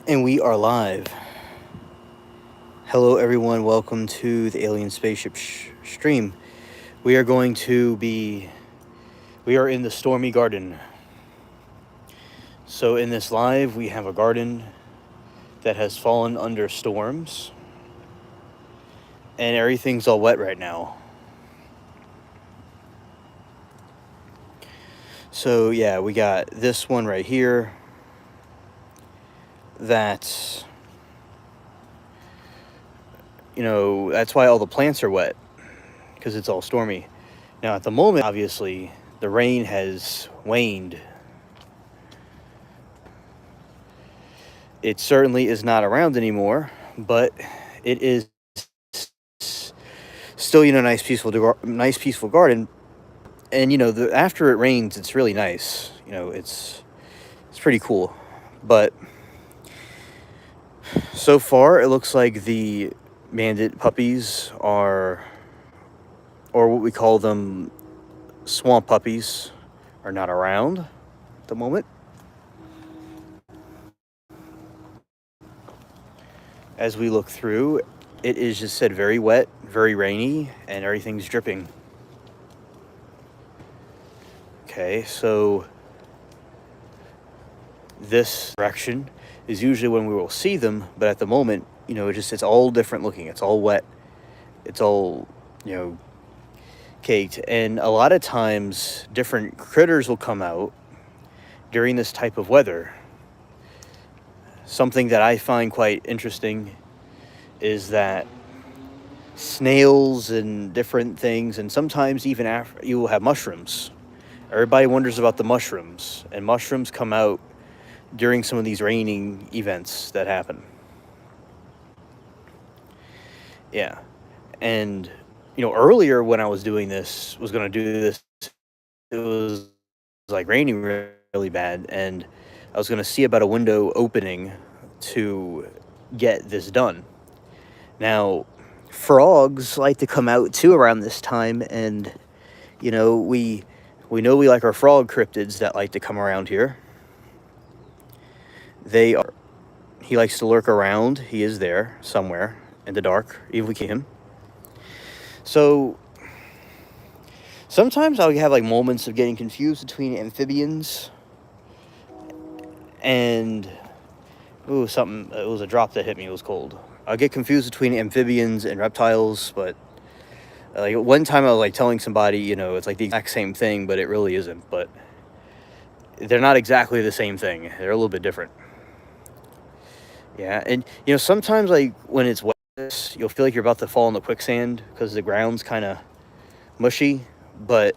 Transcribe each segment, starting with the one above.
And we are live. Hello, everyone. Welcome to the Alien Spaceship stream. We are going to be. We are in the Stormy Garden. So, in this live, we have a garden that has fallen under storms, and everything's all wet right now. So, yeah, we got this one right here that's. That's why all the plants are wet, because it's all stormy. Now, at the moment, obviously, the rain has waned. It certainly is not around anymore, but it is still, nice peaceful garden. And after it rains, it's really nice. It's pretty cool. But so far, it looks like the bandit puppies are, or what we call them, swamp puppies, are not around at the moment. As we look through, it is just said very wet, very rainy, and everything's dripping. Okay, so this direction is usually when we will see them, but at the moment, it's all different looking. It's all wet. It's all, caked. And a lot of times, different critters will come out during this type of weather. Something that I find quite interesting is that snails and different things, and sometimes even after, you will have mushrooms. Everybody wonders about the mushrooms, and mushrooms come out during some of these raining events that happen. Yeah. And, earlier when I was going to do this, it was like raining really bad, and I was going to see about a window opening to get this done. Now, frogs like to come out too around this time, and, we know we like our frog cryptids that like to come around here. He likes to lurk around. He is there somewhere in the dark, even if we see him. So sometimes I'll have like moments of getting confused between amphibians and it was a drop that hit me. It was cold. I'll get confused between amphibians and reptiles, but like one time I was like telling somebody, it's like the exact same thing, but it really isn't. But they're not exactly the same thing. They're a little bit different. Yeah, and sometimes like when it's wet, you'll feel like you're about to fall in the quicksand because the ground's kind of mushy, but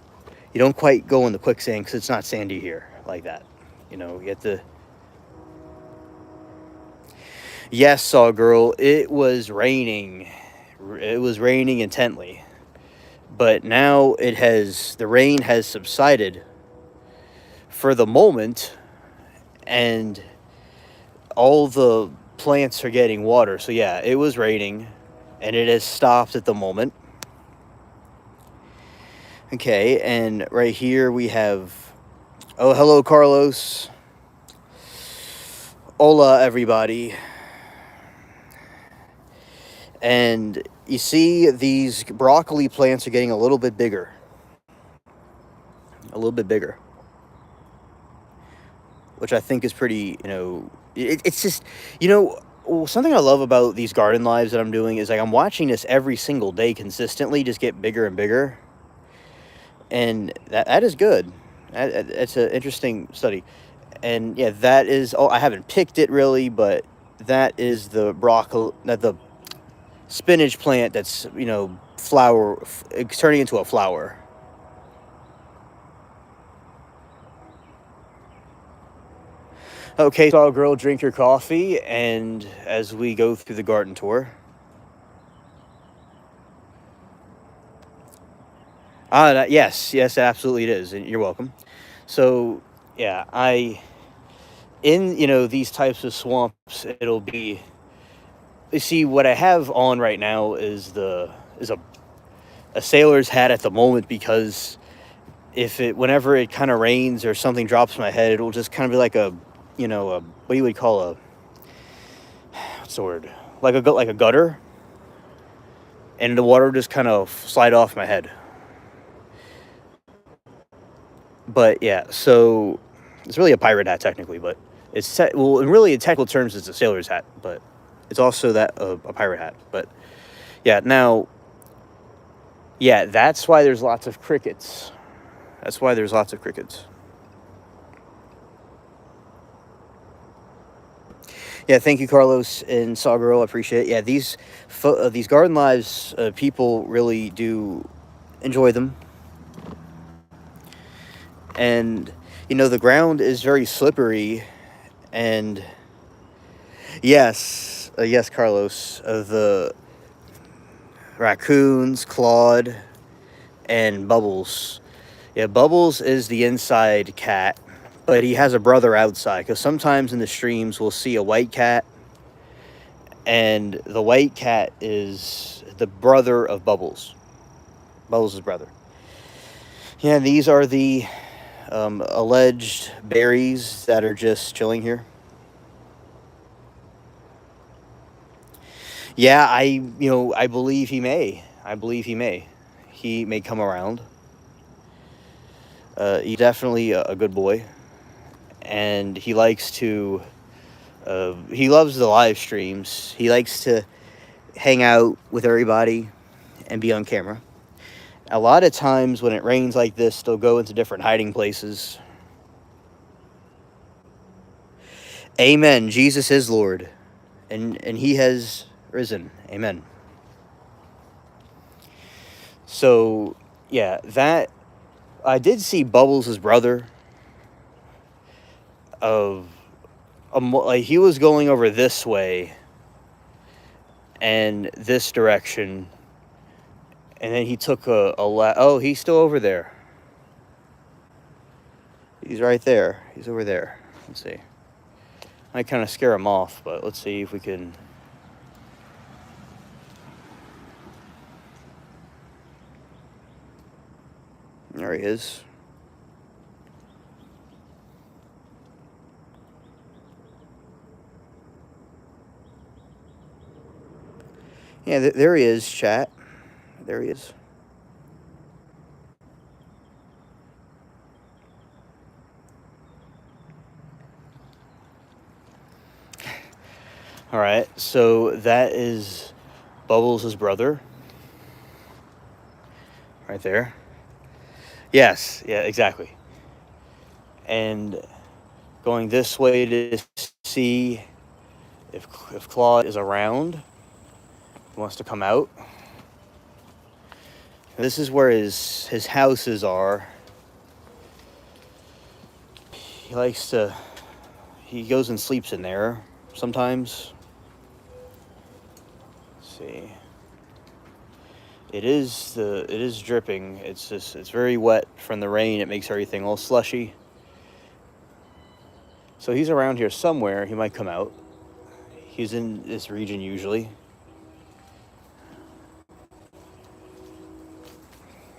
you don't quite go in the quicksand because it's not sandy here like that. You get the. Yes, Saw Girl, it was raining. It was raining intently. But now the rain has subsided for the moment, and all the plants are getting water. So yeah, it was raining, and it has stopped at the moment. Okay, and right here we have, oh, hello, Carlos. Hola, everybody. And you see these broccoli plants are getting a little bit bigger. A little bit bigger. Which I think is pretty, it's just, something I love about these garden lives that I'm doing is like I'm watching this every single day consistently just get bigger and bigger. And that is good. It's an interesting study. And yeah, that is, I haven't picked it really, but that is the the spinach plant that's, it's turning into a flower. Okay, so girl, drink your coffee, and as we go through the garden tour. Yes, absolutely it is, and you're welcome. So, yeah, in, these types of swamps, it'll be, you see, what I have on right now is a sailor's hat at the moment, because whenever it kind of rains or something drops my head, it'll just kind of be like a, what you would call what's the word? Like a gutter, and the water just kind of slide off my head. But yeah, so it's really a pirate hat technically, but well, really in technical terms, it's a sailor's hat, but it's also that a pirate hat. But yeah, now, yeah, that's why there's lots of crickets. That's why there's lots of crickets. Yeah, thank you, Carlos and Sawgirl. I appreciate it. Yeah, these garden lives, people really do enjoy them, and the ground is very slippery, and yes, Carlos, the raccoons, Claude, and Bubbles. Yeah, Bubbles is the inside cat, but he has a brother outside, because sometimes in the streams we'll see a white cat, and the white cat is the brother of Bubbles. Bubbles' brother. Yeah, these are the alleged berries that are just chilling here. Yeah, I believe he may. I believe he may. He may come around. He's definitely a good boy, and he likes to. He loves the live streams. He likes to hang out with everybody and be on camera. A lot of times when it rains like this, they'll go into different hiding places. Amen. Jesus is Lord, and he has risen. Amen. So, yeah, that I did see Bubbles' brother. Like he was going over this way and this direction, and then he took a left. Oh, he's still over there. He's right there. He's over there. Let's see. I kind of scare him off, but let's see if we can. There he is. Yeah, there he is, chat. There he is. All right, so that is Bubbles' brother. Right there. Yes, yeah, exactly. And going this way to see if Claude is around. He wants to come out. This is where his houses are. He goes and sleeps in there sometimes. Let's see. It is dripping. It's very wet from the rain. It makes everything all slushy. So he's around here somewhere. He might come out. He's in this region usually.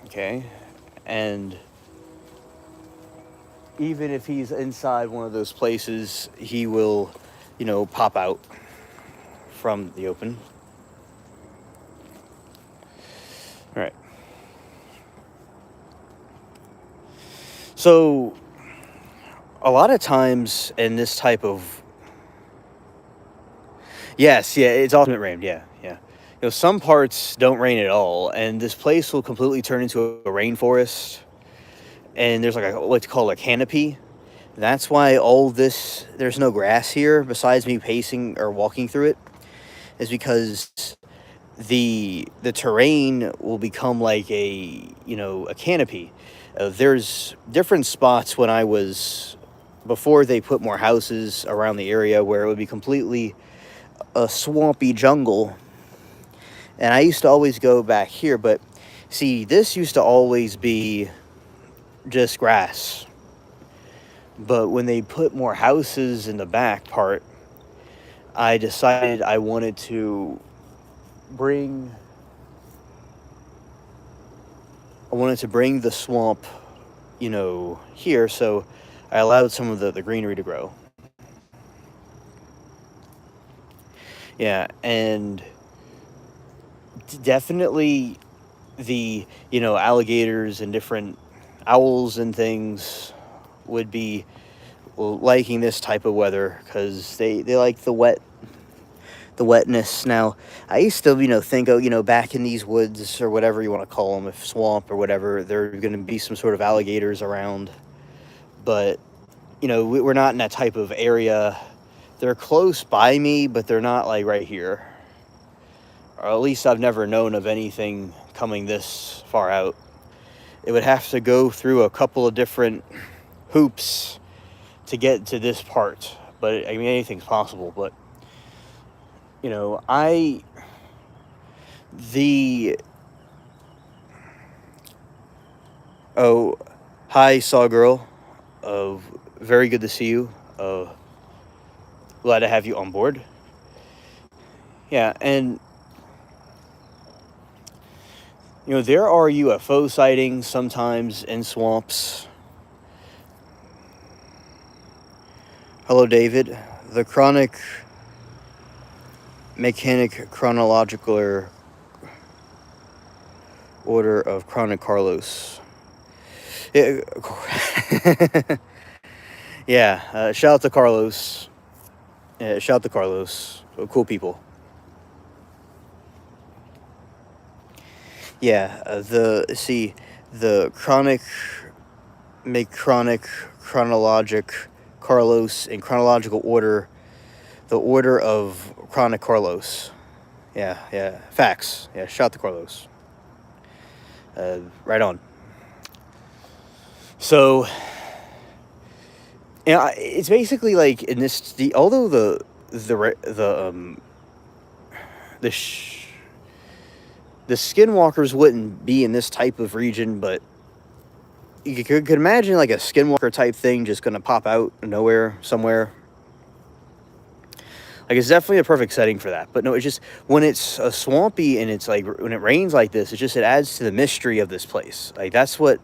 Okay. And even if he's inside one of those places, he will, pop out from the open. All right. So, a lot of times in this type of... Yes, yeah, it's ultimate rain, yeah. Some parts don't rain at all, and this place will completely turn into a rainforest. And there's like what's called a canopy. That's why there's no grass here besides me pacing or walking through it, is because the terrain will become like a canopy. There's different spots before they put more houses around the area where it would be completely a swampy jungle. And I used to always go back here, but see, this used to always be just grass. But when they put more houses in the back part, I decided I wanted to bring the swamp, here, so I allowed some of the greenery to grow. Yeah, and definitely the, alligators and different owls and things would be liking this type of weather because they like the wetness. Now, I used to, think, oh, back in these woods or whatever you want to call them, if swamp or whatever, there are going to be some sort of alligators around. But, we're not in that type of area. They're close by me, but they're not like right here. Or at least I've never known of anything coming this far out. It would have to go through a couple of different hoops to get to this part. But, I mean, anything's possible. But, oh, hi, Saw Girl. Very good to see you. Glad to have you on board. Yeah, and there are UFO sightings sometimes in swamps. Hello, David. The chronic mechanic chronological order of Chronic Carlos. Yeah, yeah, shout out to Carlos. Yeah, shout out to Carlos. Cool people. Yeah, the chronic, chronologic, Carlos in chronological order, the order of Chronic Carlos. Yeah, facts. Yeah, shout to Carlos. Right on. So, it's basically like in this. Although the skinwalkers wouldn't be in this type of region, but you could imagine like a skinwalker type thing just gonna pop out of nowhere somewhere. Like, it's definitely a perfect setting for that. But no, it's just when it's swampy and it's like when it rains like this, it adds to the mystery of this place. Like, that's what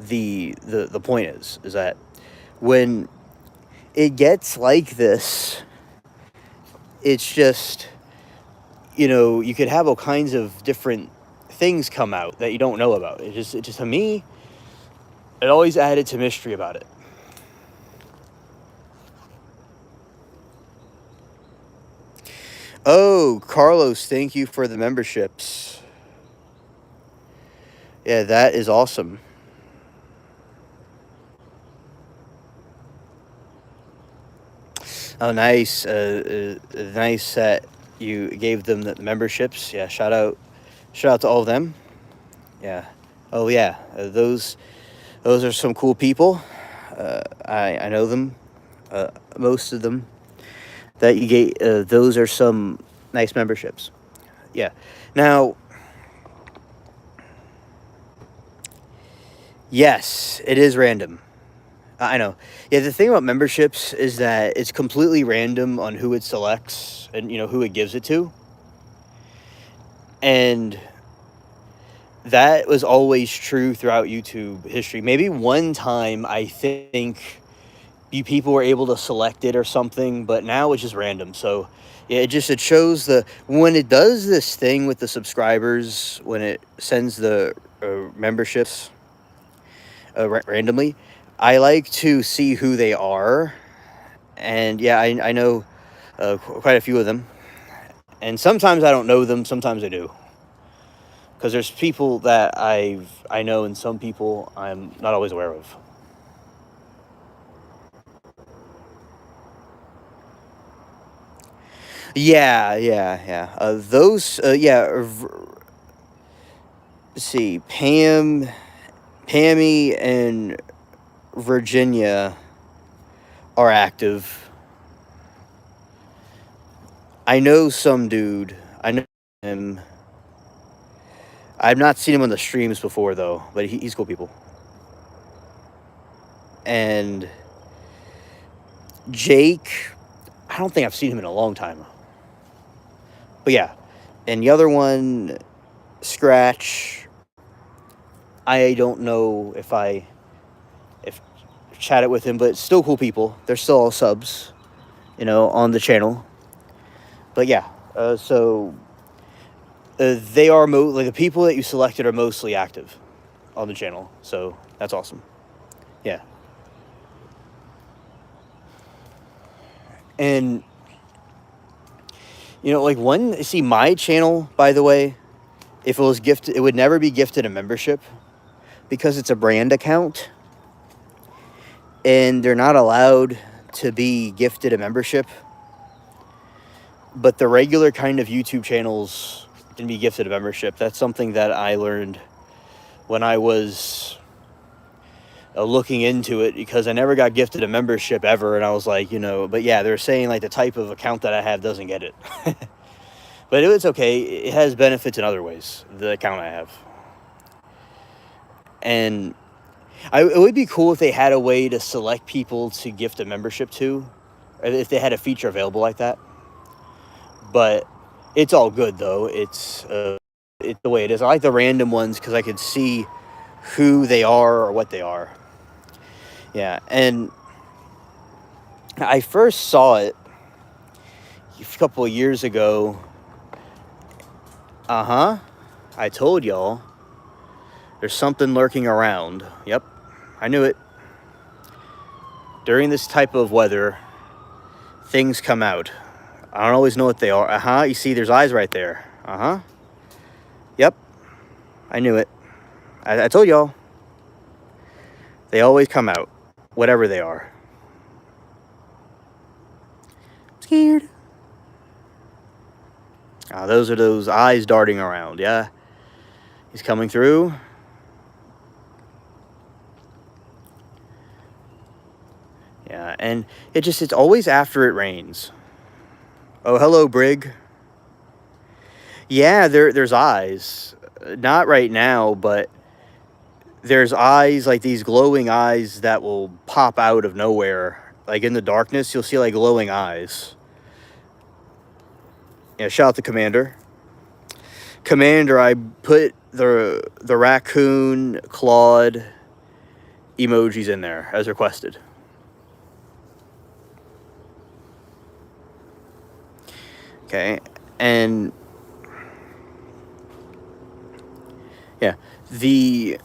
the point is that when it gets like this, it's just, you could have all kinds of different things come out that you don't know about. It just to me, it always added to mystery about it. Oh, Carlos, thank you for the memberships. Yeah, that is awesome. Oh, nice. Nice that you gave them the memberships. Yeah, shout out to all of them. Yeah. Oh, yeah. Those are some cool people. I know them. Most of them that you gave. Those are some nice memberships. Yeah. Now, yes, it is random. I know. Yeah, the thing about memberships is that it's completely random on who it selects and who it gives it to. And that was always true throughout YouTube history. Maybe one time I think you people were able to select it or something, but now it's just random. So yeah, it shows when it does this thing with the subscribers, when it sends the memberships randomly, I like to see who they are. And yeah, I know quite a few of them. And sometimes I don't know them, sometimes I do. Because there's people that I know and some people I'm not always aware of. Yeah. Let's see, Pammy and Virginia are active. I know some dude. I know him. I've not seen him on the streams before though, but he's cool people. And Jake, I don't think I've seen him in a long time. But yeah, and the other one, Scratch. I don't know if chatted with him, but still cool people. They're still all subs, on the channel. But yeah, So they are like the people that you selected are mostly active on the channel. So that's awesome. Yeah. And like see my channel, by the way, if it was gifted, it would never be gifted a membership because it's a brand account and they're not allowed to be gifted a membership. But the regular kind of YouTube channels can be gifted a membership. That's something that I learned when I was looking into it, because I never got gifted a membership ever. And I was like, but yeah, they're saying like the type of account that I have doesn't get it. But it's okay. It has benefits in other ways, the account I have. And it would be cool if they had a way to select people to gift a membership to, or if they had a feature available like that. But it's all good, though. It's the way it is. I like the random ones because I could see who they are or what they are. Yeah, and I first saw it a couple of years ago. I told y'all there's something lurking around. Yep, I knew it. During this type of weather, things come out. I don't always know what they are. You see, there's eyes right there. Yep, I knew it. I told y'all. They always come out, whatever they are. I'm scared. Those are those eyes darting around. Yeah, he's coming through. Yeah, and it's always after it rains. Oh, hello, Brig. Yeah, there's eyes. Not right now, but there's eyes, like these glowing eyes that will pop out of nowhere. Like in the darkness, you'll see like glowing eyes. Yeah, shout out to Commander. Commander, I put the raccoon clawed emojis in there as requested. Okay, and yeah, he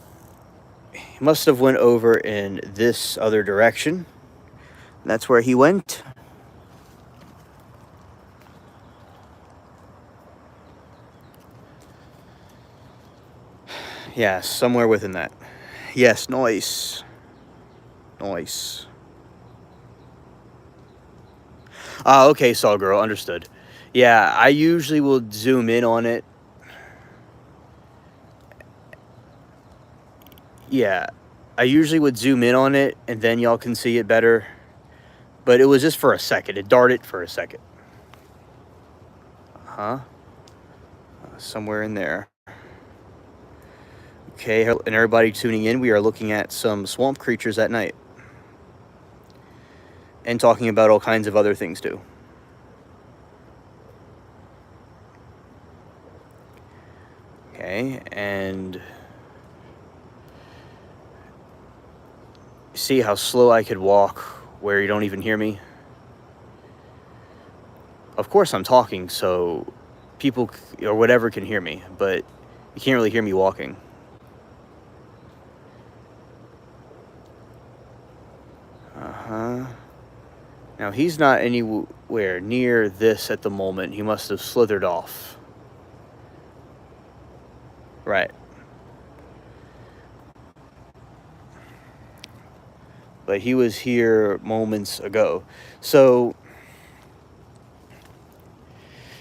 must have went over in this other direction. That's where he went. Yeah, somewhere within that. Yes, nice. Nice. Okay, Saw Girl, understood. Yeah, I usually will zoom in on it. Yeah, I usually would zoom in on it, and then y'all can see it better. But it was just for a second. It darted for a second. Somewhere in there. Okay, and everybody tuning in, we are looking at some swamp creatures at night. And talking about all kinds of other things, too. Okay, and see how slow I could walk where you don't even hear me? Of course I'm talking, so people or whatever can hear me, but you can't really hear me walking. Now, he's not anywhere near this at the moment. He must have slithered off. Right. But he was here moments ago. So,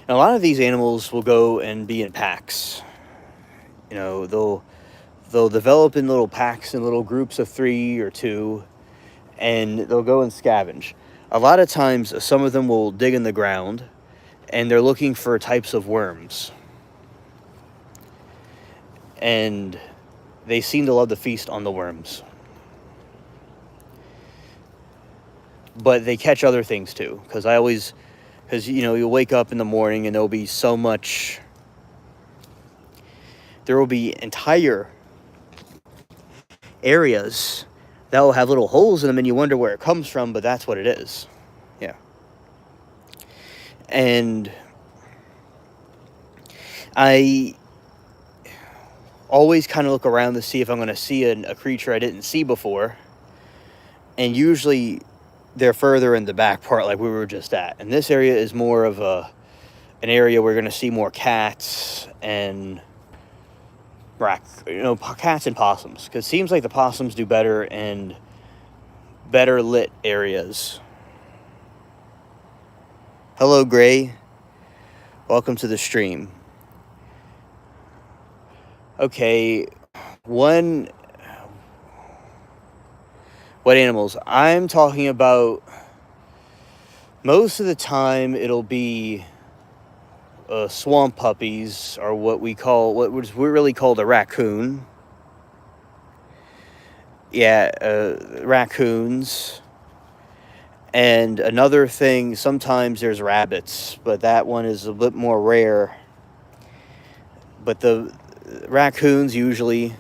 a lot of these animals will go and be in packs. They'll develop in little packs, in little groups of 3 or 2, and they'll go and scavenge. A lot of times, some of them will dig in the ground, and they're looking for types of worms. And they seem to love to feast on the worms. But they catch other things, too. Because you'll wake up in the morning, and there will be entire areas that will have little holes in them, and you wonder where it comes from, but that's what it is. Yeah. And I always kind of look around to see if I'm going to see a creature I didn't see before. And usually they're further in the back part like we were just at. And this area is more of an area we're going to see more cats and cats and possums. Because it seems like the possums do better in better lit areas. Hello, Gray. Welcome to the stream. Okay, what animals? I'm talking about, most of the time it'll be swamp puppies, or what we really called a raccoon. Yeah, raccoons. And another thing, sometimes there's rabbits, but that one is a bit more rare. But the raccoons usually,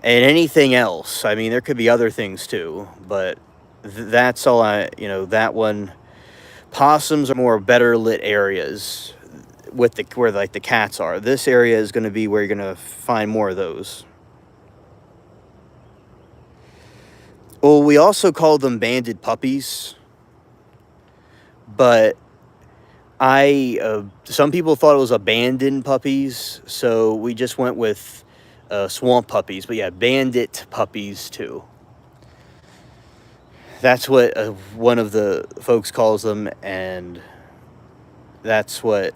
and anything else. I mean, there could be other things too, but that's all that one. Possums are more better lit areas where like the cats are. This area is going to be where you're going to find more of those. Well, we also call them banded puppies, but some people thought it was abandoned puppies, so we just went with swamp puppies. But yeah, bandit puppies too. That's what one of the folks calls them, and that's what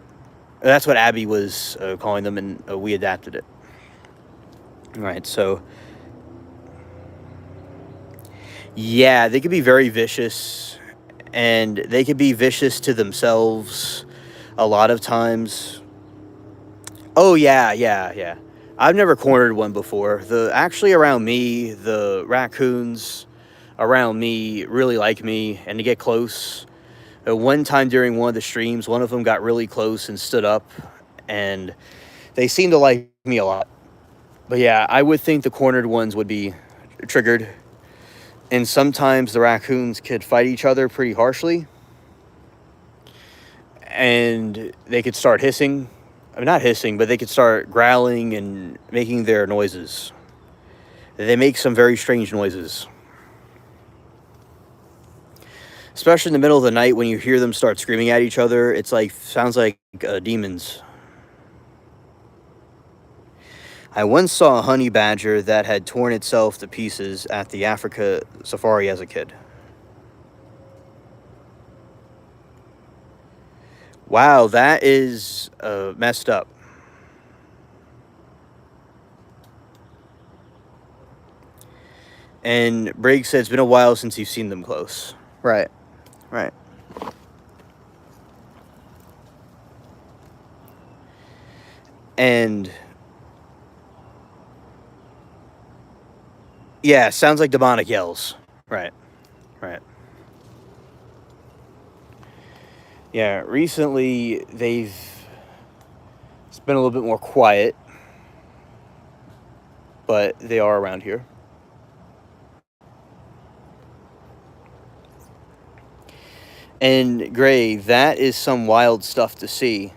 Abby was calling them, and we adapted it. All right, so yeah, they could be very vicious, and they could be vicious to themselves a lot of times. Oh yeah. I've never cornered one before. Actually around me, the raccoons around me really like me, and to get close. One time during one of the streams, one of them got really close and stood up, and they seem to like me a lot. But yeah, I would think the cornered ones would be triggered. And sometimes the raccoons could fight each other pretty harshly. And they could start hissing. I mean, not hissing, but they could start growling and making their noises. They make some very strange noises. Especially in the middle of the night when you hear them start screaming at each other. Sounds like demons. I once saw a honey badger that had torn itself to pieces at the Africa safari as a kid. Wow, that is messed up. And Briggs said it's been a while since you've seen them close. Right. And yeah, sounds like demonic yells. Right. Yeah, recently it's been a little bit more quiet, but they are around here. And Gray, that is some wild stuff to see.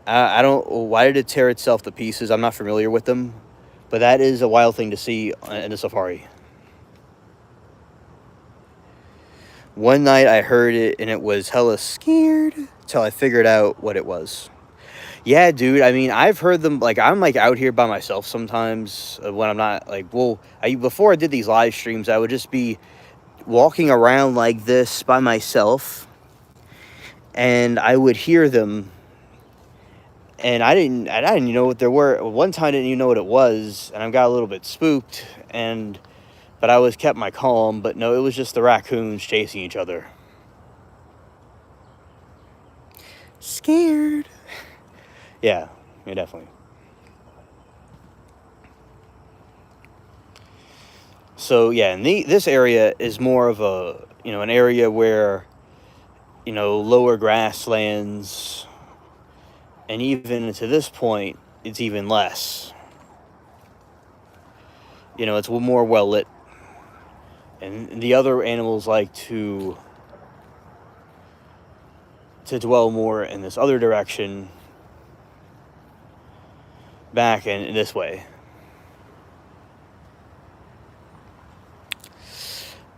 I don't. Why did it tear itself to pieces? I'm not familiar with them, but that is a wild thing to see in a safari. One night I heard it and it was hella scared until I figured out what it was. Yeah, dude. I mean, I've heard them. Like, I'm like out here by myself sometimes when I'm not like. Well, before I did these live streams, I would just be walking around like this by myself, and I would hear them. And I didn't even know what there were. One time I didn't even know what it was, and I got a little bit spooked, but I always kept my calm. But no, it was just the raccoons chasing each other. Scared. Yeah, definitely. So yeah, and this area is more of an area where, lower grasslands, and even to this point, it's even less. It's more well lit. And the other animals like to to dwell more in this other direction, back in this way.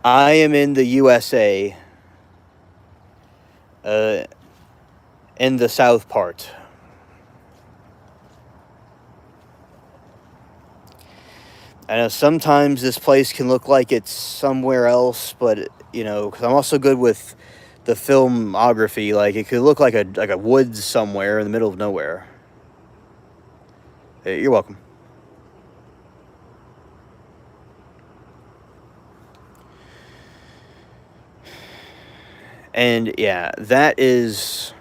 I am in the USA, in the south part. I know sometimes this place can look like it's somewhere else, but because I'm also good with the filmography, like it could look like a woods somewhere in the middle of nowhere. Hey, you're welcome. And yeah, that is,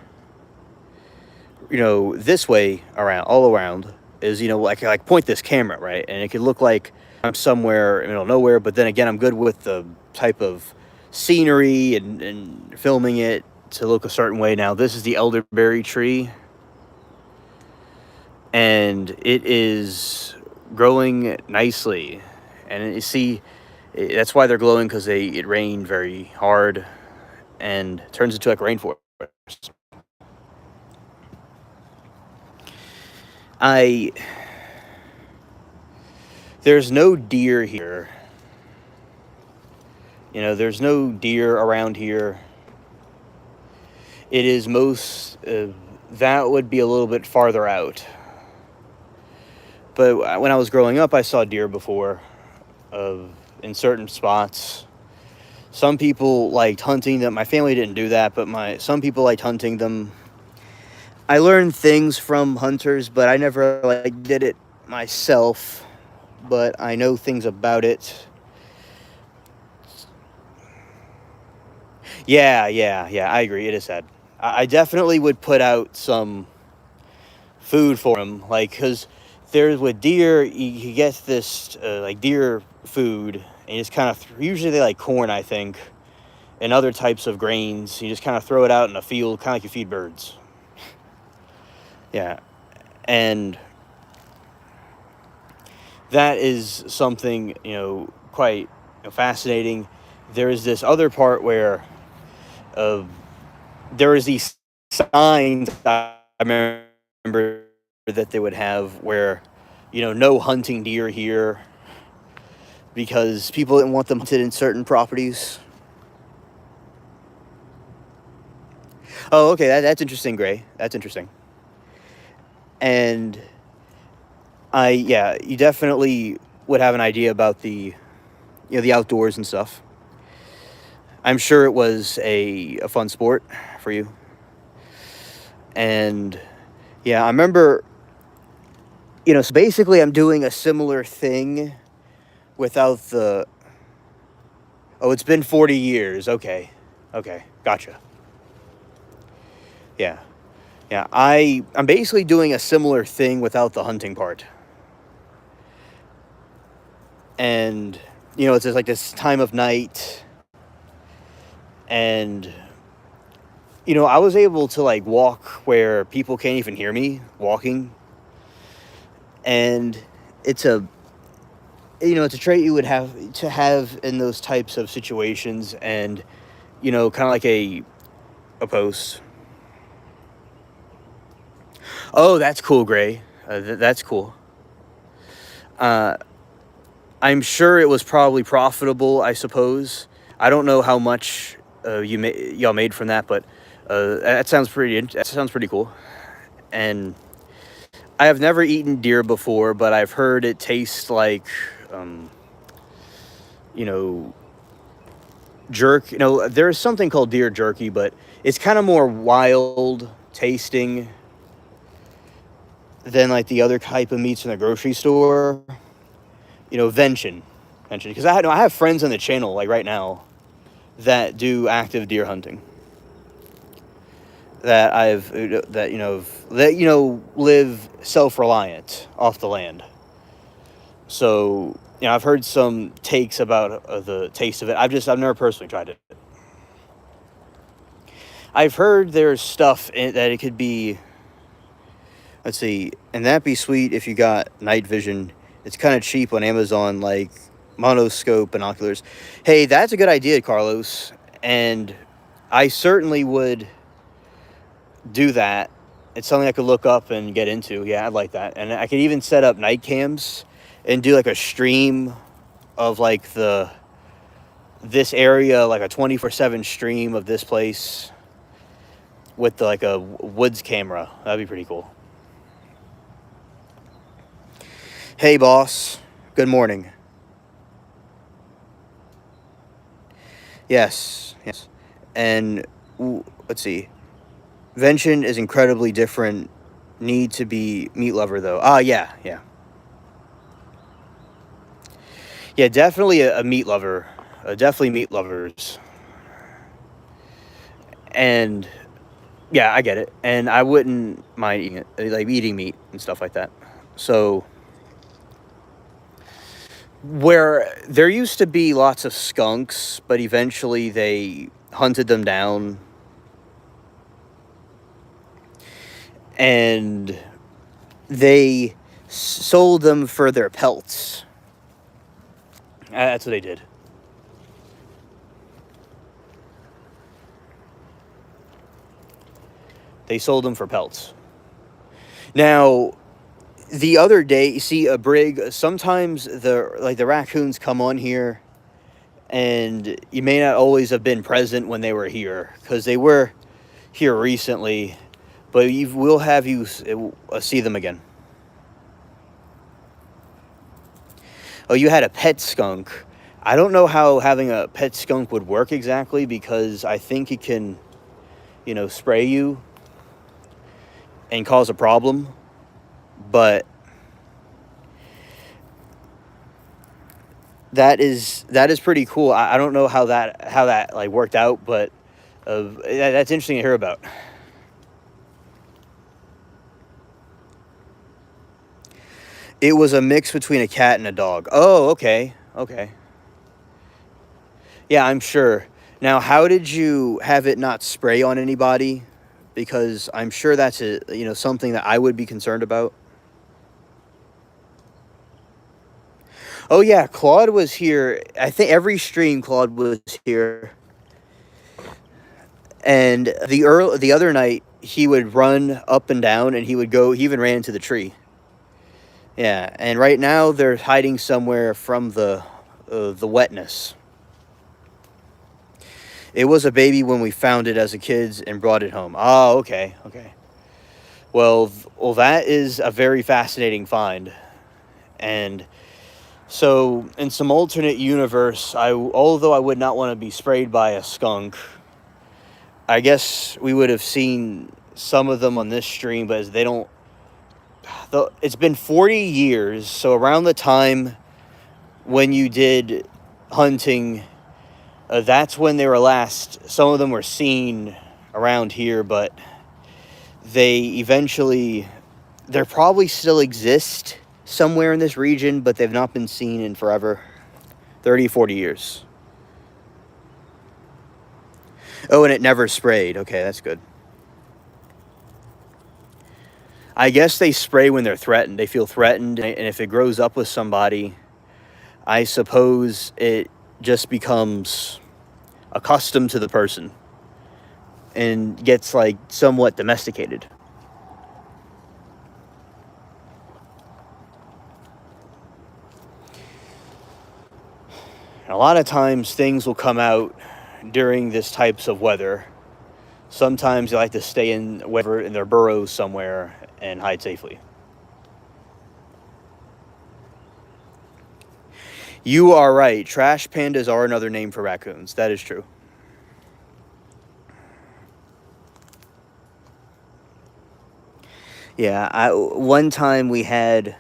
this way around, all around, is, like point this camera, right? And it could look like I'm somewhere in the middle of nowhere, but then again, I'm good with the type of scenery and filming it to look a certain way. Now, this is the elderberry tree, and it is growing nicely. And you see, that's why they're glowing, because it rained very hard and turns into like a rainforest. There's no deer here. There's no deer around here. It is that would be a little bit farther out. But when I was growing up, I saw deer before, in certain spots. Some people liked hunting them. My family didn't do that, but some people liked hunting them. I learned things from hunters, but I never did it myself. But I know things about it. Yeah, I agree. It is sad. I definitely would put out some food for them, because with deer, you get this deer food, and you just kind of usually they like corn, I think, and other types of grains. You just kind of throw it out in a field, kind of like you feed birds. Yeah, and that is something quite fascinating. There is this other part where there is these signs I remember that they would have where no hunting deer here, because people didn't want them hunted in certain properties. Oh, okay, that's interesting, Gray. That's interesting. And you definitely would have an idea about the outdoors and stuff. I'm sure it was a fun sport for you. And yeah, I remember, so basically I'm doing a similar thing without the... Oh, it's been 40 years. Okay, gotcha. Yeah. I'm basically doing a similar thing without the hunting part. And, it's just like this time of night. And, I was able to walk where people can't even hear me walking. And it's a trait you would have to have in those types of situations. And, kind of like a post. Oh, that's cool, Gray. That's cool. I'm sure it was probably profitable, I suppose. I don't know how much y'all made from that, but that sounds pretty cool. And I have never eaten deer before, but I've heard it tastes like, jerk. There's something called deer jerky, but it's kind of more wild tasting than the other type of meats in the grocery store. Vention, because I have friends on the channel right now that do active deer hunting. That live self-reliant off the land. So I've heard some takes about the taste of it. I've never personally tried it. I've heard there's stuff that it could be. Let's see, and that'd be sweet if you got night vision. It's kind of cheap on Amazon, like monoscope binoculars. Hey, that's a good idea, Carlos. And I certainly would do that. It's something I could look up and get into. Yeah, I'd like that. And I could even set up night cams and do like a stream of like this area, like a 24/7 stream of this place with like a woods camera. That'd be pretty cool. Hey, boss. Good morning. Yes, yes. And let's see. Vention is incredibly different. Need to be meat lover though. Ah, yeah, yeah, yeah. Definitely a meat lover. Definitely meat lovers. And yeah, I get it. And I wouldn't mind eating it, like eating meat and stuff like that. So where there used to be lots of skunks, but eventually they hunted them down and they sold them for their pelts. That's what they did. They sold them for pelts. Now, the other day, you see a brig. Sometimes the raccoons come on here, and you may not always have been present when they were here because they were here recently, but we'll have you see them again. Oh, you had a pet skunk. I don't know how having a pet skunk would work exactly because I think it can, spray you and cause a problem, but that is pretty cool. I don't know how that like worked out, but that's interesting to hear about. It was a mix between a cat and a dog. Oh, okay, okay. Yeah, I'm sure. Now, how did you have it not spray on anybody? Because I'm sure that's something that I would be concerned about. Oh yeah, Claude was here. I think every stream Claude was here. And the other night he would run up and down and he even ran into the tree. Yeah, and right now they're hiding somewhere from the wetness. It was a baby when we found it as a kid and brought it home. Oh, okay, okay. Well, that is a very fascinating find. And so, in some alternate universe, although I would not want to be sprayed by a skunk, I guess we would have seen some of them on this stream, but they don't. It's been 40 years, so around the time when you did hunting, that's when they were last. Some of them were seen around here, but they probably still exist somewhere in this region, but they've not been seen in forever. 30, 40 years. Oh, and it never sprayed. Okay, that's good. I guess they spray when they're threatened. They feel threatened, and if it grows up with somebody, I suppose it just becomes accustomed to the person and gets like somewhat domesticated. A lot of times things will come out during this types of weather. Sometimes they like to stay in their burrows somewhere and hide safely. You are right. Trash pandas are another name for raccoons. That is true. Yeah, one time we had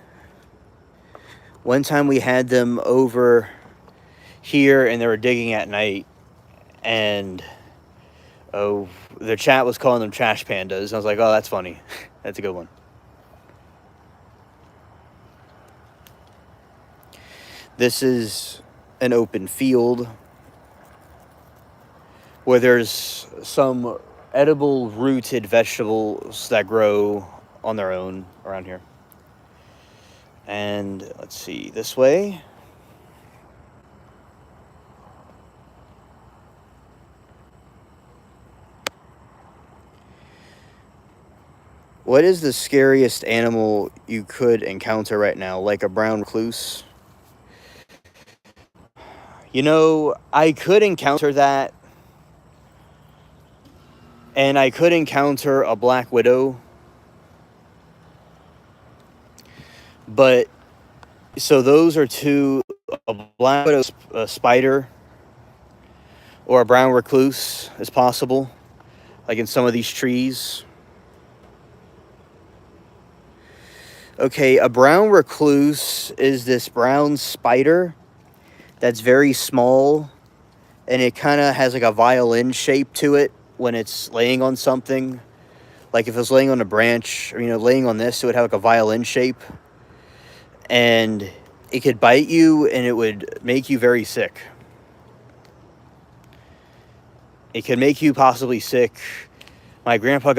them over here and they were digging at night, and the chat was calling them trash pandas. I was like, oh, that's funny. That's a good one. This is an open field where there's some edible rooted vegetables that grow on their own around here. And let's see, this way. What is the scariest animal you could encounter right now? Like a brown recluse? You know, I could encounter that, and I could encounter a black widow, but so those are two: a black widow, a spider, or a brown recluse is possible, like in some of these trees. Okay, a brown recluse is this brown spider that's very small, and it kind of has like a violin shape to it when it's laying on something. Like if it was laying on a branch, or, laying on this, it would have like a violin shape. And it could bite you, and it would make you very sick. It could make you possibly sick. My grandpa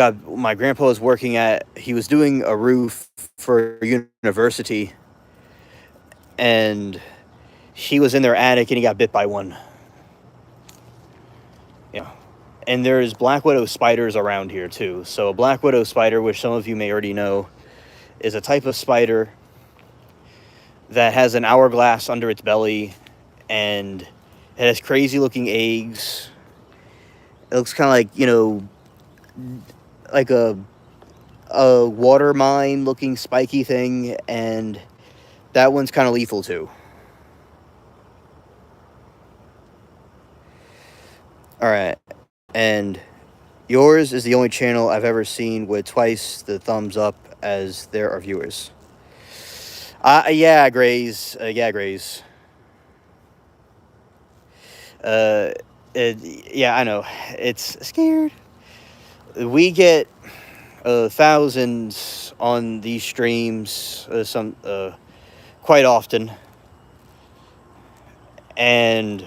was he was doing a roof for university, and he was in their attic, and he got bit by one. Yeah. And there's black widow spiders around here too. So a black widow spider, which some of you may already know, is a type of spider that has an hourglass under its belly, and it has crazy looking eggs. It looks kind of like a water mine looking spiky thing, and that one's kind of lethal too. All right. And yours is the only channel I've ever seen with twice the thumbs up as there are viewers. Yeah, Grays. Grays. Yeah, I know. It's scared. We get thousands on these streams, quite often, and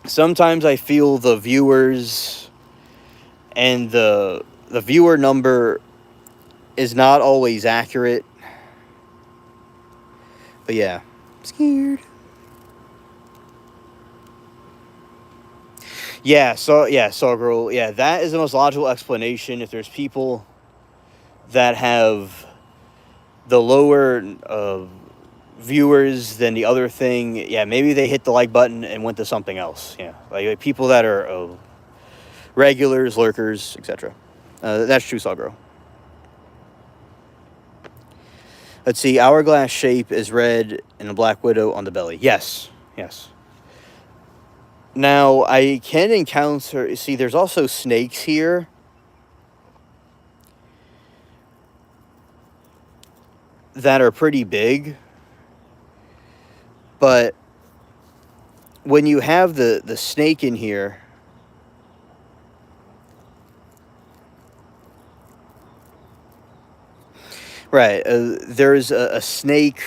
sometimes I feel the viewers and the viewer number is not always accurate. But yeah, scared. Yeah, Sawgirl. Yeah, that is the most logical explanation. If there's people that have the lower viewers than the other thing, yeah, maybe they hit the like button and went to something else. Yeah, like people that are regulars, lurkers, etc. That's true, Sawgirl. Let's see. Hourglass shape is red and a black widow on the belly. Yes. Now, I can encounter... See, there's also snakes here. That are pretty big. But when you have the snake in here... Right. There's a snake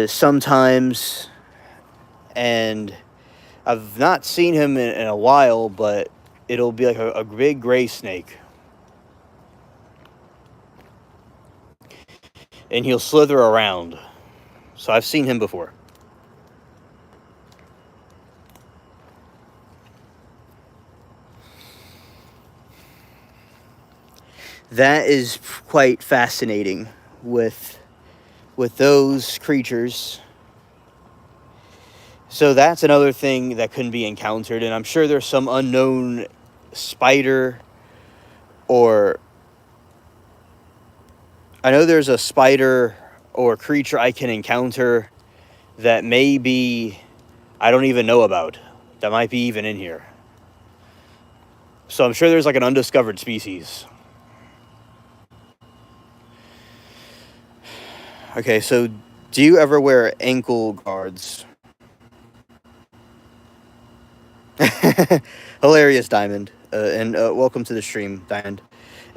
sometimes... And I've not seen him in a while, but it'll be like a big gray snake. And he'll slither around. So I've seen him before. That is quite fascinating with those creatures. So that's another thing that couldn't be encountered, and I'm sure there's some unknown spider, or I know there's a spider or creature I can encounter that maybe I don't even know about, that might be even in here. So I'm sure there's like an undiscovered species. Okay, so do you ever wear ankle guards? Hilarious, Diamond, and welcome to the stream, Diamond.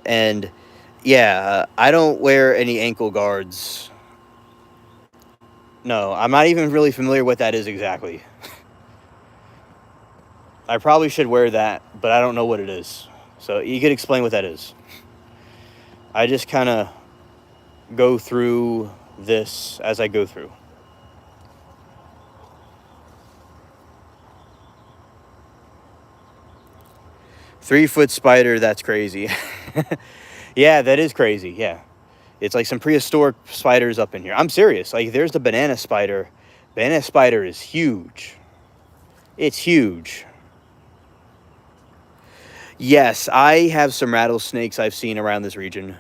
And yeah, I don't wear any ankle guards. No, I'm not even really familiar what that is exactly. I probably should wear that, but I don't know what it is. So you could explain what that is. I just kind of go through this as I go through. Three-foot spider, that's crazy. Yeah, that is crazy. Yeah. It's like some prehistoric spiders up in here. I'm serious. Like, there's the banana spider. Banana spider is huge. It's huge. Yes, I have some rattlesnakes I've seen around this region.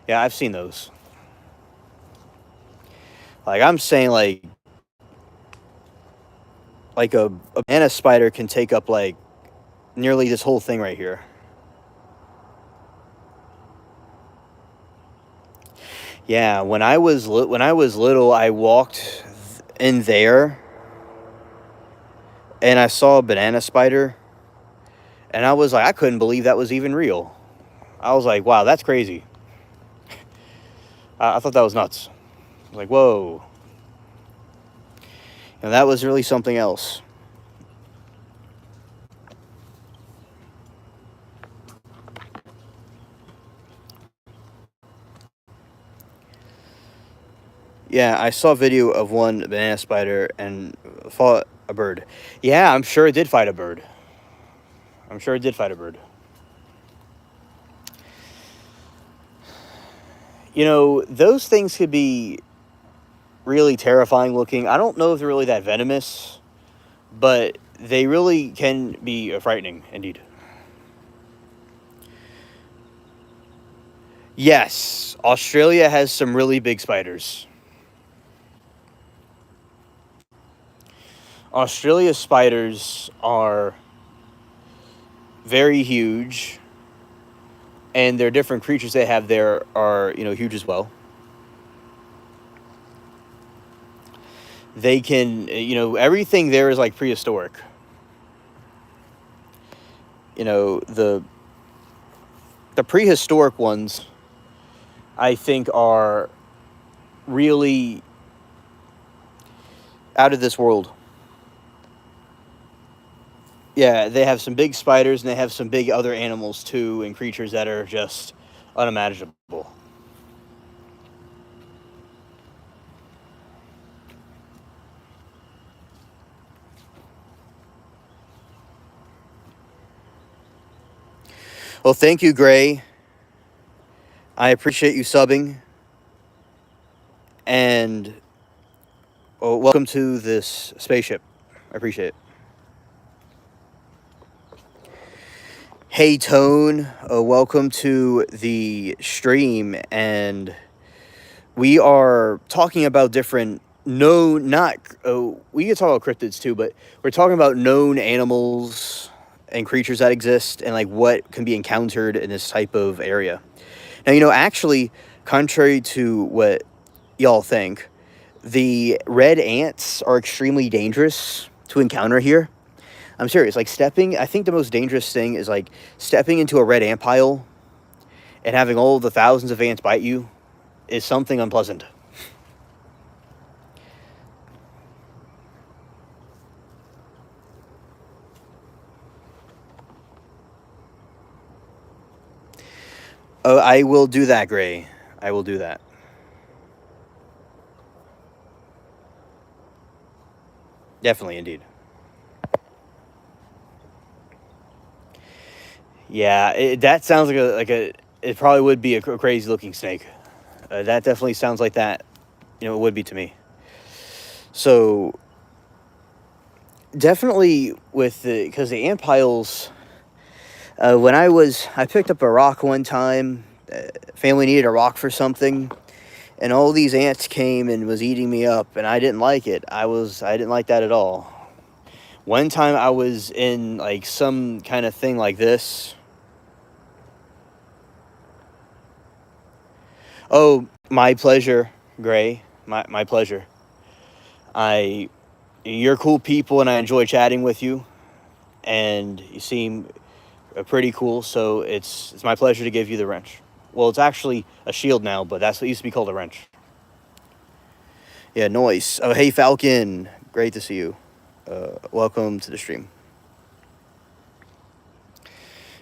Yeah, I've seen those. Like, I'm saying, like a banana spider can take up like nearly this whole thing right here. Yeah, when I was little, I walked in there and I saw a banana spider, and I was like, I couldn't believe that was even real. I was like, wow, that's crazy. I thought that was nuts. I was like, whoa. And that was really something else. Yeah, I saw a video of one banana spider and fought a bird. Yeah, I'm sure it did fight a bird. I'm sure it did fight a bird. You know, those things could be really terrifying looking. I don't know if they're really that venomous, but they really can be frightening indeed. Yes, Australia has some really big spiders. Australia's spiders are very huge, and their different creatures they have there are, huge as well. They can, everything there is like prehistoric. The prehistoric ones, I think, are really out of this world. Yeah, they have some big spiders and they have some big other animals too, and creatures that are just unimaginable. Well, thank you, Gray. I appreciate you subbing, and welcome to this spaceship. I appreciate it. Hey, Tone, welcome to the stream, and we are talking about different not we can talk about cryptids too, but we're talking about known animals and creatures that exist and like what can be encountered in this type of area. Now, actually, contrary to what y'all think, the red ants are extremely dangerous to encounter here. I'm serious. Like, I think the most dangerous thing is like stepping into a red ant pile and having all the thousands of ants bite you is something unpleasant. Oh, I will do that, Gray. I will do that. Definitely, indeed. Yeah, that sounds like a. It probably would be a crazy looking snake. That definitely sounds like that. It would be to me. So definitely because the ant piles. When I picked up a rock one time. Family needed a rock for something, and all these ants came and was eating me up, and I didn't like it. I didn't like that at all. One time I was in like some kind of thing like this. Oh, my pleasure, Gray. My pleasure. You're cool people, and I enjoy chatting with you, and you seem pretty cool. So it's my pleasure to give you the wrench. Well, it's actually a shield now, but that's what used to be called a wrench. Yeah, noise. Oh, hey, Falcon. Great to see you. Welcome to the stream.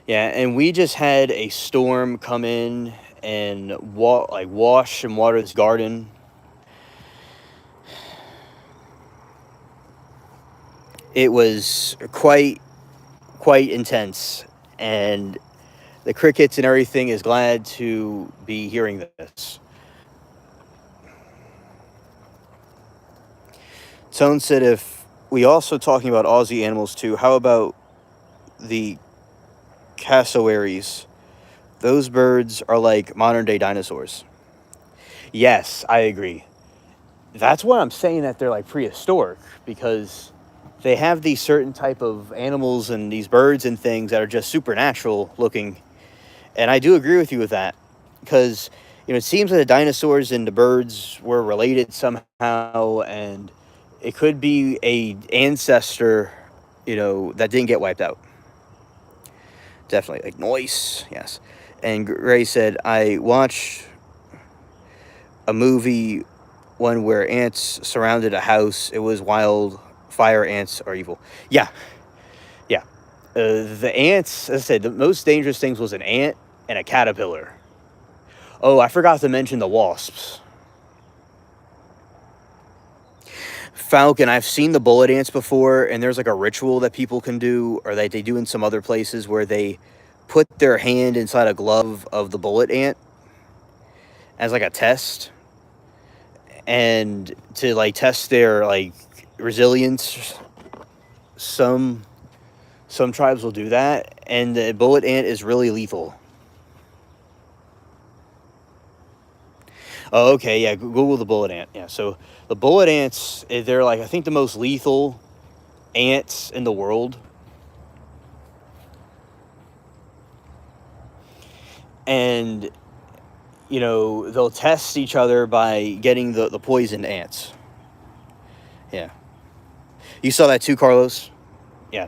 Yeah, and we just had a storm come in and wash and water this garden. It was quite intense, and the crickets and everything is glad to be hearing this. Tone said, if we also talking about Aussie animals too, how about the cassowaries? Those birds are like modern day dinosaurs. Yes, I agree. That's why I'm saying that they're like prehistoric, because they have these certain type of animals and these birds and things that are just supernatural looking. And I do agree with you with that, because it seems that the dinosaurs and the birds were related somehow, and it could be a ancestor, that didn't get wiped out. Definitely, like noise, yes. And Gray said, I watched a movie, one where ants surrounded a house. It was wild. Fire ants are evil. Yeah, yeah. The ants, as I said, the most dangerous things was an ant and a caterpillar. Oh, I forgot to mention the wasps. Falcon, I've seen the bullet ants before, and there's like a ritual that people can do, or that they do in some other places, where they put their hand inside a glove of the bullet ant as like a test, and to like test their like resilience. Some tribes will do that, and the bullet ant is really lethal. Oh, okay, yeah, Google the bullet ant. Yeah, so the bullet ants, they're like, I think, the most lethal ants in the world. And, they'll test each other by getting the poisoned ants. Yeah. You saw that too, Carlos? Yeah.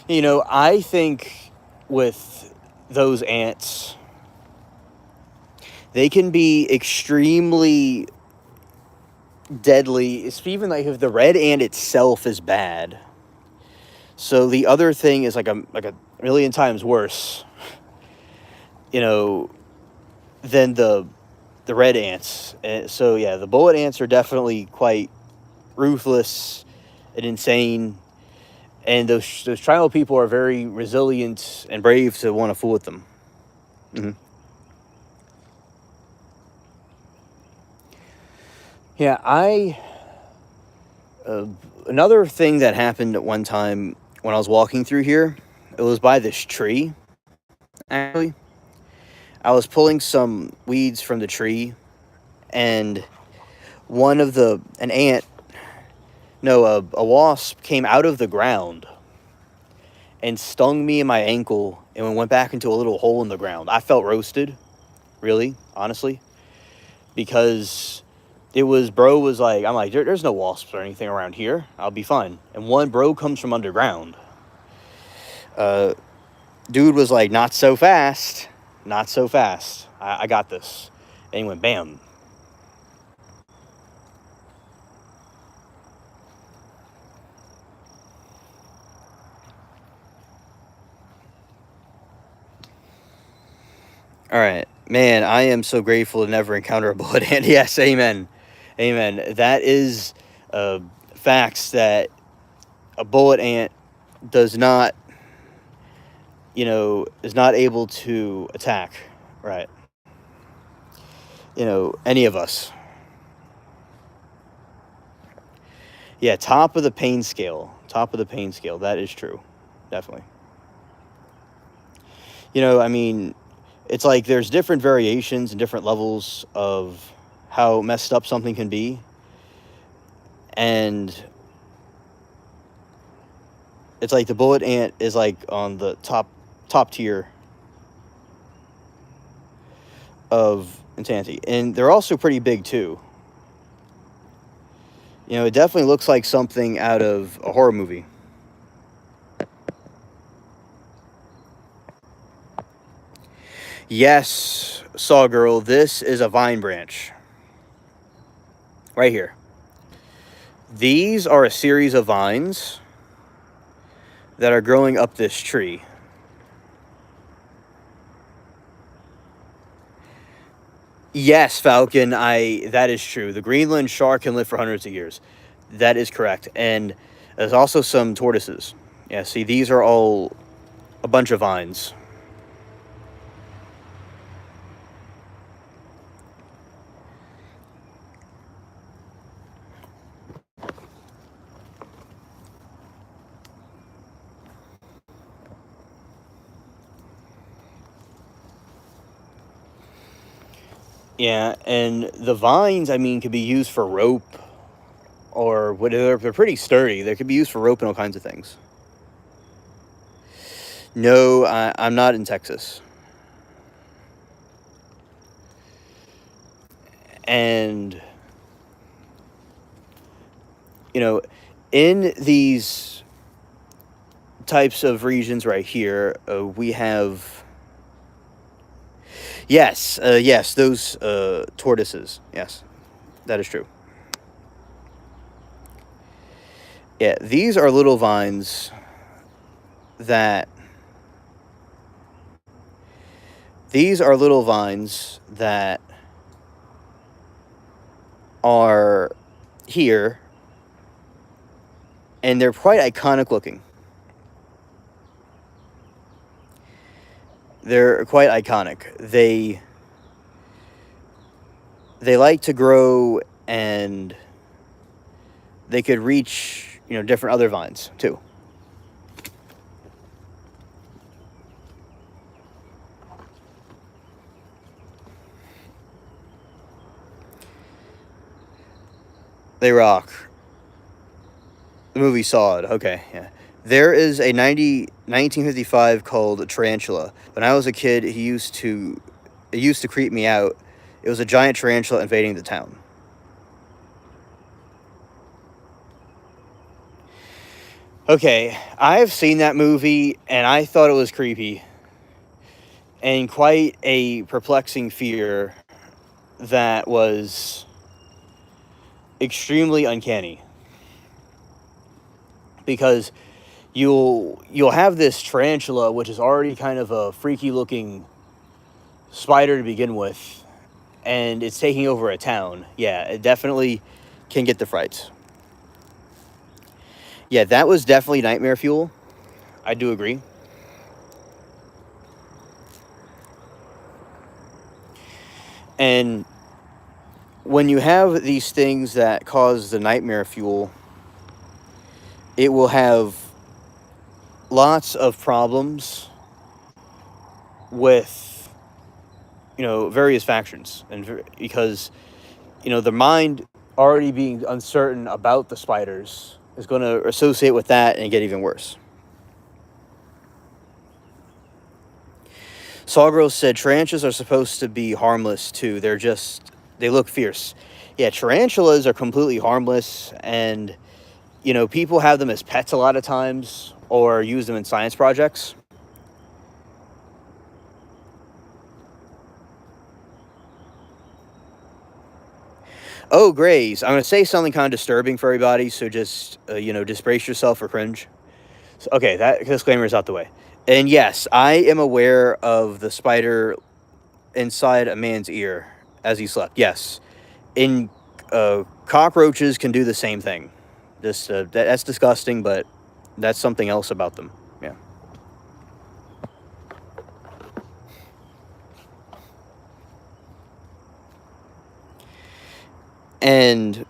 I think with those ants, they can be extremely deadly. It's even like if the red ant itself is bad. So the other thing is like a million times worse, you know, than the red ants. So yeah, the bullet ants are definitely quite ruthless and insane, and those tribal people are very resilient and brave to want to fool with them. Mm-hmm. Yeah, another thing that happened at one time when I was walking through here, it was by this tree. Actually, I was pulling some weeds from the tree, and an ant, no, a wasp came out of the ground and stung me in my ankle, and went back into a little hole in the ground. I felt roasted, really, honestly, because bro was like, I'm like, there's no wasps or anything around here. I'll be fine. And one bro comes from underground. Dude was like, not so fast. Not so fast. I got this. And he went, bam. All right. Man, I am so grateful to never encounter a bullet ant. Yes, amen. Amen. That is facts, that a bullet ant does not, is not able to attack, right? Any of us. Yeah, top of the pain scale. Top of the pain scale. That is true. Definitely. I mean, it's like there's different variations and different levels of how messed up something can be. And it's like the bullet ant is like on the top tier of insanity. And they're also pretty big too. It definitely looks like something out of a horror movie. Yes, Saw Girl, this is a vine branch. Right here. These are a series of vines that are growing up this tree. Yes, Falcon. I That is true. The Greenland shark can live for hundreds of years. That is correct. And there's also some tortoises. Yeah. See, these are all a bunch of vines. Yeah, and the vines, I mean, could be used for rope or whatever. They're pretty sturdy. They could be used for rope and all kinds of things. No, I'm not in Texas. And, you know, in these types of regions right here, we have, yes, those tortoises. Yes, that is true. Yeah, these are little vines that, these are little vines that are here, and they're quite iconic looking. They're quite iconic. They like to grow, and they could reach, different other vines too. They rock. The movie Saw It. Okay, yeah. There is a 1955 called Tarantula. When I was a kid, it used to creep me out. It was a giant tarantula invading the town. Okay, I've seen that movie, and I thought it was creepy and quite a perplexing fear that was extremely uncanny, because you'll have this tarantula, which is already kind of a freaky looking spider to begin with, and it's taking over a town. Yeah, it definitely can get the frights. Yeah, that was definitely nightmare fuel. I do agree. And when you have these things that cause the nightmare fuel, it will have lots of problems with, various factions, and because, the mind already being uncertain about the spiders is going to associate with that and get even worse. Sawgirl said tarantulas are supposed to be harmless too. They look fierce. Yeah, tarantulas are completely harmless, and people have them as pets a lot of times or use them in science projects. Oh, Grays, I'm going to say something kind of disturbing for everybody, so just, just brace yourself for cringe. So, okay, that disclaimer is out the way. And yes, I am aware of the spider inside a man's ear as he slept. Yes. In Cockroaches can do the same thing. That's disgusting, but that's something else about them. Yeah. And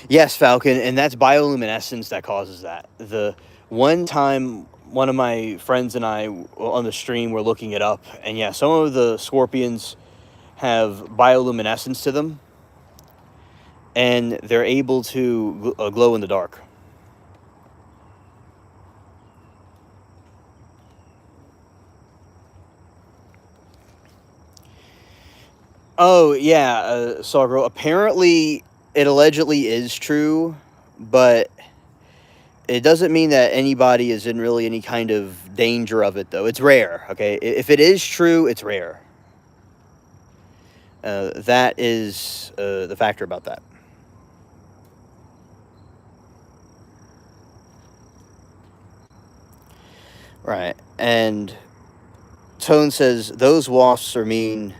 yes, Falcon, and that's bioluminescence that causes that. The one time, one of my friends and I on the stream were looking it up, and yeah, some of the scorpions have bioluminescence to them, and they're able to glow in the dark. Oh yeah, Sawgirl. Apparently, it allegedly is true, but it doesn't mean that anybody is in really any kind of danger of it, though. It's rare. Okay, if it is true, it's rare. That is the factor about that. Right, and Tone says, those wasps are mean.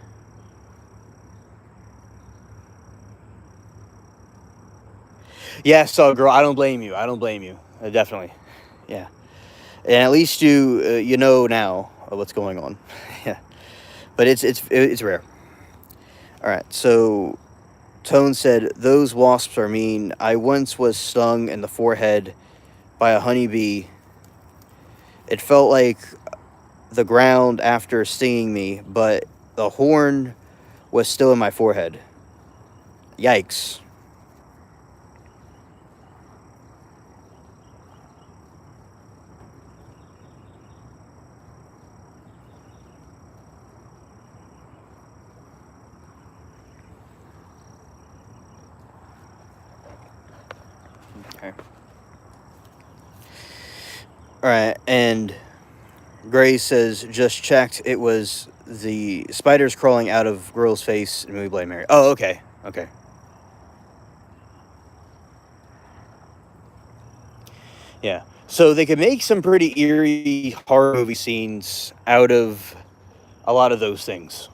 Yeah, so girl, I don't blame you. I don't blame you. Definitely. Yeah. And at least you know now what's going on. Yeah. But it's rare. All right. So Tone said, those wasps are mean. I once was stung in the forehead by a honeybee. It felt like the ground after stinging me, but the horn was still in my forehead. Yikes. Okay. All right. And Gray says, just checked. It was the spiders crawling out of girl's face, and we blame Mary. Oh, okay. Okay. Yeah. So they could make some pretty eerie horror movie scenes out of a lot of those things.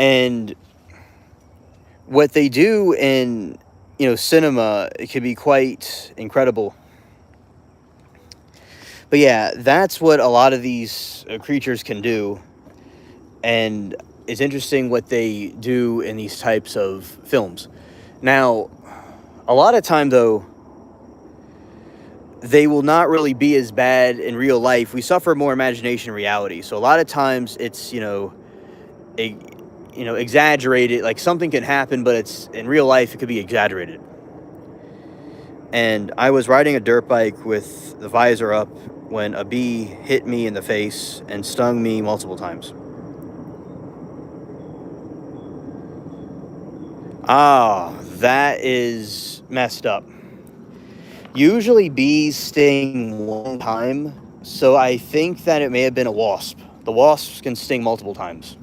And what they do in, cinema, it can be quite incredible. But yeah, that's what a lot of these creatures can do. And it's interesting what they do in these types of films. Now, a lot of time though, they will not really be as bad in real life. We suffer more imagination and reality. So a lot of times it's, a, exaggerated. Like something can happen, but it's in real life it could be exaggerated. And I was riding a dirt bike with the visor up when a bee hit me in the face and stung me multiple times. Ah, that is messed up. Usually bees sting one time, so I think that it may have been a wasp. The wasps can sting multiple times.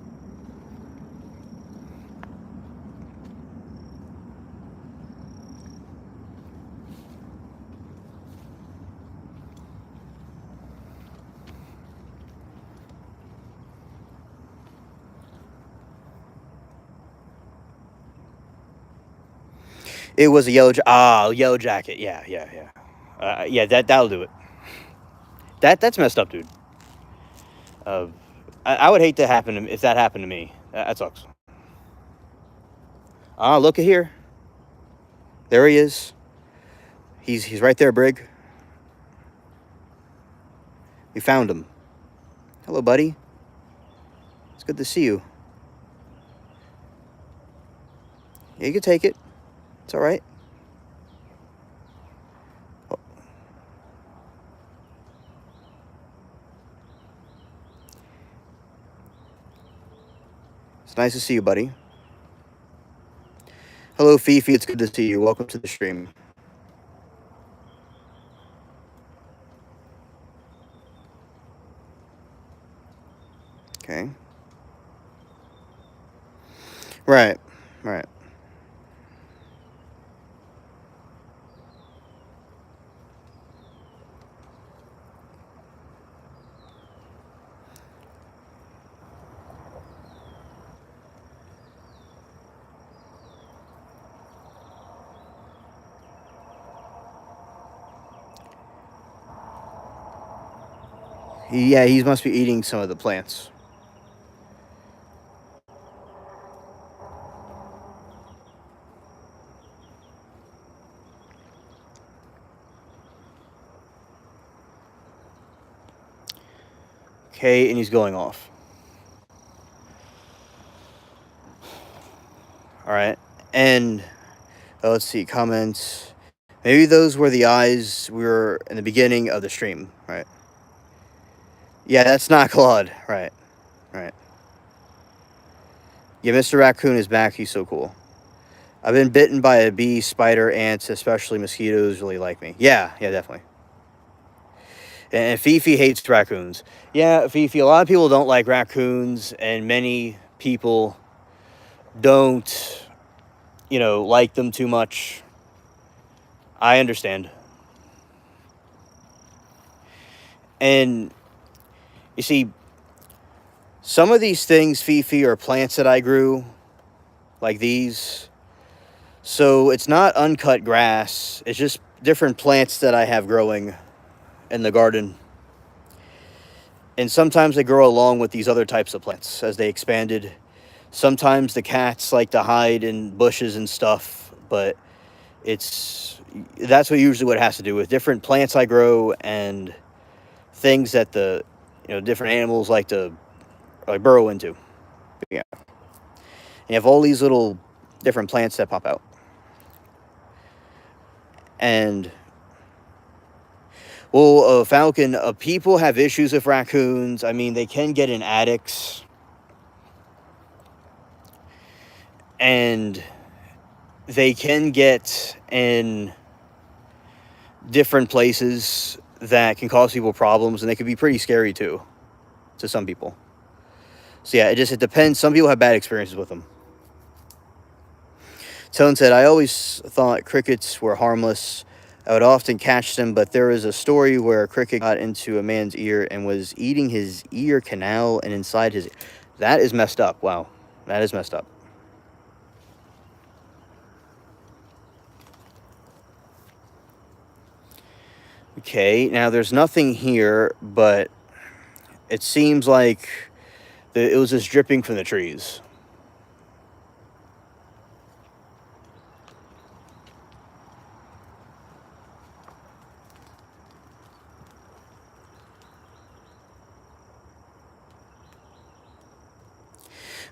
It was a yellow jacket. Yeah, yeah, yeah. Yeah, that'll do it. That's messed up, dude. Uh, I would hate to happen if that happened to me. That sucks. Look at here. There he is. He's right there, Brig. We found him. Hello, buddy. It's good to see you. Yeah, you can take it. It's all right. Oh. It's nice to see you, buddy. Hello, Fifi. It's good to see you. Welcome to the stream. Okay. Right. Right. Yeah, he must be eating some of the plants. Okay, and he's going off. All right. And let's see, comments. Maybe those were the eyes we were in the beginning of the stream, right? Yeah, that's not Claude. Right. Right. Yeah, Mr. Raccoon is back. He's so cool. I've been bitten by a bee, spider, ants, especially mosquitoes really like me. Yeah, definitely. And Fifi hates raccoons. Yeah, Fifi, a lot of people don't like raccoons, and many people don't, like them too much. I understand. And you see, some of these things, Fifi, are plants that I grew, like these. So it's not uncut grass. It's just different plants that I have growing in the garden. And sometimes they grow along with these other types of plants as they expanded. Sometimes the cats like to hide in bushes and stuff, but that's usually what it has to do with different plants I grow and things that the different animals like to burrow into. Yeah. And you have all these little different plants that pop out. And well, Falcon, people have issues with raccoons. I mean, they can get in attics. And they can get in different places that can cause people problems, and they can be pretty scary too to some people. So yeah, it depends. Some people have bad experiences with them. Tone said, I always thought crickets were harmless. I would often catch them, but there was a story where a cricket got into a man's ear and was eating his ear canal and inside his... That is messed up. Wow. That is messed up. Okay, now there's nothing here, but it seems like it was just dripping from the trees.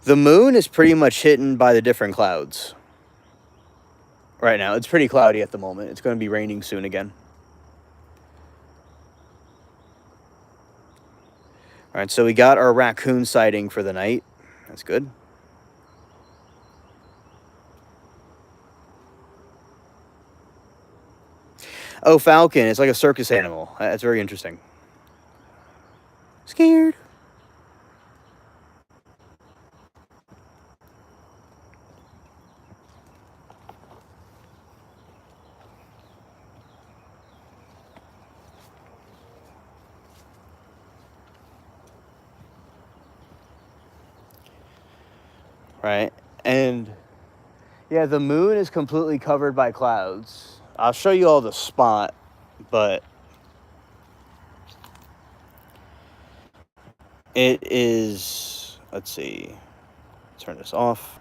The moon is pretty much hidden by the different clouds right now. It's pretty cloudy at the moment. It's going to be raining soon again. All right, so we got our raccoon sighting for the night. That's good. Oh, falcon. It's like a circus animal. That's very interesting. Scared. Right, and yeah, the moon is completely covered by clouds. I'll show you all the spot, but it is, let's see, turn this off.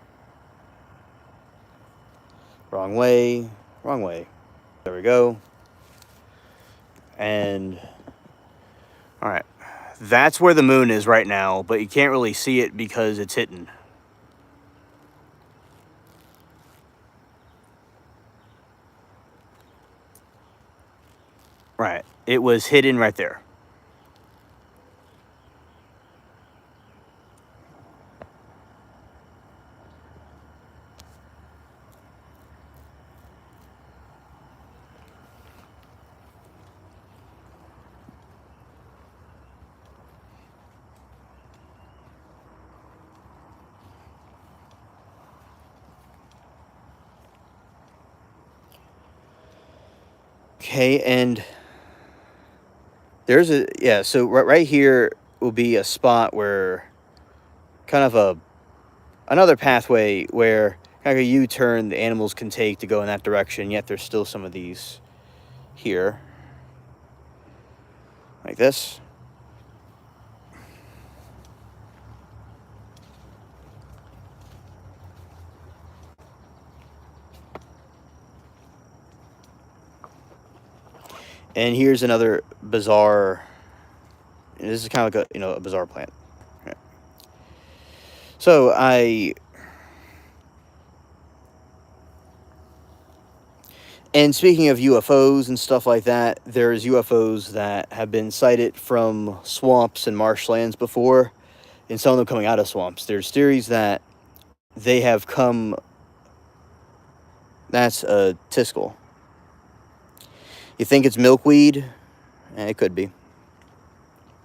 Wrong way. There we go. And all right, that's where the moon is right now, but you can't really see it because it's hidden. Right, it was hidden right there. Okay, and there's so right here will be a spot where kind of another pathway where kind of a U-turn the animals can take to go in that direction, yet there's still some of these here. Like this. And here's another bizarre... This is kind of like a bizarre plant. Right. So and speaking of UFOs and stuff like that, there's UFOs that have been sighted from swamps and marshlands before, and some of them coming out of swamps. There's theories that they have come... That's a tiskel. You think it's milkweed? It could be.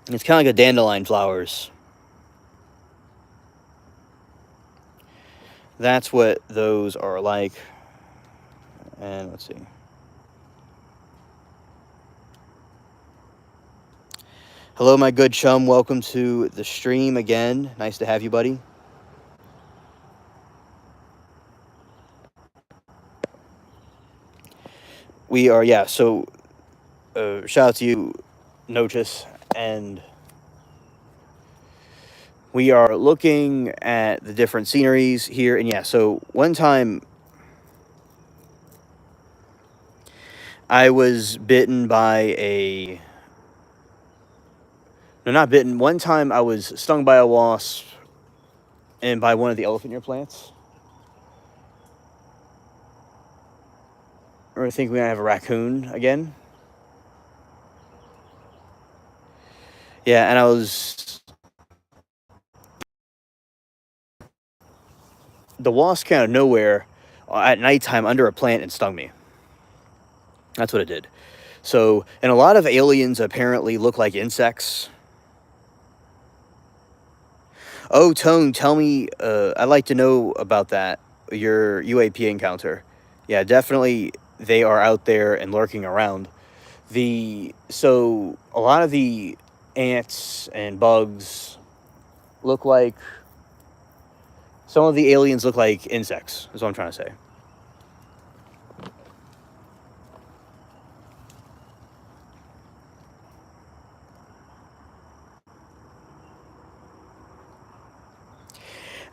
It's kind of like a dandelion flowers. That's what those are like. And let's see. Hello, my good chum. Welcome to the stream again. Nice to have you, buddy. We are, yeah, so shout out to you, Notice. And we are looking at the different sceneries here. And yeah, so one time I was bitten by a. No, not bitten. One time I was stung by a wasp and by one of the elephant ear plants. Or I think we might have a raccoon again. Yeah, and I was. The wasp came out of nowhere at nighttime under a plant and stung me. That's what it did. So, and a lot of aliens apparently look like insects. Oh, Tone, tell me, I'd like to know about that, your UAP encounter. Yeah, definitely they are out there and lurking around. So a lot of the ants and bugs look like, some of the aliens look like insects, is what I'm trying to say.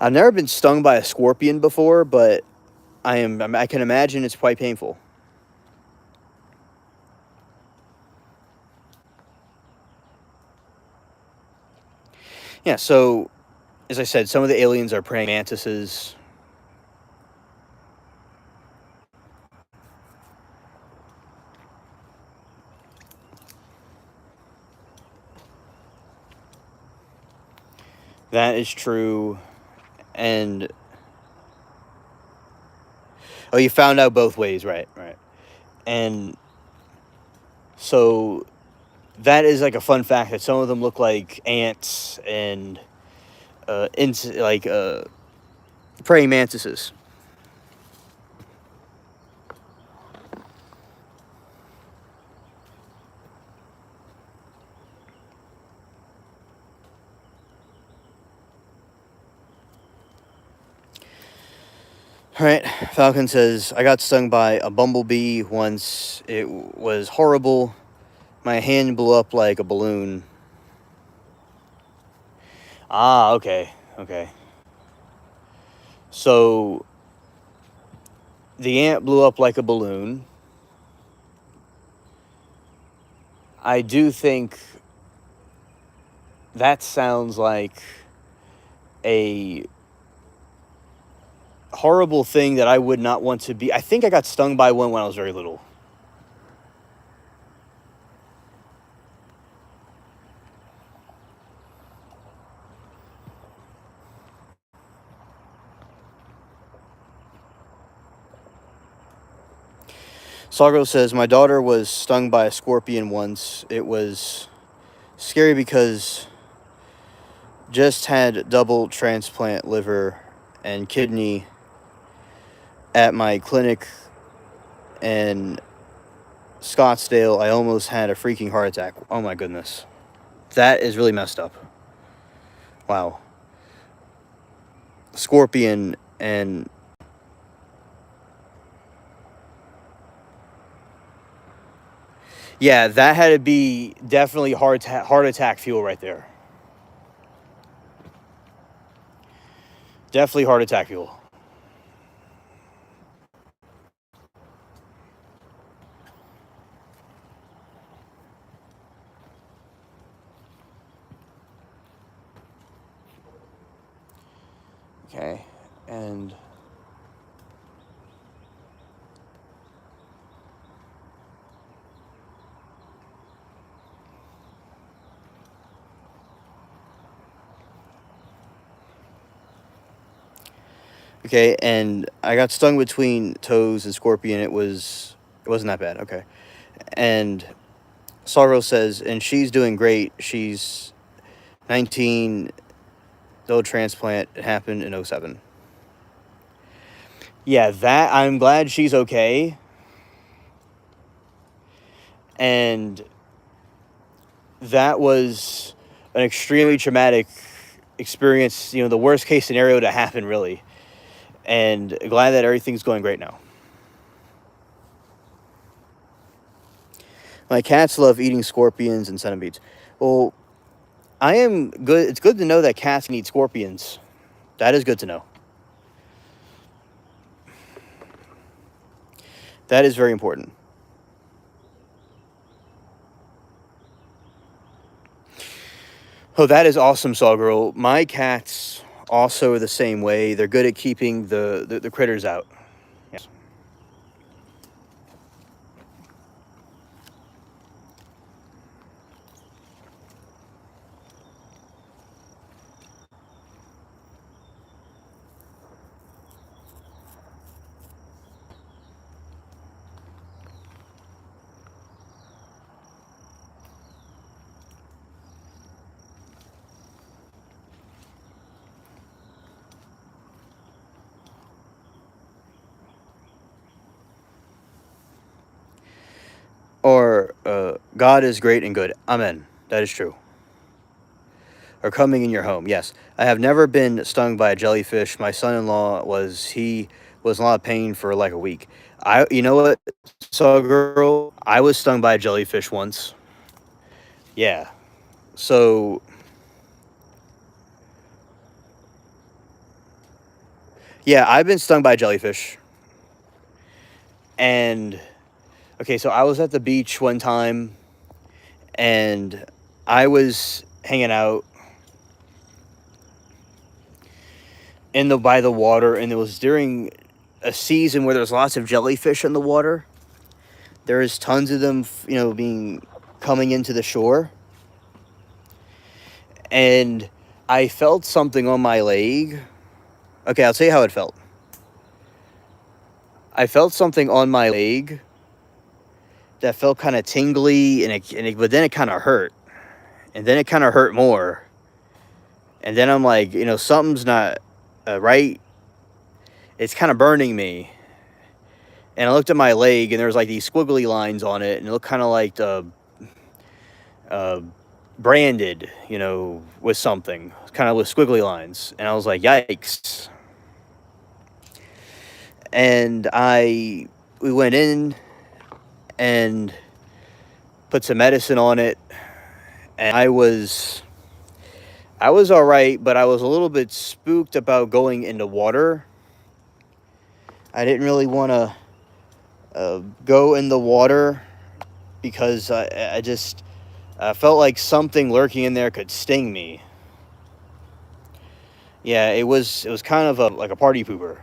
I've never been stung by a scorpion before, but I can imagine it's quite painful. Yeah, so as I said, some of the aliens are praying mantises. That is true. And oh, you found out both ways, right? Right. And so that is like a fun fact that some of them look like ants and like praying mantises. All right, Falcon says, I got stung by a bumblebee once. It was horrible. My hand blew up like a balloon. Ah, okay, okay. So the ant blew up like a balloon. I do think that sounds like a horrible thing that I would not want to be. I think I got stung by one when I was very little. Sargo says, my daughter was stung by a scorpion once. It was scary because just had double transplant liver and kidney at my clinic in Scottsdale. I almost had a freaking heart attack. Oh my goodness. That is really messed up. Wow. Scorpion and yeah, that had to be definitely heart attack fuel right there. Definitely heart attack fuel. Okay, and okay, and I got stung between toes and scorpion. It wasn't that bad. Okay, and Sorrow says, and she's doing great. She's 19. No transplant. It happened in 07. Yeah, that I'm glad she's okay. And that was an extremely traumatic experience, the worst case scenario to happen, really. And glad that everything's going great now. My cats love eating scorpions and centipedes. Well, I am good. It's good to know that cats can eat scorpions. That is good to know. That is very important. Oh, that is awesome, Saw Girl. My cats also are the same way. They're good at keeping the critters out. Yes. Or God is great and good. Amen. That is true. Or coming in your home. Yes. I have never been stung by a jellyfish. My son-in-law he was in a lot of pain for like a week. You know what, Saw Girl? I was stung by a jellyfish once. Yeah. So, yeah, I've been stung by a jellyfish. And, okay, so I was at the beach one time and I was hanging out by the water, and it was during a season where there's lots of jellyfish in the water. There's tons of them, being coming into the shore. And I felt something on my leg. Okay, I'll tell you how it felt. I felt something on my leg that felt kind of tingly, but then it kind of hurt. And then it kind of hurt more. And then I'm like, something's not right. It's kind of burning me. And I looked at my leg, and there was like these squiggly lines on it, and it looked kind of like uh, branded, with something, kind of with squiggly lines. And I was like, yikes. And we went in and put some medicine on it, and I was all right, but I was a little bit spooked about going into water. I didn't really want to go in the water because I just felt like something lurking in there could sting me. Yeah, it was kind of like a party pooper.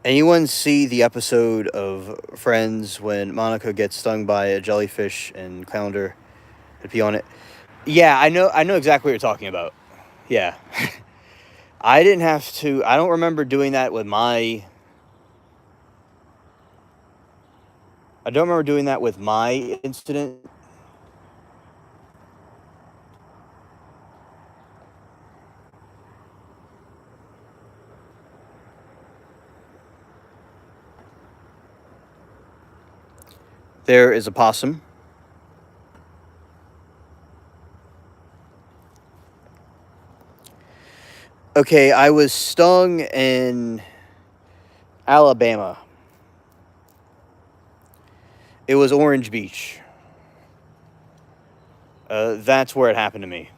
Anyone see the episode of Friends when Monica gets stung by a jellyfish and Clounder had pee on it? Yeah, I know exactly what you're talking about. Yeah. I didn't have to. I don't remember doing that with my. I don't remember doing that with my incident. There is a possum. Okay, I was stung in Alabama. It was Orange Beach. That's where it happened to me.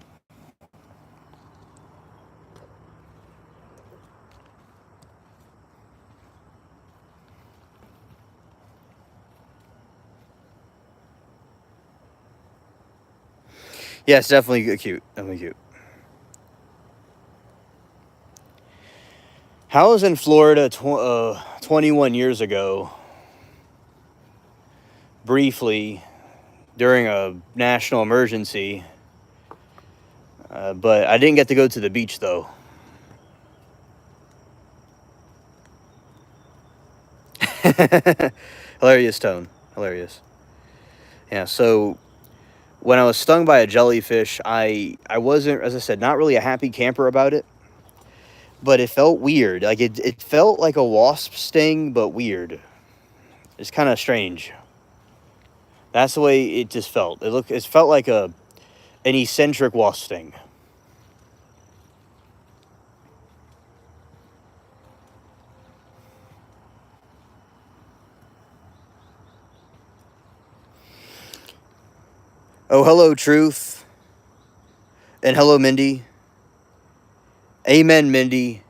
Yes, definitely cute. Definitely cute. I was in Florida 21 years ago, briefly, during a national emergency, but I didn't get to go to the beach, though. Hilarious tone. Hilarious. Yeah, so when I was stung by a jellyfish, I wasn't, as I said, not really a happy camper about it, but it felt weird. Like it felt like a wasp sting, but weird. It's kind of strange. That's the way it just felt. It felt like an eccentric wasp sting. Oh, hello, Truth. And hello, Mindy. Amen, Mindy.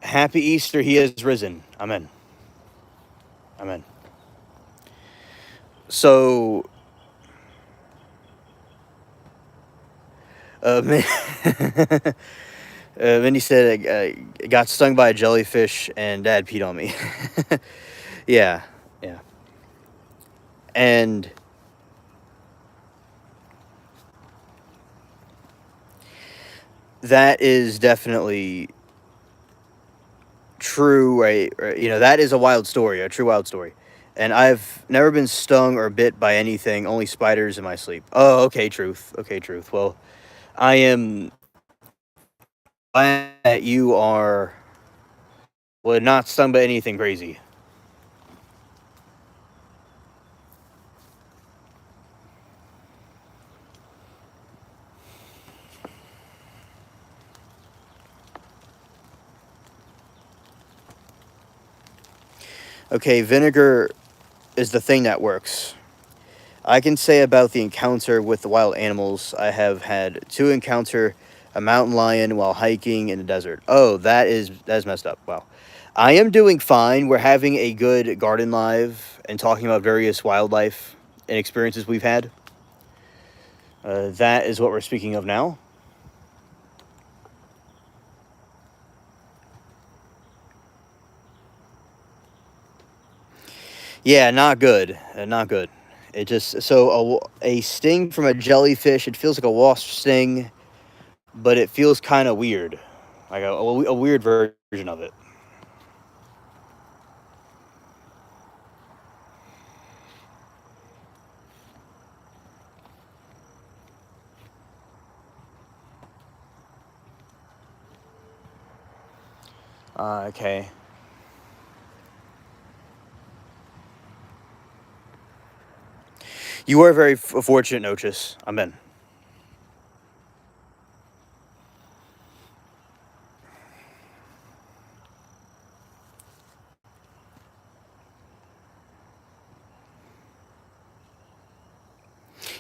Happy Easter, he has risen. Amen. Amen. So, Min- Mindy said, got stung by a jellyfish and Dad peed on me. Yeah, yeah. And that is definitely true, right? You know, that is a wild story, a true wild story. And I've never been stung or bit by anything, only spiders in my sleep. Oh, okay, Truth. Okay, Truth. Well, I am glad that you are, well, not stung by anything crazy. Okay, vinegar is the thing that works. I can say about the encounter with the wild animals, I have had two encounter a mountain lion while hiking in the desert. Oh, that is messed up. Wow. I am doing fine. We're having a good garden live and talking about various wildlife and experiences we've had. That is what we're speaking of now. Yeah, not good. Not good. It just so a sting from a jellyfish. It feels like a wasp sting, but it feels kind of weird, like a weird version of it. Okay. You are very fortunate, Notice. Amen.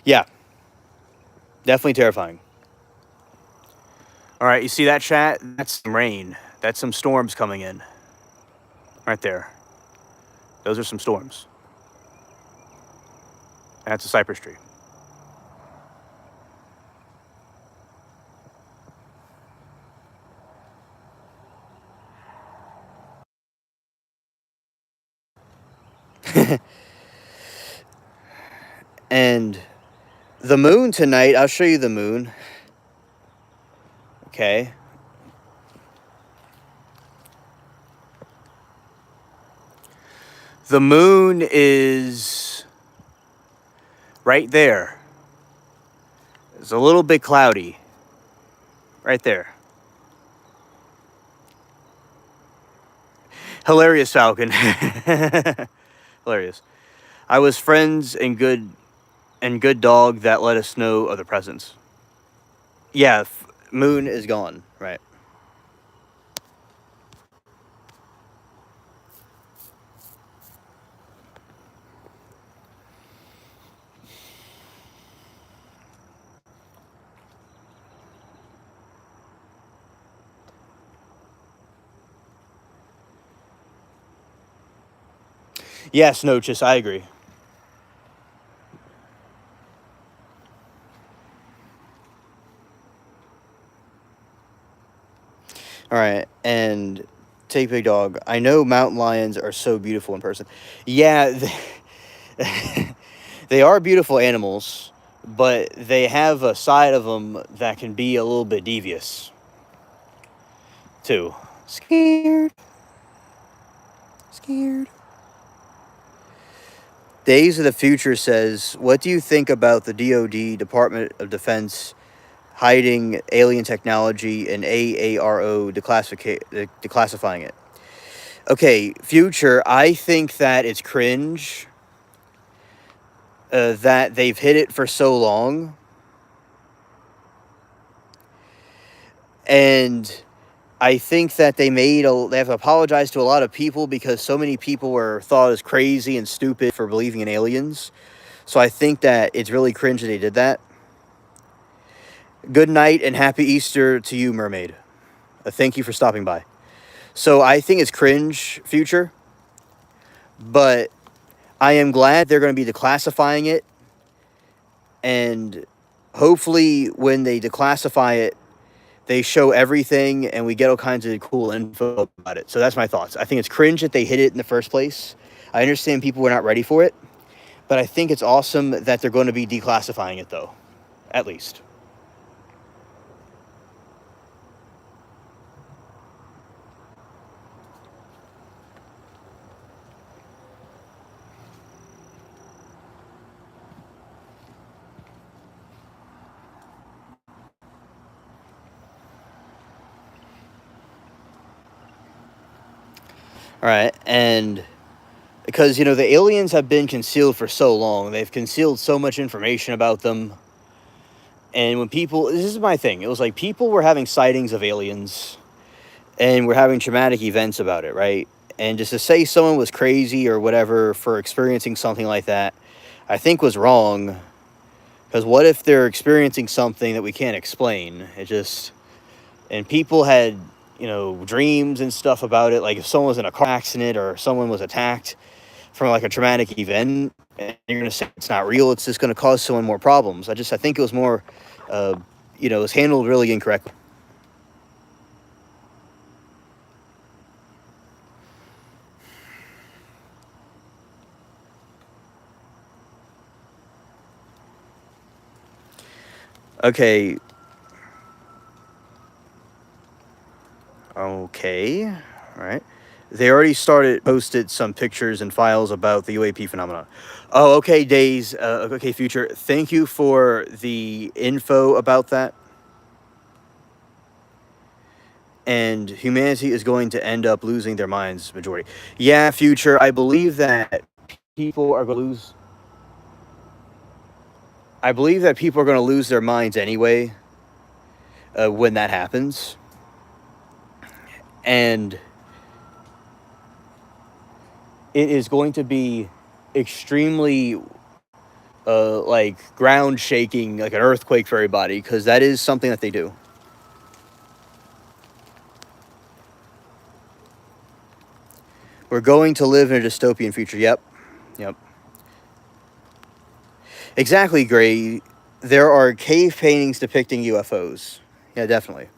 Yeah, definitely terrifying. All right, you see that chat? That's some rain. That's some storms coming in. Right there. Those are some storms. That's a cypress tree. And the moon tonight, I'll show you the moon. Okay. The moon is right there. It's a little bit cloudy. Right there. Hilarious, Falcon. Hilarious. I was friends and good dog that let us know of the presence. Yeah, moon is gone. Right. Yes, Notice, I agree. All right, and take Big Dog. I know mountain lions are so beautiful in person. Yeah, they are beautiful animals, but they have a side of them that can be a little bit devious, too. Scared. Scared. Days of the Future says, what do you think about the DoD, Department of Defense, hiding alien technology and AARO declassifying it? Okay, Future, I think that it's cringe that they've hid it for so long. And I think that they have to apologize to a lot of people because so many people were thought as crazy and stupid for believing in aliens. So I think that it's really cringe that they did that. Good night and happy Easter to you, Mermaid. Thank you for stopping by. So I think it's cringe, Future, but I am glad they're going to be declassifying it. And hopefully when they declassify it, they show everything and we get all kinds of cool info about it. So that's my thoughts. I think it's cringe that they hid it in the first place. I understand people were not ready for it, but I think it's awesome that they're going to be declassifying it, though, at least. All right, and because, you know, the aliens have been concealed for so long, they've concealed so much information about them. And when people, this is my thing, it was like people were having sightings of aliens and we're having traumatic events about it, right? And just to say someone was crazy or whatever for experiencing something like that, I think was wrong. Because what if they're experiencing something that we can't explain? And people had, you know, dreams and stuff about it. Like if someone was in a car accident or someone was attacked from like a traumatic event, and you're going to say it's not real, it's just going to cause someone more problems. I think it was more, it was handled really incorrectly. Okay. Okay. All right. They already posted some pictures and files about the UAP phenomenon. Oh, okay, Days. Okay, Future. Thank you for the info about that. And humanity is going to end up losing their minds, majority. Yeah, Future. I believe that people are going to lose. I believe that people are going to lose their minds anyway when that happens. And it is going to be extremely like ground shaking, like an earthquake for everybody, because that is something that they do. We're going to live in a dystopian future. Yep. Yep. Exactly, Gray. There are cave paintings depicting UFOs. Yeah, definitely.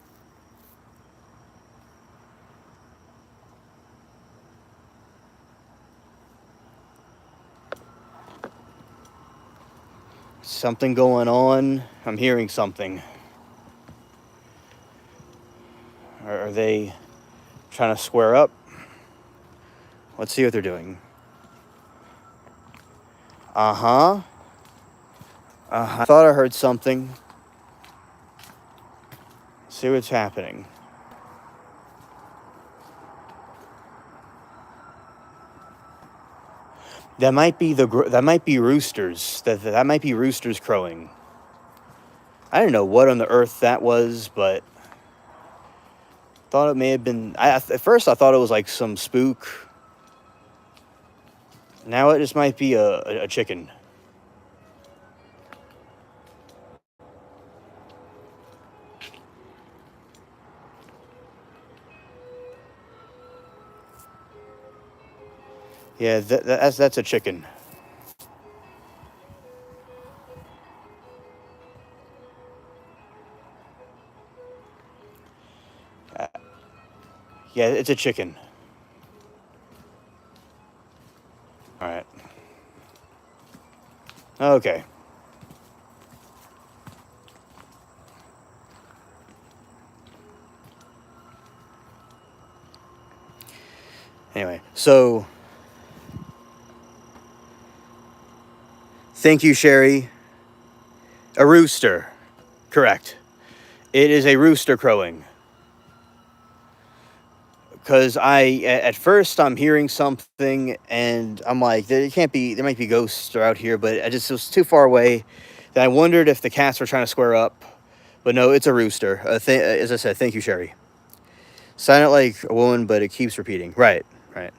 Something going on. I'm hearing something. Are they trying to square up? Let's see what they're doing. Uh-huh. I thought I heard something. See what's happening. That might be roosters. That might be roosters crowing. I don't know what on the earth that was, but thought it may have been. At first, I thought it was like some spook. Now it just might be a chicken. Yeah, that's a chicken. Uh, yeah, it's a chicken. All right. Okay. Anyway, so Thank you, Sherry. A rooster. Correct. It is a rooster crowing. Because at first I'm hearing something and I'm like, there can't be, there might be ghosts out here, but it was too far away that I wondered if the cats were trying to square up. But no, it's a rooster. As I said, thank you, Sherry. Sounded like a woman, but it keeps repeating. Right, right.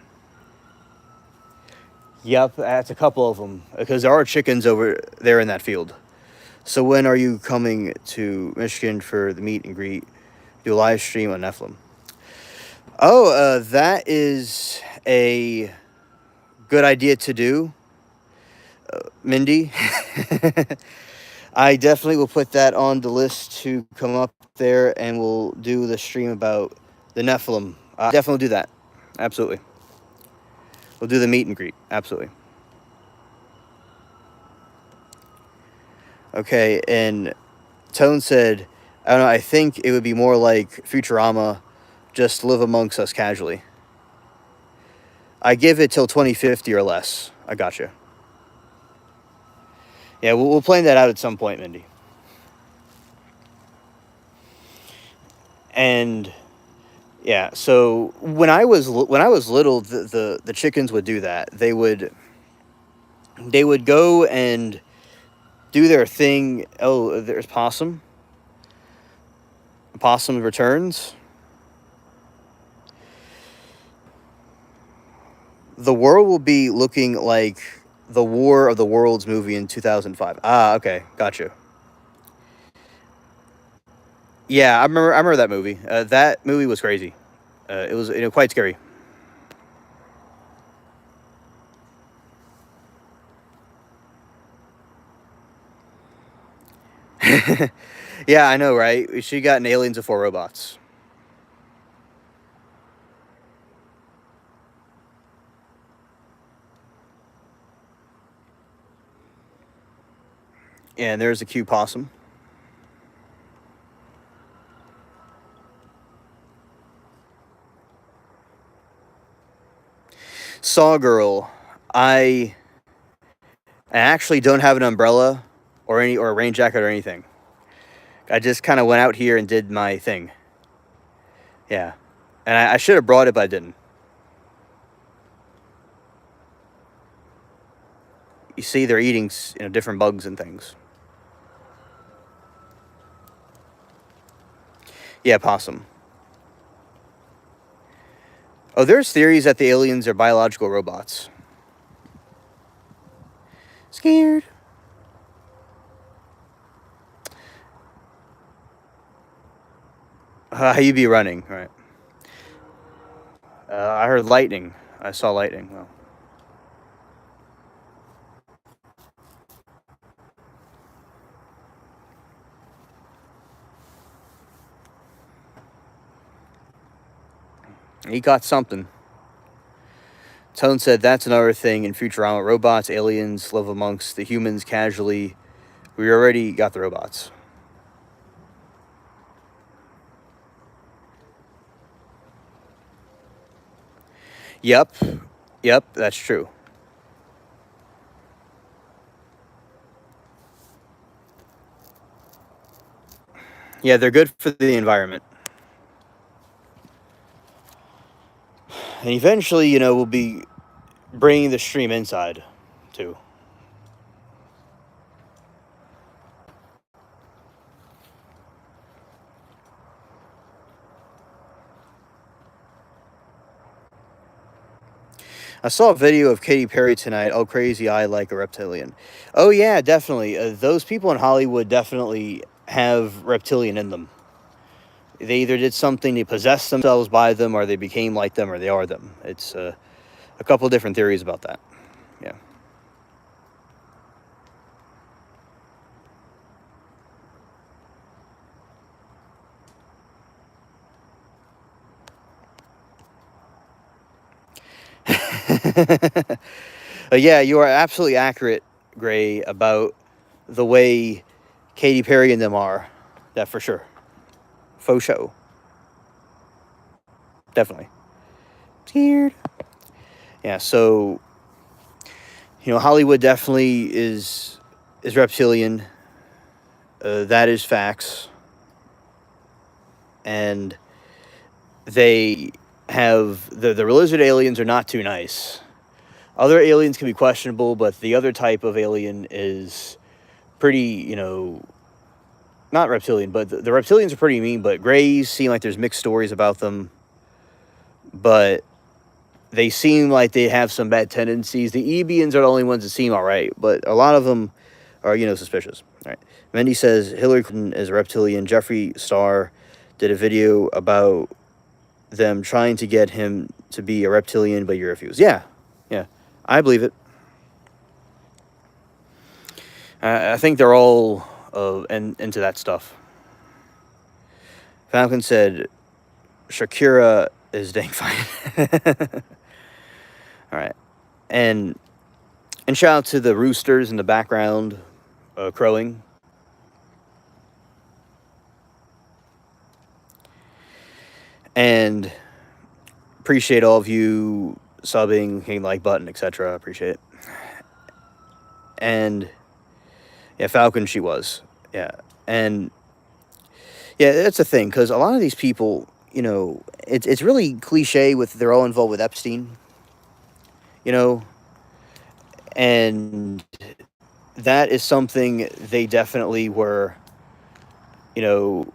Yep, that's a couple of them because there are chickens over there in that field. So when are you coming to Michigan for the meet and greet? Do a live stream on Nephilim. Oh, that is a good idea to do, Mindy. I definitely will put that on the list to come up there, and we'll do the stream about the Nephilim. Definitely do that. Absolutely. We'll do the meet and greet. Absolutely. Okay, and Tone said, I don't know, I think it would be more like Futurama, just live amongst us casually. I give it till 2050 or less. I gotcha. Yeah, we'll plan that out at some point, Mindy. And yeah, so when I was little, the chickens would do that. They would go and do their thing. Oh, there's Possum. Possum returns. The world will be looking like the War of the Worlds movie in 2005. Ah, okay, gotcha. Yeah, I remember that movie. That movie was crazy. It was quite scary. Yeah, I know, right? She got an Aliens Before Robots. And there's a cute possum. Saw Girl. I actually don't have an umbrella or a rain jacket or anything. I just kind of went out here and did my thing. Yeah, and I should have brought it, but I didn't. You see, they're eating different bugs and things. Yeah, possum. Oh, there's theories that the aliens are biological robots. Scared. You be running, right? I heard lightning. I saw lightning. Well, he got something. Tone said that's another thing in Futurama. Robots, aliens live amongst the humans casually. We already got the robots. Yep, that's true. Yeah, they're good for the environment. And eventually, we'll be bringing the stream inside, too. I saw a video of Katy Perry tonight. Oh, crazy, I like a reptilian. Oh, yeah, definitely. Those people in Hollywood definitely have reptilian in them. They either did something to possess themselves by them, or they became like them, or they are them. It's a couple different theories about that. Yeah. Yeah, you are absolutely accurate, Gray, about the way Katy Perry and them are. That for sure. Faux show. Definitely. Scared. Yeah, so Hollywood definitely is reptilian. That is facts, and they have the lizard aliens are not too nice. Other aliens can be questionable, but the other type of alien is pretty, not reptilian, but the reptilians are pretty mean. But Greys seem like there's mixed stories about them, but they seem like they have some bad tendencies. The Ebians are the only ones that seem all right, but a lot of them are, suspicious. All right. Mendy says Hillary Clinton is a reptilian. Jeffree Star did a video about them trying to get him to be a reptilian, but he refused. Yeah, yeah, I believe it. I think they're all into that stuff. Falcon said Shakira is dang fine. All right, and shout out to the roosters in the background, crowing. And appreciate all of you subbing, hitting the like button, etc. Appreciate it. And yeah, Falcon, she was. Yeah. And yeah, that's the thing, because a lot of these people, it's really cliche with they're all involved with Epstein, you know, and that is something they definitely were, you know,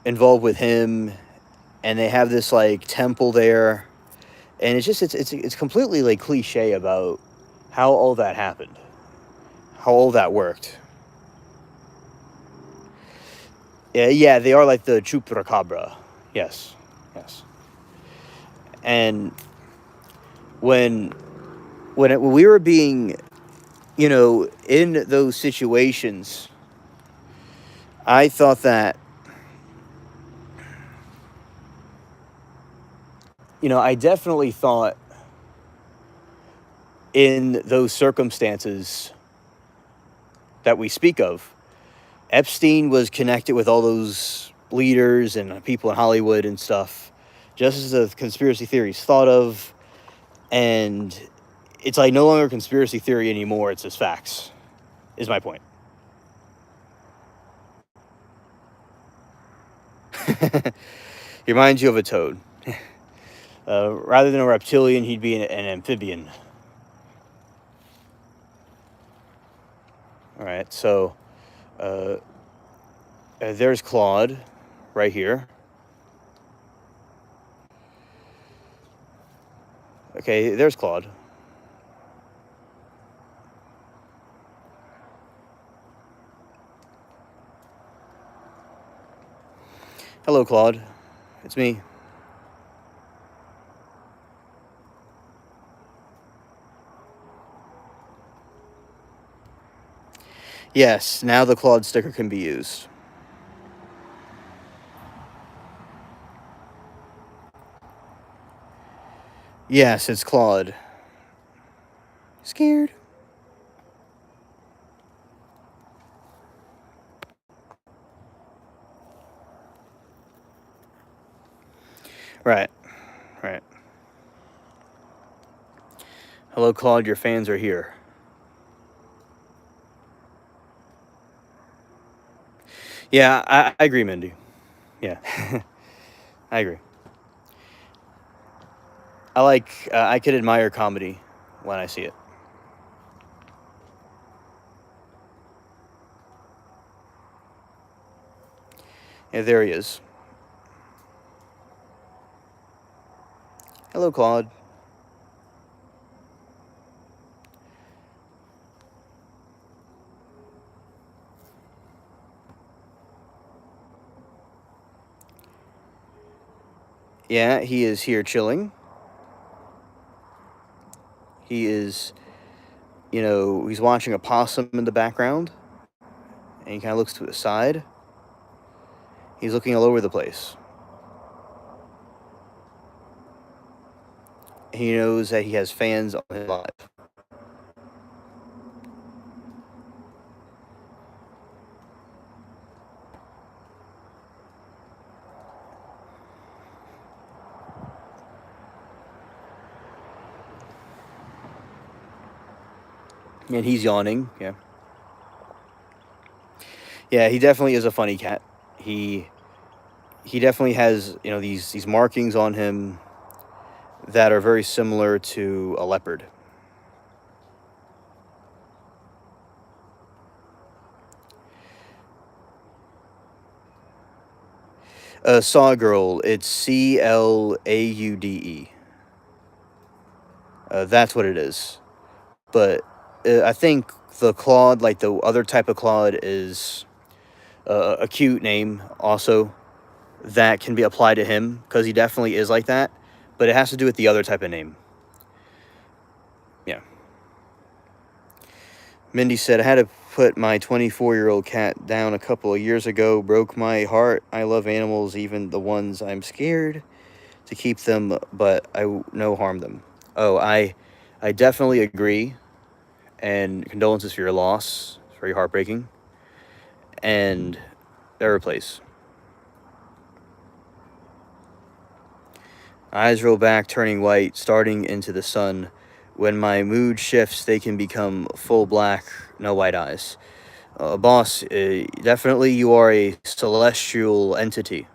involved with him, and they have this like temple there, and it's completely like cliche about how all that happened, how all that worked. Yeah, they are like the chupacabra. Yes, yes. And when when we were being, in those situations, I thought that, I definitely thought in those circumstances that we speak of, Epstein was connected with all those leaders and people in Hollywood and stuff, just as the conspiracy theories thought of. And it's like no longer a conspiracy theory anymore. It's just facts, is my point. He reminds you of a toad. Rather than a reptilian, he'd be an amphibian. All right, so there's Claude right here. Okay, there's Claude. Hello, Claude. It's me. Yes, now the Claude sticker can be used. Yes, it's Claude. Scared? Right, right. Hello, Claude, your fans are here. Yeah, I agree, Mindy. Yeah, I agree. I could admire comedy when I see it. Yeah, there he is. Hello, Claude. Yeah, he is here chilling. He is, he's watching a possum in the background, and he kind of looks to the side. He's looking all over the place. He knows that he has fans on his live. And he's yawning. Yeah. Yeah, he definitely is a funny cat. He he definitely has, these markings on him that are very similar to a leopard. Saw Girl, it's Claude. That's what it is. But I think the Claude, like the other type of Claude, is a cute name also that can be applied to him because he definitely is like that. But it has to do with the other type of name. Yeah. Mindy said, I had to put my 24-year-old cat down a couple of years ago. Broke my heart. I love animals, even the ones I'm scared to keep them, but no harm them. Oh, I definitely agree. And condolences for your loss. It's very heartbreaking. And their place. Eyes roll back, turning white, starting into the sun. When my mood shifts, they can become full black, no white eyes. Boss, definitely you are a celestial entity,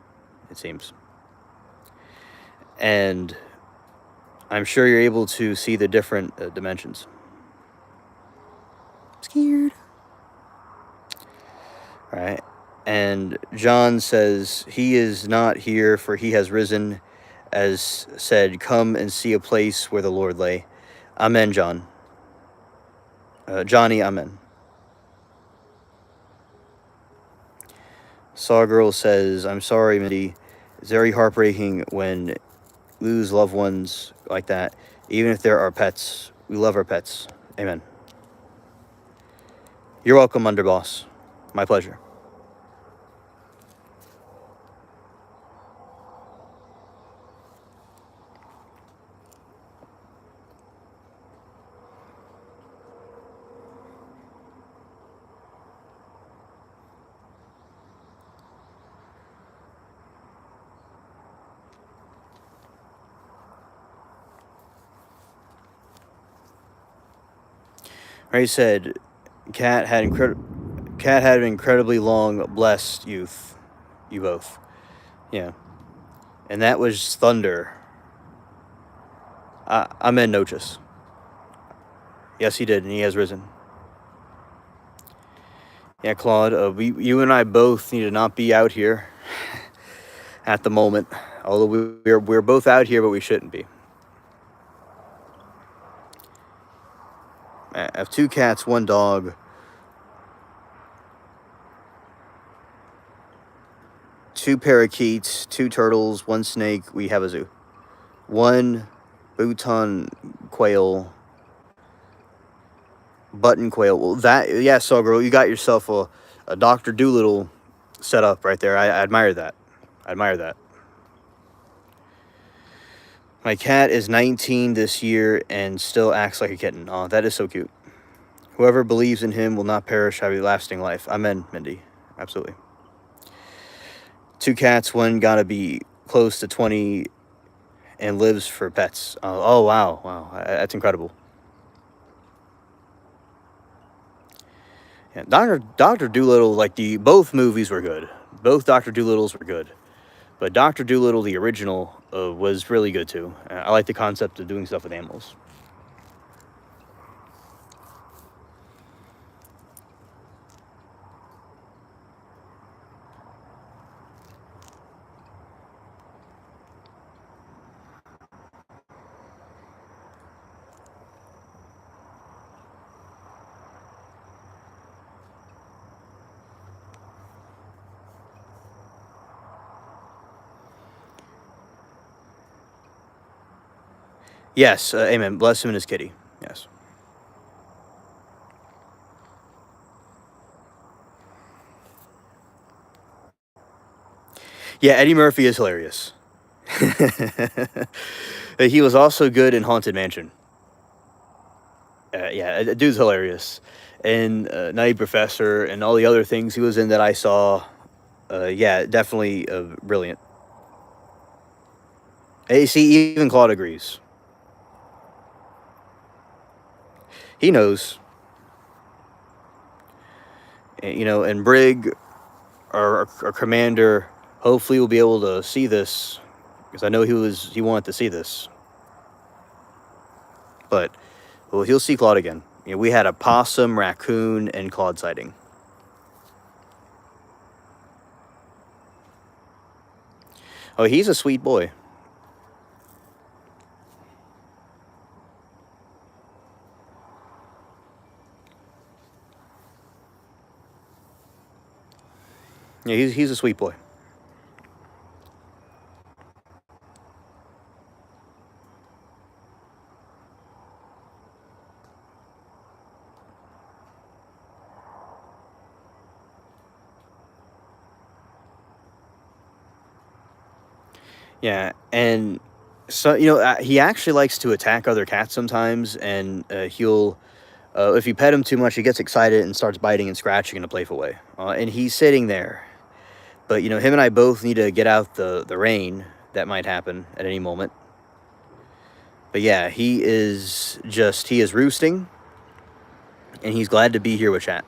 it seems. And I'm sure you're able to see the different dimensions. Scared. All right. And John says, he is not here, for he has risen, as said, come and see a place where the Lord lay. Amen, John. Johnny, amen. Sawgirl says, I'm sorry, Mindy. It's very heartbreaking when lose loved ones like that, even if there are pets. We love our pets. Amen. You're welcome, Underboss. My pleasure. Ray said, Cat had an incredibly long, blessed youth. You both. Yeah. And that was Thunder. Amen notice. Yes, he did, and he has risen. Yeah, Claude, you and I both need to not be out here at the moment. Although we're both out here, but we shouldn't be. I have 2 cats, 1 dog, 2 parakeets, 2 turtles, 1 snake. We have a zoo. 1 Bhutan quail, button quail. Well, yeah, Sawgirl, you got yourself a Dr. Doolittle set up right there. I admire that. I admire that. My cat is 19 this year and still acts like a kitten. Oh, that is so cute. Whoever believes in him will not perish, have a lasting life. Amen, Mindy. Absolutely. 2 cats, 1 gotta be close to 20 and lives for pets. Oh, wow. Wow. That's incredible. Yeah, Doctor Doolittle, like both movies were good. Both Doctor Doolittles were good. But Doctor Doolittle, the original, was really good too. I like the concept of doing stuff with animals. Yes, amen. Bless him and his kitty. Yes. Yeah, Eddie Murphy is hilarious. He was also good in Haunted Mansion. Yeah, dude's hilarious. And Nutty Professor and all the other things he was in that I saw. Yeah, definitely brilliant. Hey, see, even Claude agrees. He knows. You know, and Brig, our commander, hopefully will be able to see this, because I know he wanted to see this. But well, he'll see Claude again. You know, we had a possum, raccoon, and Claude sighting. Oh, he's a sweet boy. Yeah, he's a sweet boy. Yeah, and so you know, he actually likes to attack other cats sometimes, and he'll if you pet him too much, he gets excited and starts biting and scratching in a playful way. And he's sitting there, but you know, him and I both need to get out the rain that might happen at any moment. But yeah, he is roosting, and he's glad to be here with chat.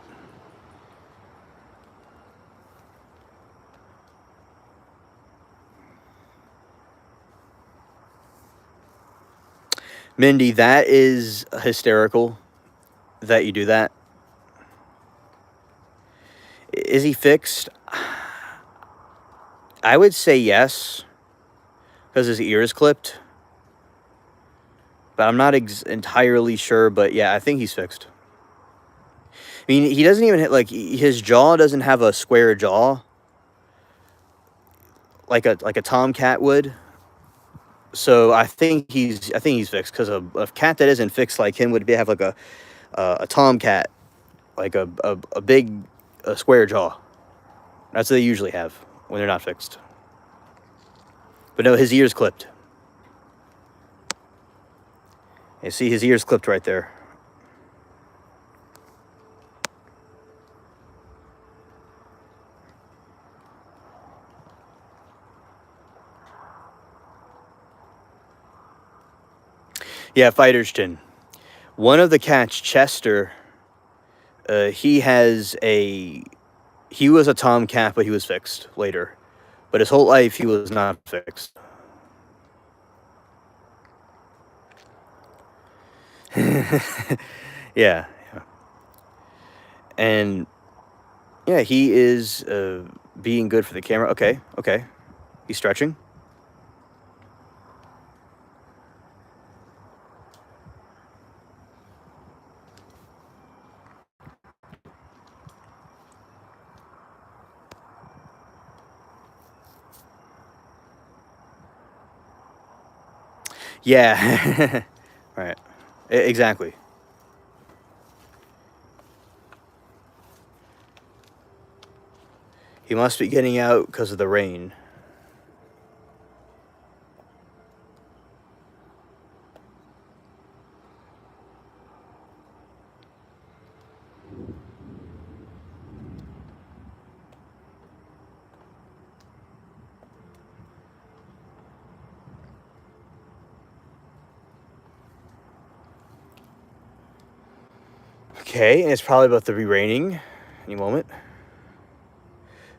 Mindy, that is hysterical that you do that. Is he fixed? I would say yes, because his ear is clipped. But I'm not entirely sure. But yeah, I think he's fixed. I mean, he doesn't even like his jaw doesn't have a square jaw like a tomcat would. So I think he's fixed, because a cat that isn't fixed like him would have like a tomcat, like a big square jaw. That's what they usually have when they're not fixed. But no, his ear's clipped. You see his ear's clipped right there. Yeah, fighter's chin. One of the cats, Chester, he was a tomcat, but he was fixed later. But his whole life, he was not fixed. Yeah. And yeah, he is being good for the camera. Okay. He's stretching. Yeah. Right. Exactly. He must be getting out because of the rain. Okay, and it's probably about to be raining any moment.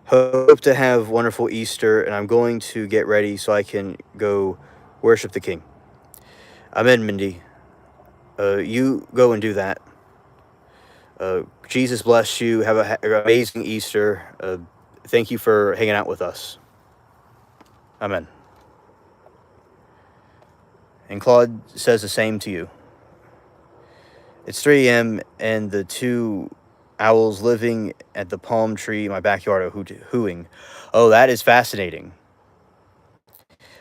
Hope to have wonderful Easter, and I'm going to get ready so I can go worship the King. Amen, Mindy. You go and do that. Jesus bless you. Have an amazing Easter. Thank you for hanging out with us. Amen. And Claude says the same to you. It's 3 a.m. and the two owls living at the palm tree in my backyard are hooing. Oh, that is fascinating.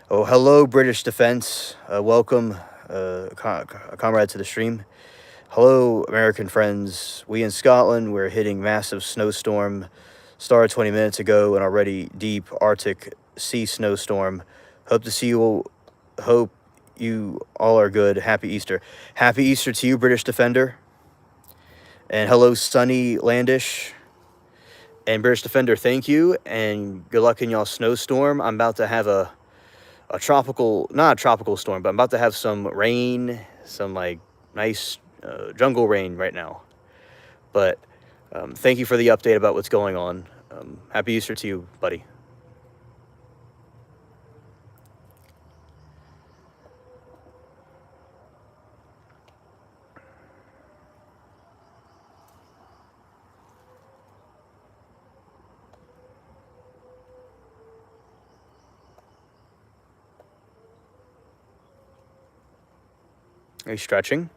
Oh, hello, British Defense. Welcome, comrade, to the stream. Hello, American friends. We in Scotland, we're hitting massive snowstorm. Started 20 minutes ago, and already deep Arctic sea snowstorm. Hope you all are good. Happy Easter. Happy Easter to you, British Defender. And hello, Sunny Landish. And British Defender, thank you. And good luck in y'all snowstorm. I'm about to have a tropical, not a tropical storm, but I'm about to have some rain, some like nice jungle rain right now. But Thank you for the update about what's going on. Happy Easter to you, buddy. Are you stretching?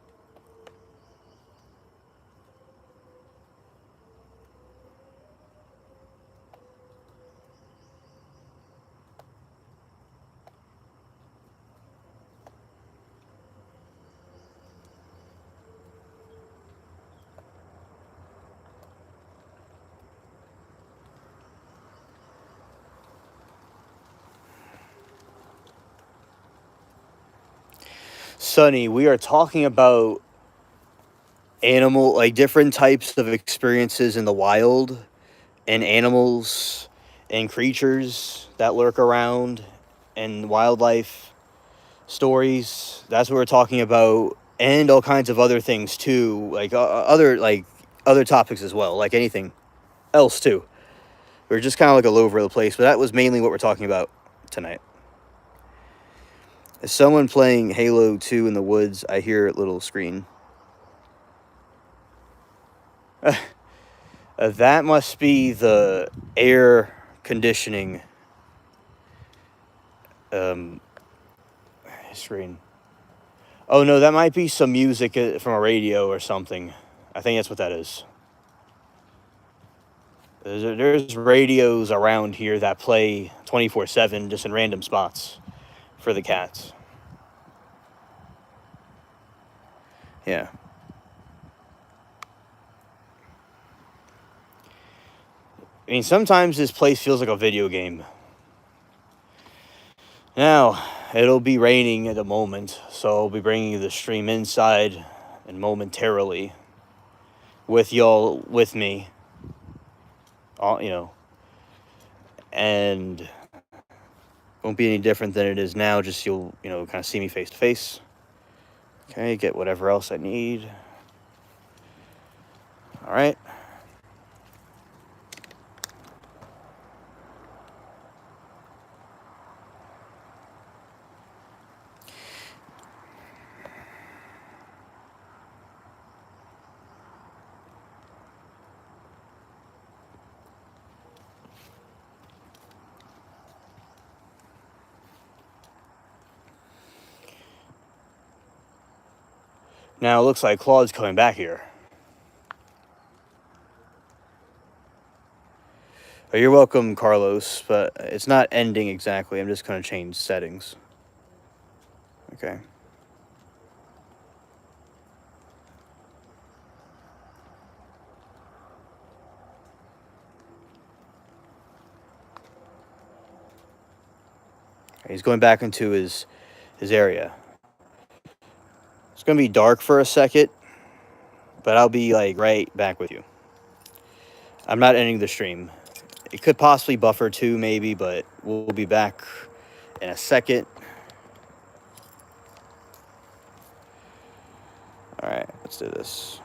Sonny, we are talking about like different types of experiences in the wild, and animals and creatures that lurk around, and wildlife stories. That's what we're talking about, and all kinds of other things too, like other topics as well, like anything else too. We're just kind of like all over the place, but that was mainly what we're talking about tonight. Is someone playing Halo 2 in the woods? I hear a little screen. That must be the air conditioning um, screen. Oh no, that might be some music from a radio or something. I think that's what that is. There's radios around here that play 24/7 just in random spots for the cats. Yeah. I mean, sometimes this place feels like a video game. Now, it'll be raining at the moment, so I'll be bringing the stream inside and momentarily with y'all with me. And won't be any different than it is now, just you'll, kind of see me face to face. Okay, get whatever else I need. All right. Now it looks like Claude's coming back here. Oh, you're welcome, Carlos, but it's not ending exactly. I'm just going to change settings. Okay. He's going back into his area. It's going to be dark for a second, but I'll be like right back with you. I'm not ending the stream. It could possibly buffer too, maybe, but we'll be back in a second. All right, let's do this.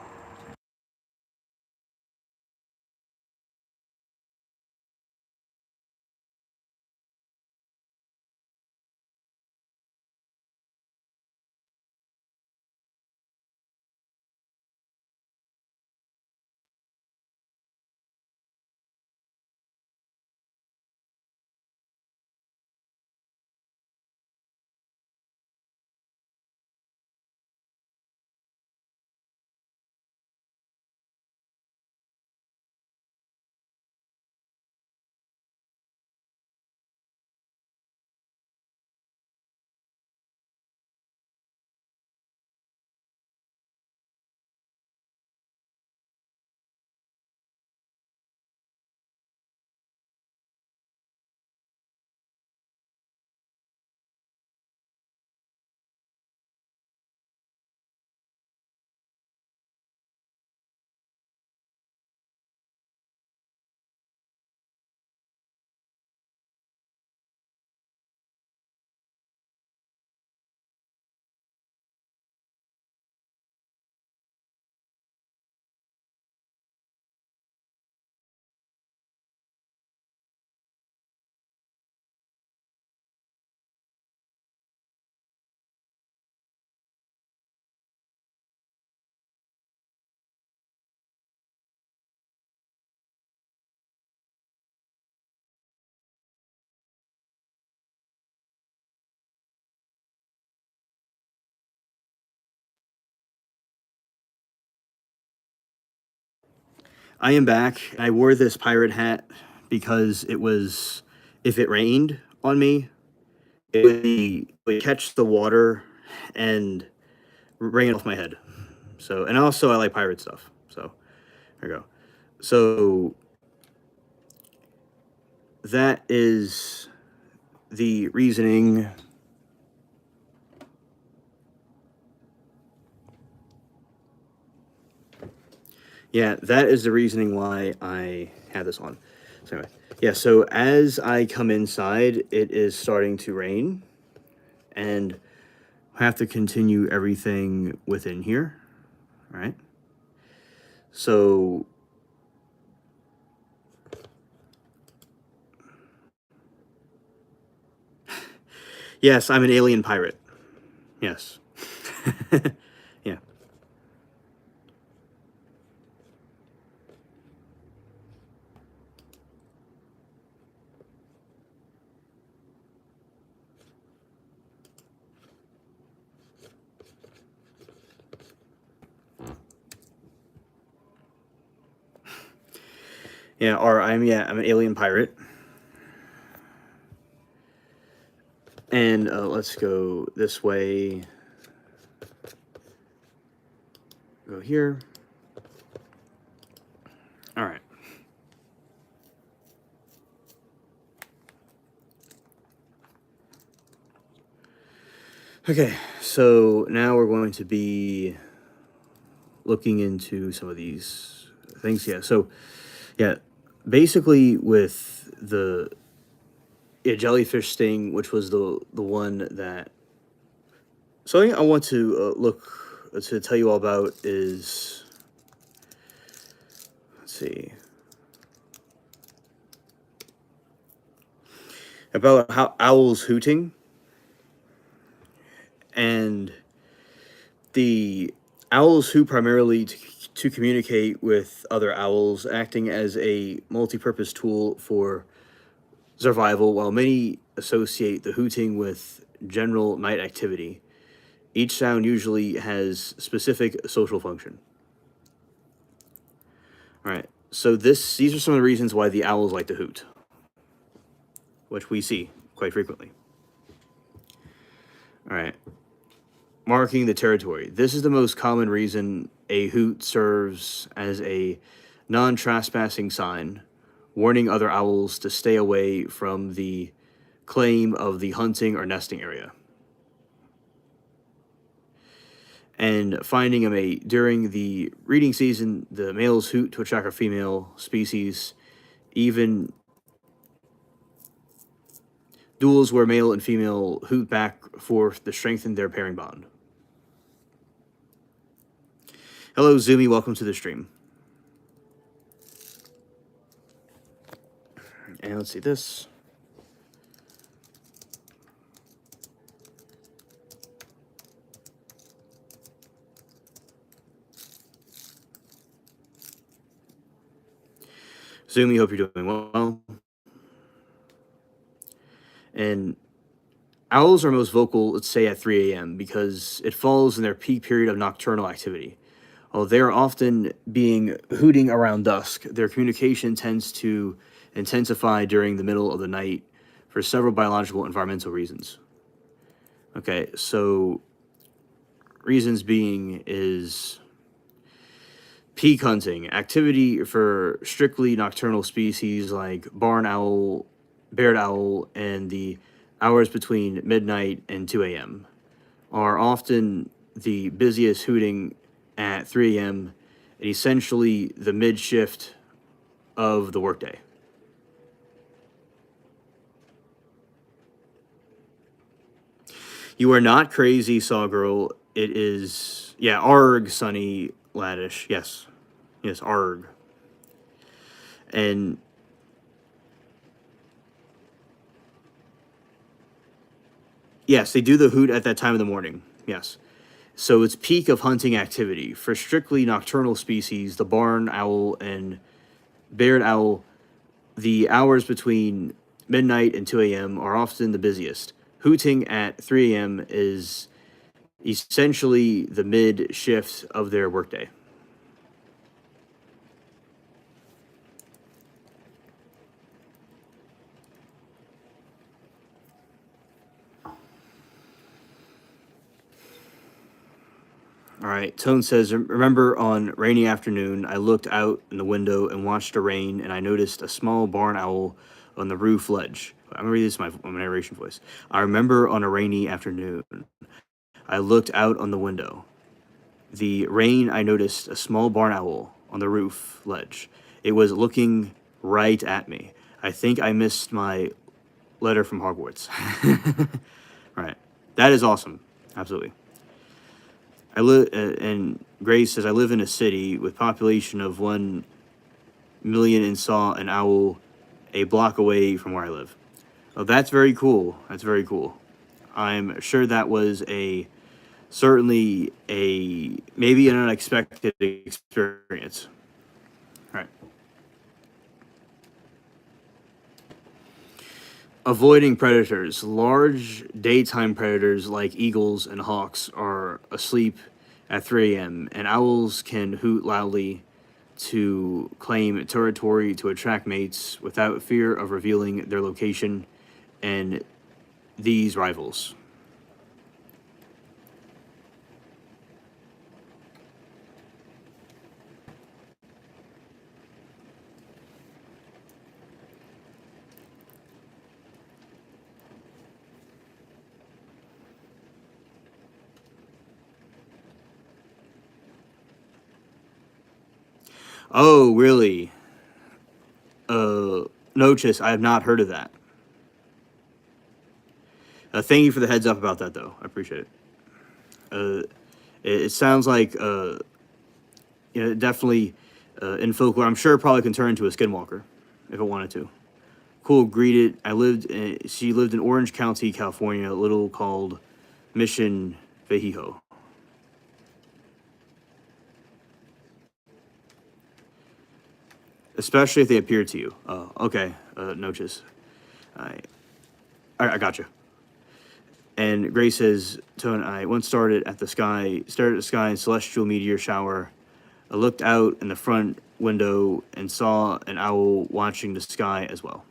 I am back. I wore this pirate hat because it was, if it rained on me, it would catch the water and rain it off my head. So, and also I like pirate stuff. So, there we go. So, that is the reasoning. Yeah, that is the reasoning why I had this on. So anyway, yeah, so as I come inside, it is starting to rain, and I have to continue everything within here, right? So, yes, I'm an alien pirate. Yes. Yeah. Yeah, or I'm an alien pirate. And let's go this way. Go here. All right. Okay, so now we're going to be looking into some of these things. Yeah, so yeah, basically with the jellyfish sting, which was the one that something I want to look to tell you all about is, let's see, about how owls hooting, and the owls hoot primarily to communicate with other owls, acting as a multi-purpose tool for survival, while many associate the hooting with general night activity. Each sound usually has specific social function. All right. So these are some of the reasons why the owls like to hoot, which we see quite frequently. All right. Marking the territory. This is the most common reason a hoot serves as a non-trespassing sign, warning other owls to stay away from the claim of the hunting or nesting area. And finding a mate. During the breeding season, the males hoot to attract a female species. Even duels where male and female hoot back forth to strengthen their pairing bond. Hello, Zoomy. Welcome to the stream. And let's see this. Zoomy, hope you're doing well. And owls are most vocal, let's say, at 3 a.m. because it falls in their peak period of nocturnal activity. Although they are often being hooting around dusk, their communication tends to intensify during the middle of the night for several biological and environmental reasons. Okay, so reasons being is peak hunting, activity for strictly nocturnal species like barn owl, barred owl, and the hours between midnight and 2 a.m. are often the busiest, hooting at 3 a.m. and essentially the mid shift of the workday. You are not crazy, Saw Girl. It is, yeah, arg, Sunny Laddish. Yes. Yes, arg. And yes, they do the hoot at that time of the morning. Yes. So it's peak of hunting activity. For strictly nocturnal species, the barn owl and barred owl, the hours between midnight and 2 a.m. are often the busiest. Hooting at 3 a.m. is essentially the mid shift of their workday. All right. Tone says, remember on rainy afternoon, I looked out in the window and watched the rain, and I noticed a small barn owl on the roof ledge. I'm gonna read this in my narration voice. I remember on a rainy afternoon, I looked out on the window. The rain, I noticed a small barn owl on the roof ledge. It was looking right at me. I think I missed my letter from Hogwarts. All right. That is awesome. Absolutely. I live, and Grace says, I live in a city with population of 1 million and saw an owl a block away from where I live. Oh, that's very cool. That's very cool. I'm sure that was certainly maybe an unexpected experience. All right. Avoiding predators. Large daytime predators like eagles and hawks are asleep at 3 a.m., and owls can hoot loudly to claim territory to attract mates without fear of revealing their location and these rivals. Oh, really? Notice, I have not heard of that. Thank you for the heads up about that, though. I appreciate it. Uh, it sounds like, definitely in folklore. I'm sure it probably can turn into a skinwalker if it wanted to. Cool. Greeted. She lived in Orange County, California, a little called Mission Vejijo. Especially if they appear to you. Oh, okay. Noches. I, I got you. And Gray says, Tone, I once stared at the sky in celestial meteor shower. I looked out in the front window and saw an owl watching the sky as well.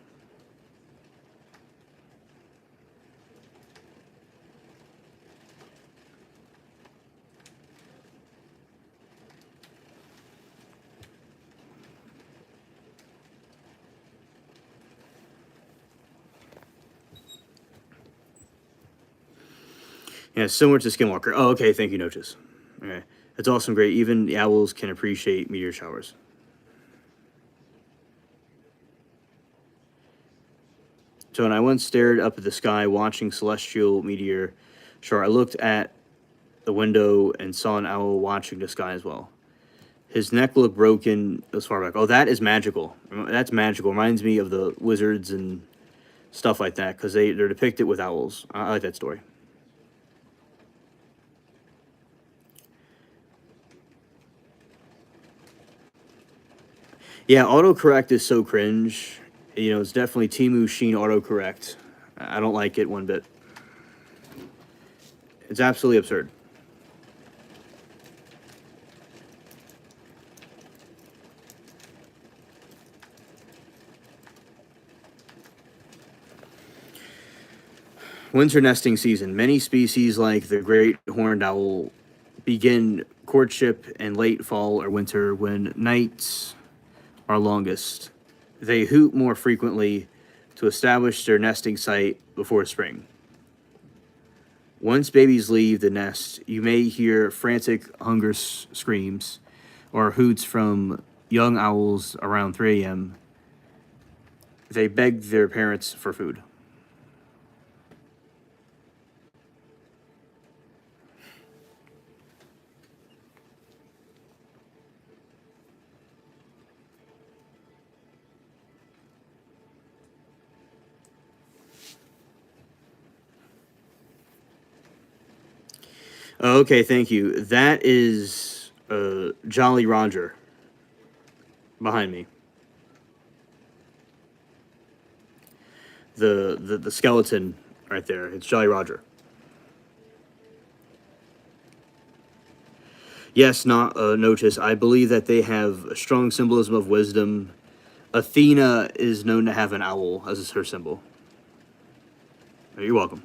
Yeah, similar to Skinwalker. Oh, okay. Thank you, Noches. Okay. That's awesome. Great. Even the owls can appreciate meteor showers. So, when I once stared up at the sky watching celestial meteor, sure, I looked at the window and saw an owl watching the sky as well. His neck looked broken as far back. Oh, that is magical. That's magical. Reminds me of the wizards and stuff like that because they're depicted with owls. I like that story. Yeah, autocorrect is so cringe. It's definitely Timu Sheen autocorrect. I don't like it one bit. It's absolutely absurd. Winter nesting season. Many species, like the great horned owl, begin courtship in late fall or winter when nights are longest. They hoot more frequently to establish their nesting site before spring. Once babies leave the nest, you may hear frantic hunger screams or hoots from young owls around 3 a.m. They beg their parents for food. Oh, okay, thank you. That is Jolly Roger behind me. The skeleton right there. It's Jolly Roger. Yes, not notice. I believe that they have a strong symbolism of wisdom. Athena is known to have an owl as her symbol. You're welcome.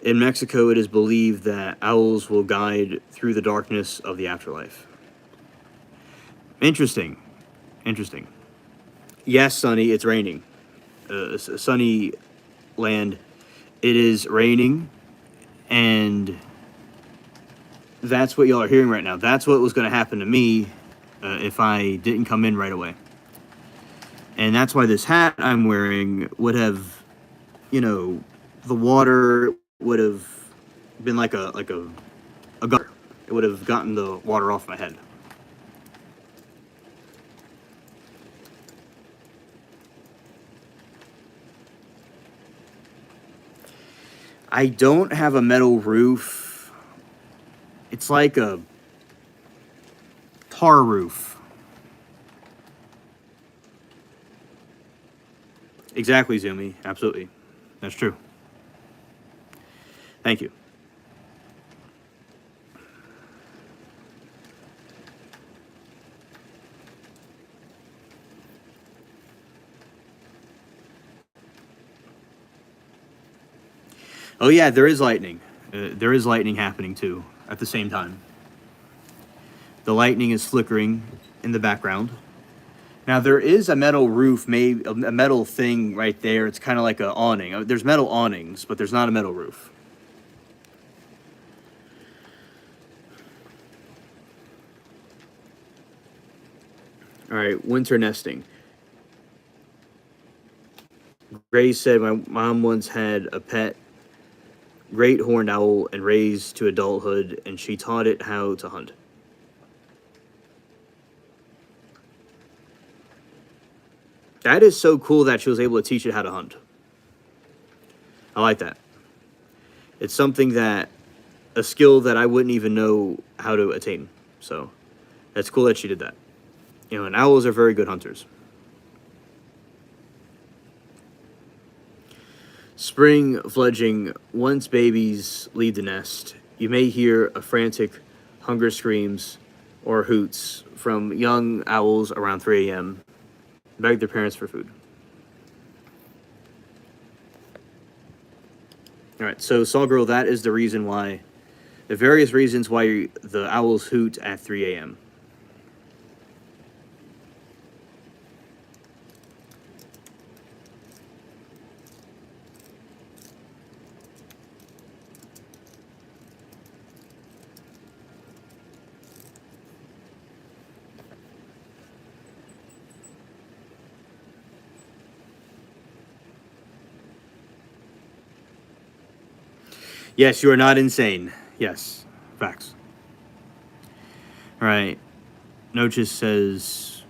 In Mexico, it is believed that owls will guide through the darkness of the afterlife. Interesting. Interesting. Yes, Sonny, it's raining. Sunny land. It is raining, and that's what y'all are hearing right now. That's what was going to happen to me if I didn't come in right away. And that's why this hat I'm wearing would have, you know, the water would have been like a gutter. It would have gotten the water off my head. I don't have a metal roof. It's like a tar roof. Exactly, Zoomy. Absolutely. That's true. Thank you. Oh yeah, there is lightning. There is lightning happening too at the same time. The lightning is flickering in the background. Now there is a metal roof, maybe a metal thing right there. It's kind of like an awning. There's metal awnings, but there's not a metal roof. All right, winter nesting. Grace said my mom once had a pet great horned owl and raised to adulthood, and she taught it how to hunt. That is so cool that she was able to teach it how to hunt. I like that. It's something that, a skill that I wouldn't even know how to attain. So, that's cool that she did that. You know, and owls are very good hunters. Spring fledging, once babies leave the nest, you may hear a frantic hunger screams or hoots from young owls around 3 a.m. Beg their parents for food. All right, so Saw Girl, that is the reason why, the various reasons why the owls hoot at 3 a.m. Yes, you are not insane. Yes, facts. All right. Noches says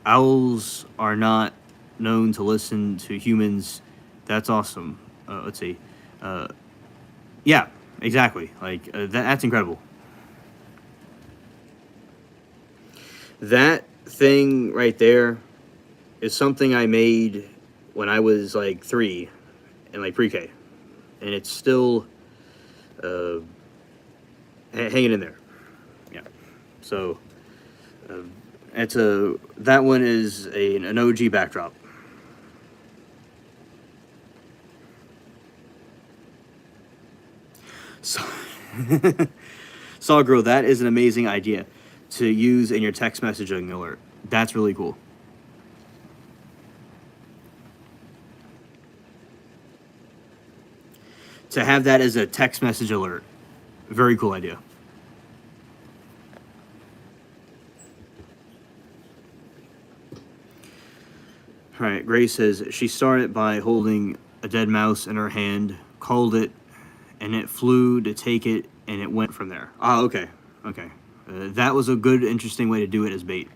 owls are not known to listen to humans. That's awesome. Let's see. Uh, yeah, exactly. Like that's incredible. That thing right there is something I made when I was like 3 in like pre-K, and it's still uh, hanging in there. Yeah. So it's that one is an OG backdrop. So, Saw Girl, that is an amazing idea to use in your text messaging alert. That's really cool. To have that as a text message alert, very cool idea. All right, Grace says she started by holding a dead mouse in her hand, called it, and it flew to take it, and it went from there. Ah, okay, okay. That was a good, interesting way to do it as bait.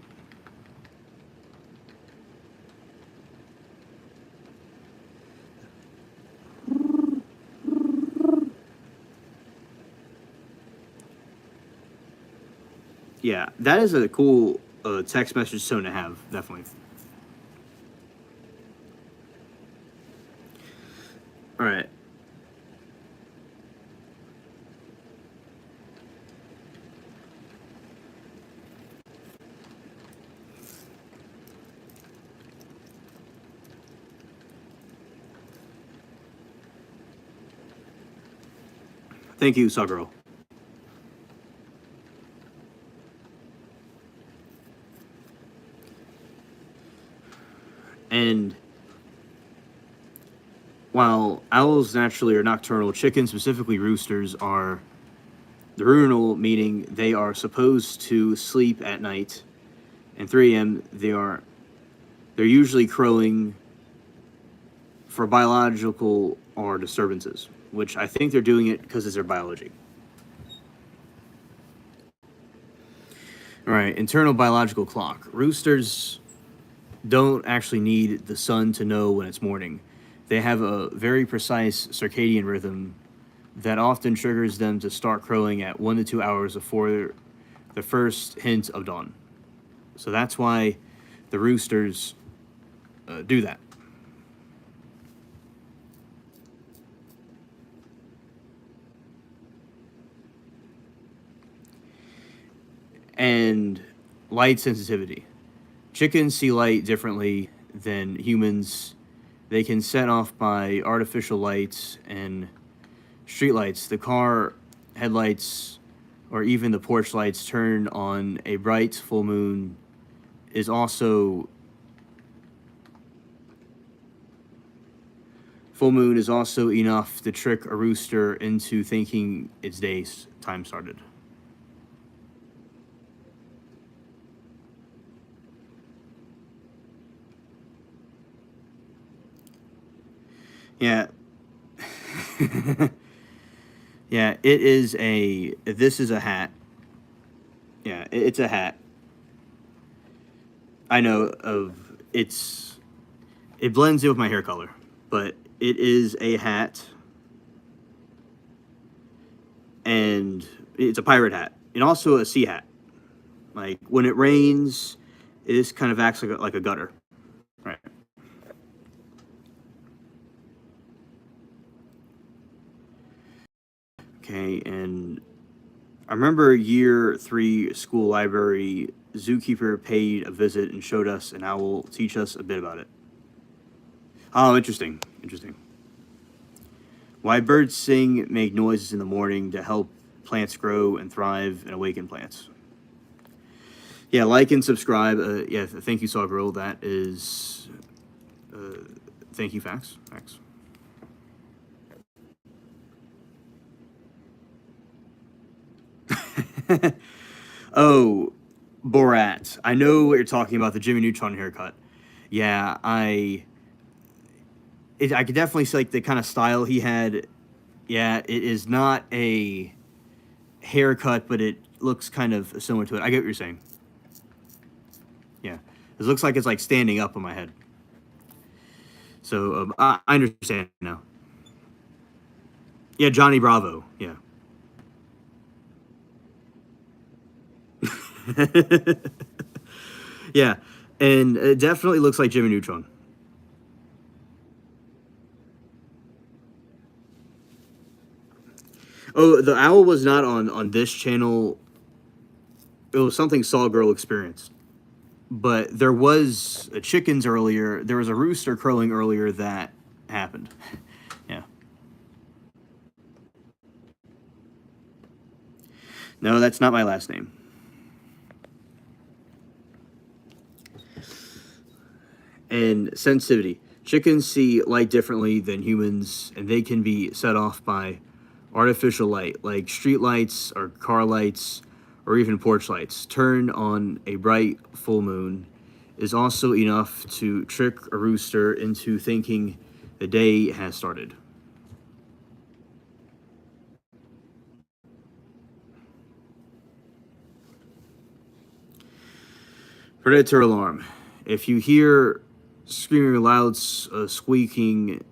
Yeah, that is a cool text message tone to have, definitely. All right. Thank you, Sawgirl. And while owls naturally are nocturnal, chickens, specifically roosters, are diurnal, meaning they are supposed to sleep at night. And 3 a.m. they're usually crowing for biological or disturbances, which I think they're doing it because it's their biology. All right, internal biological clock. Roosters don't actually need the sun to know when it's morning. They have a very precise circadian rhythm that often triggers them to start crowing at 1 to 2 hours before the first hint of dawn. So that's why the roosters do that. And light sensitivity. Chickens see light differently than humans. They can set off by artificial lights and street lights. The car headlights or even the porch lights turned on a bright full moon is also enough to trick a rooster into thinking its day's time started. Yeah. Yeah, this is a hat. Yeah, it's a hat. I know it blends in with my hair color, but it is a hat, and it's a pirate hat, and also a sea hat. Like when it rains, it just kind of acts like a gutter, right? Okay, and I remember year 3 school library zookeeper paid a visit and showed us an owl, teach us a bit about it. Oh, interesting, interesting. Why birds sing, make noises in the morning to help plants grow and thrive and awaken plants. Yeah, like and subscribe. Yeah, thank you, Saw Girl. That is, thank you, Facts. Facts. Oh, Borat. I know what you're talking about, the Jimmy Neutron haircut. Yeah, I could definitely see like the kind of style he had. Yeah, it is not a haircut, but it looks kind of similar to it. I get what you're saying. Yeah, it looks like it's like standing up on my head. So I understand now. Yeah, Johnny Bravo. Yeah. Yeah, and it definitely looks like Jimmy Neutron. Oh, the owl was not on this channel. It was something Saw Girl experienced. But there was chickens earlier. There was a rooster crowing earlier that happened. Yeah. No, that's not my last name. And sensitivity. Chickens see light differently than humans, and they can be set off by artificial light, like street lights or car lights or even porch lights. Turn on a bright full moon is also enough to trick a rooster into thinking the day has started. Predator alarm. If you hear screaming loud squeaking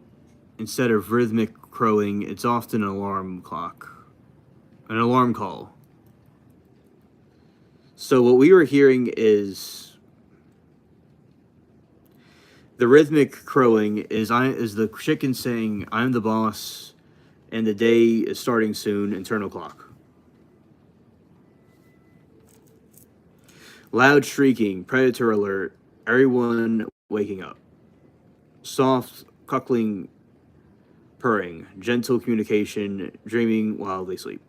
instead of rhythmic crowing, it's often an alarm call. So what we were hearing is the rhythmic crowing is the chicken saying, "I'm the boss, and the day is starting soon." Internal clock. Loud shrieking, predator alert, everyone waking up. Soft, cuckling purring, gentle communication, dreaming while they sleep.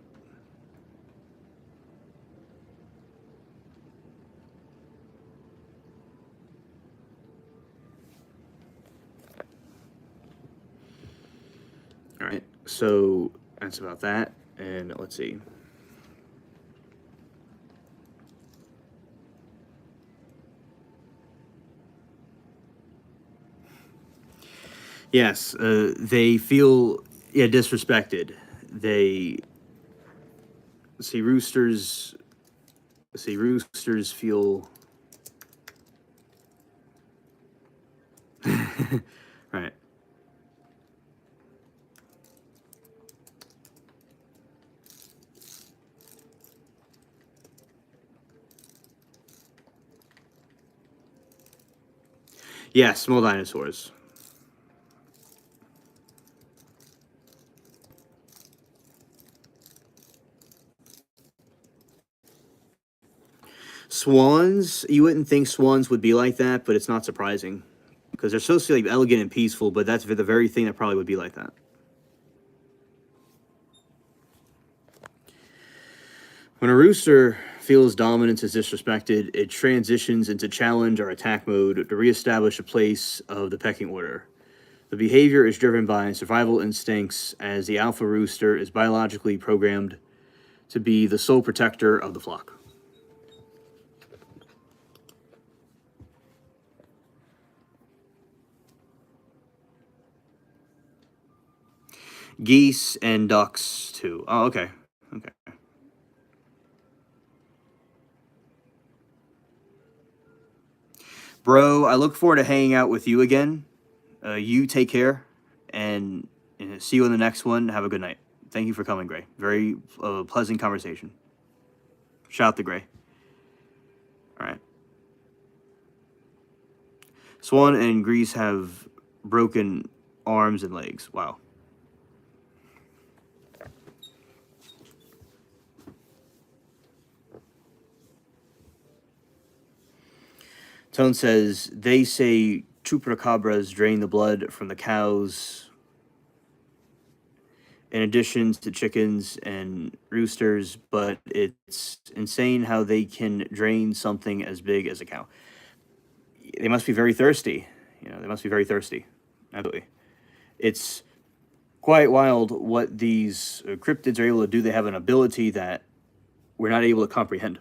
All right, so that's about that. And let's see. Yes, they feel disrespected. They see roosters. See roosters feel right. Yeah, small dinosaurs. Swans, you wouldn't think swans would be like that, but it's not surprising because they're supposed to be like elegant and peaceful, but that's the very thing that probably would be like that. When a rooster feels dominance is disrespected, it transitions into challenge or attack mode to reestablish a place of the pecking order. The behavior is driven by survival instincts, as the alpha rooster is biologically programmed to be the sole protector of the flock. Geese and ducks, too. Oh, okay. Okay. Bro, I look forward to hanging out with you again. You take care, and, see you in the next one. Have a good night. Thank you for coming, Gray. Very pleasant conversation. Shout out to Gray. All right. Swan and Grease have broken arms and legs. Wow. Tone says they say chupacabras drain the blood from the cows in addition to chickens and roosters, but it's insane how they can drain something as big as a cow. They must be very thirsty. They must be very thirsty. Absolutely. It's quite wild what these cryptids are able to do. They have an ability that we're not able to comprehend.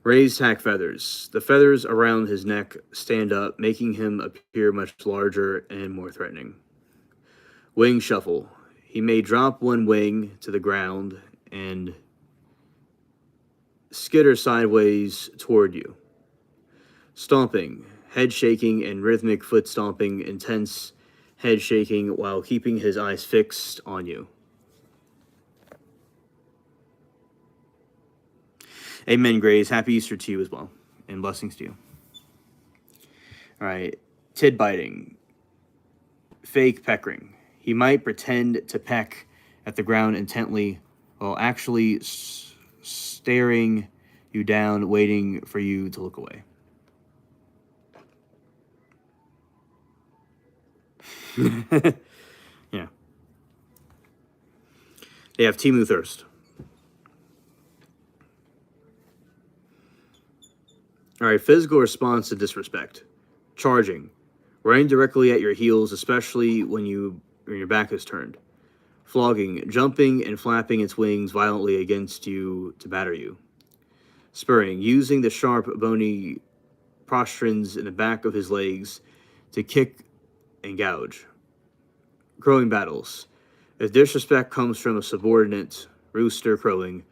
Raised hack feathers. The feathers around his neck stand up, making him appear much larger and more threatening. Wing shuffle. He may drop one wing to the ground and skitter sideways toward you. Stomping. Head shaking and rhythmic foot stomping, intense head shaking while keeping his eyes fixed on you. Amen, Grays. Happy Easter to you as well. And blessings to you. All right. Tid biting. Fake peckering. He might pretend to peck at the ground intently while actually staring you down, waiting for you to look away. Yeah. They have Timu Thirst. All right, physical response to disrespect. Charging. Running directly at your heels, especially when your back is turned. Flogging. Jumping and flapping its wings violently against you to batter you. Spurring. Using the sharp, bony prostrans in the back of his legs to kick and gouge. Crowing battles. If disrespect comes from a subordinate rooster crowing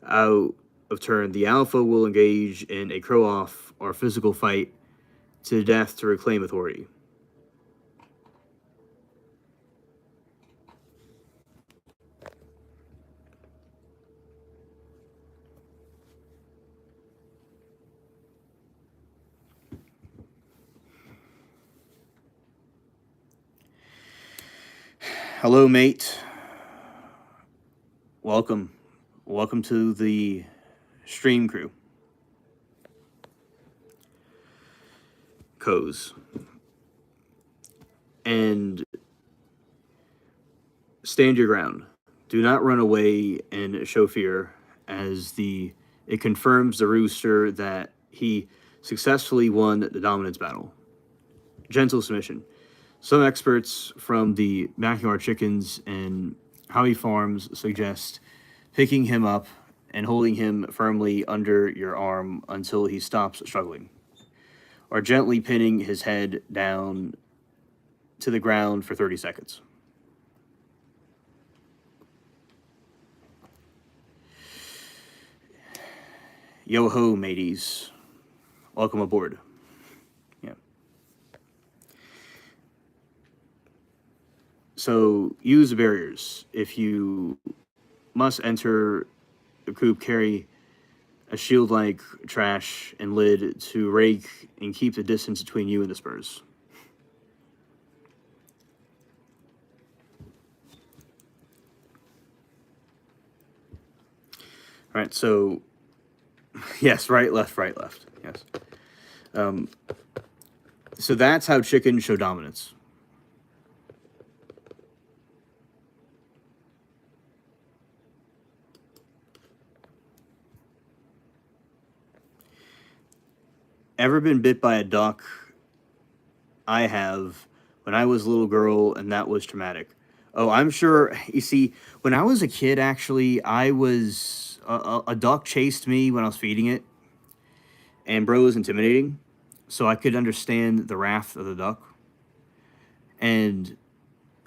out of turn, the alpha will engage in a crow off or physical fight to the death to reclaim authority. Hello, mate. Welcome. welcome to the stream crew. Co's. And stand your ground. Do not run away and show fear, as it confirms the rooster that he successfully won the dominance battle. Gentle submission. Some experts from the Backyard Chickens and Howie Farms suggest picking him up and holding him firmly under your arm until he stops struggling, or gently pinning his head down to the ground for 30 seconds. Yo ho, mateys. Welcome aboard. Yeah. So use the barriers. If you must enter the coop, carry a shield like trash and lid to rake and keep the distance between you and the spurs. All right, so yes, right, left, yes. So that's how chickens show dominance. Ever been bit by a duck? I have, when I was a little girl, and that was traumatic. Oh, I'm sure. You see, when I was a kid, actually, I was a duck chased me when I was feeding it, and bro was intimidating, so I could understand the wrath of the duck. And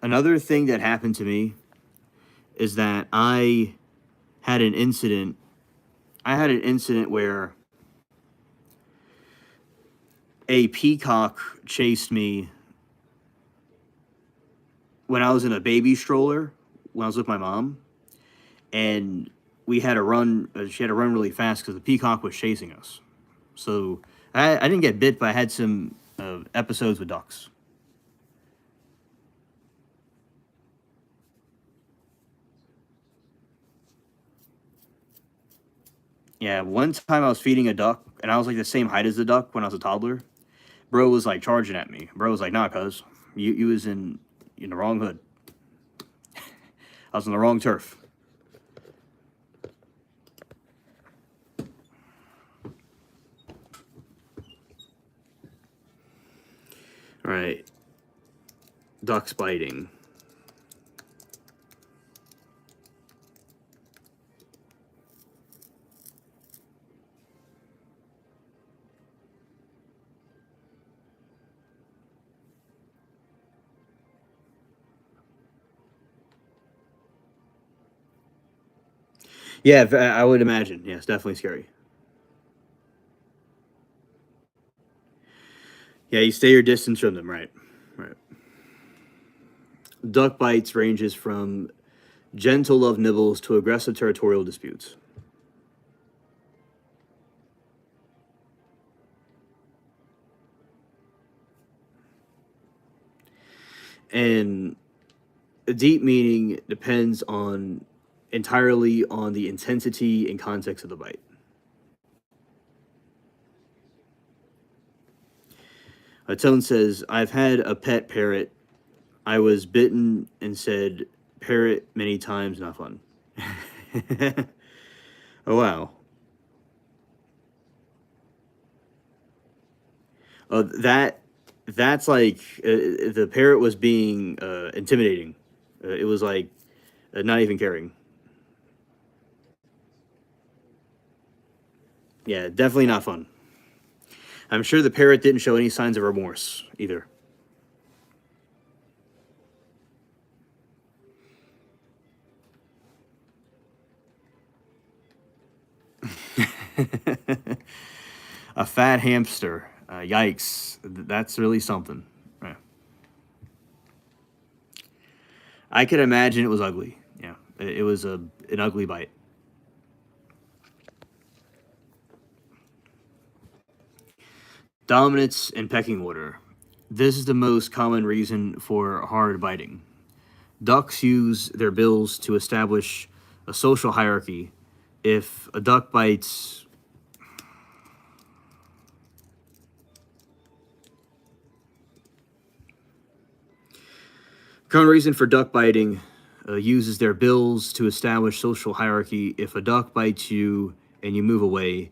another thing that happened to me is that I had an incident. Where a peacock chased me when I was in a baby stroller when I was with my mom, and we had to run. She had to run really fast because the peacock was chasing us. So I didn't get bit, but I had some episodes with ducks. Yeah, one time I was feeding a duck, and I was like the same height as the duck when I was a toddler. Bro was like charging at me. Bro was like, "Nah, cuz you was in the wrong hood. I was on the wrong turf." All right, ducks biting. Yeah, I would imagine. Yeah, it's definitely scary. Yeah, you stay your distance from them, right? Right. Duck bites ranges from gentle love nibbles to aggressive territorial disputes. And a deep meaning depends on entirely on the intensity and context of the bite. A tone says, "I've had a pet parrot. I was bitten and said parrot many times, not fun." Oh, wow. That's like the parrot was being intimidating. It was like not even caring. Yeah, definitely not fun. I'm sure the parrot didn't show any signs of remorse either. A fat hamster. Yikes. That's really something. Yeah. I could imagine it was ugly. Yeah. It was an ugly bite. Dominance and pecking order. This is the most common reason for hard biting. Ducks use their bills to establish a social hierarchy, If a duck bites, common reason for duck biting uses their bills to establish social hierarchy. If a duck bites you and you move away,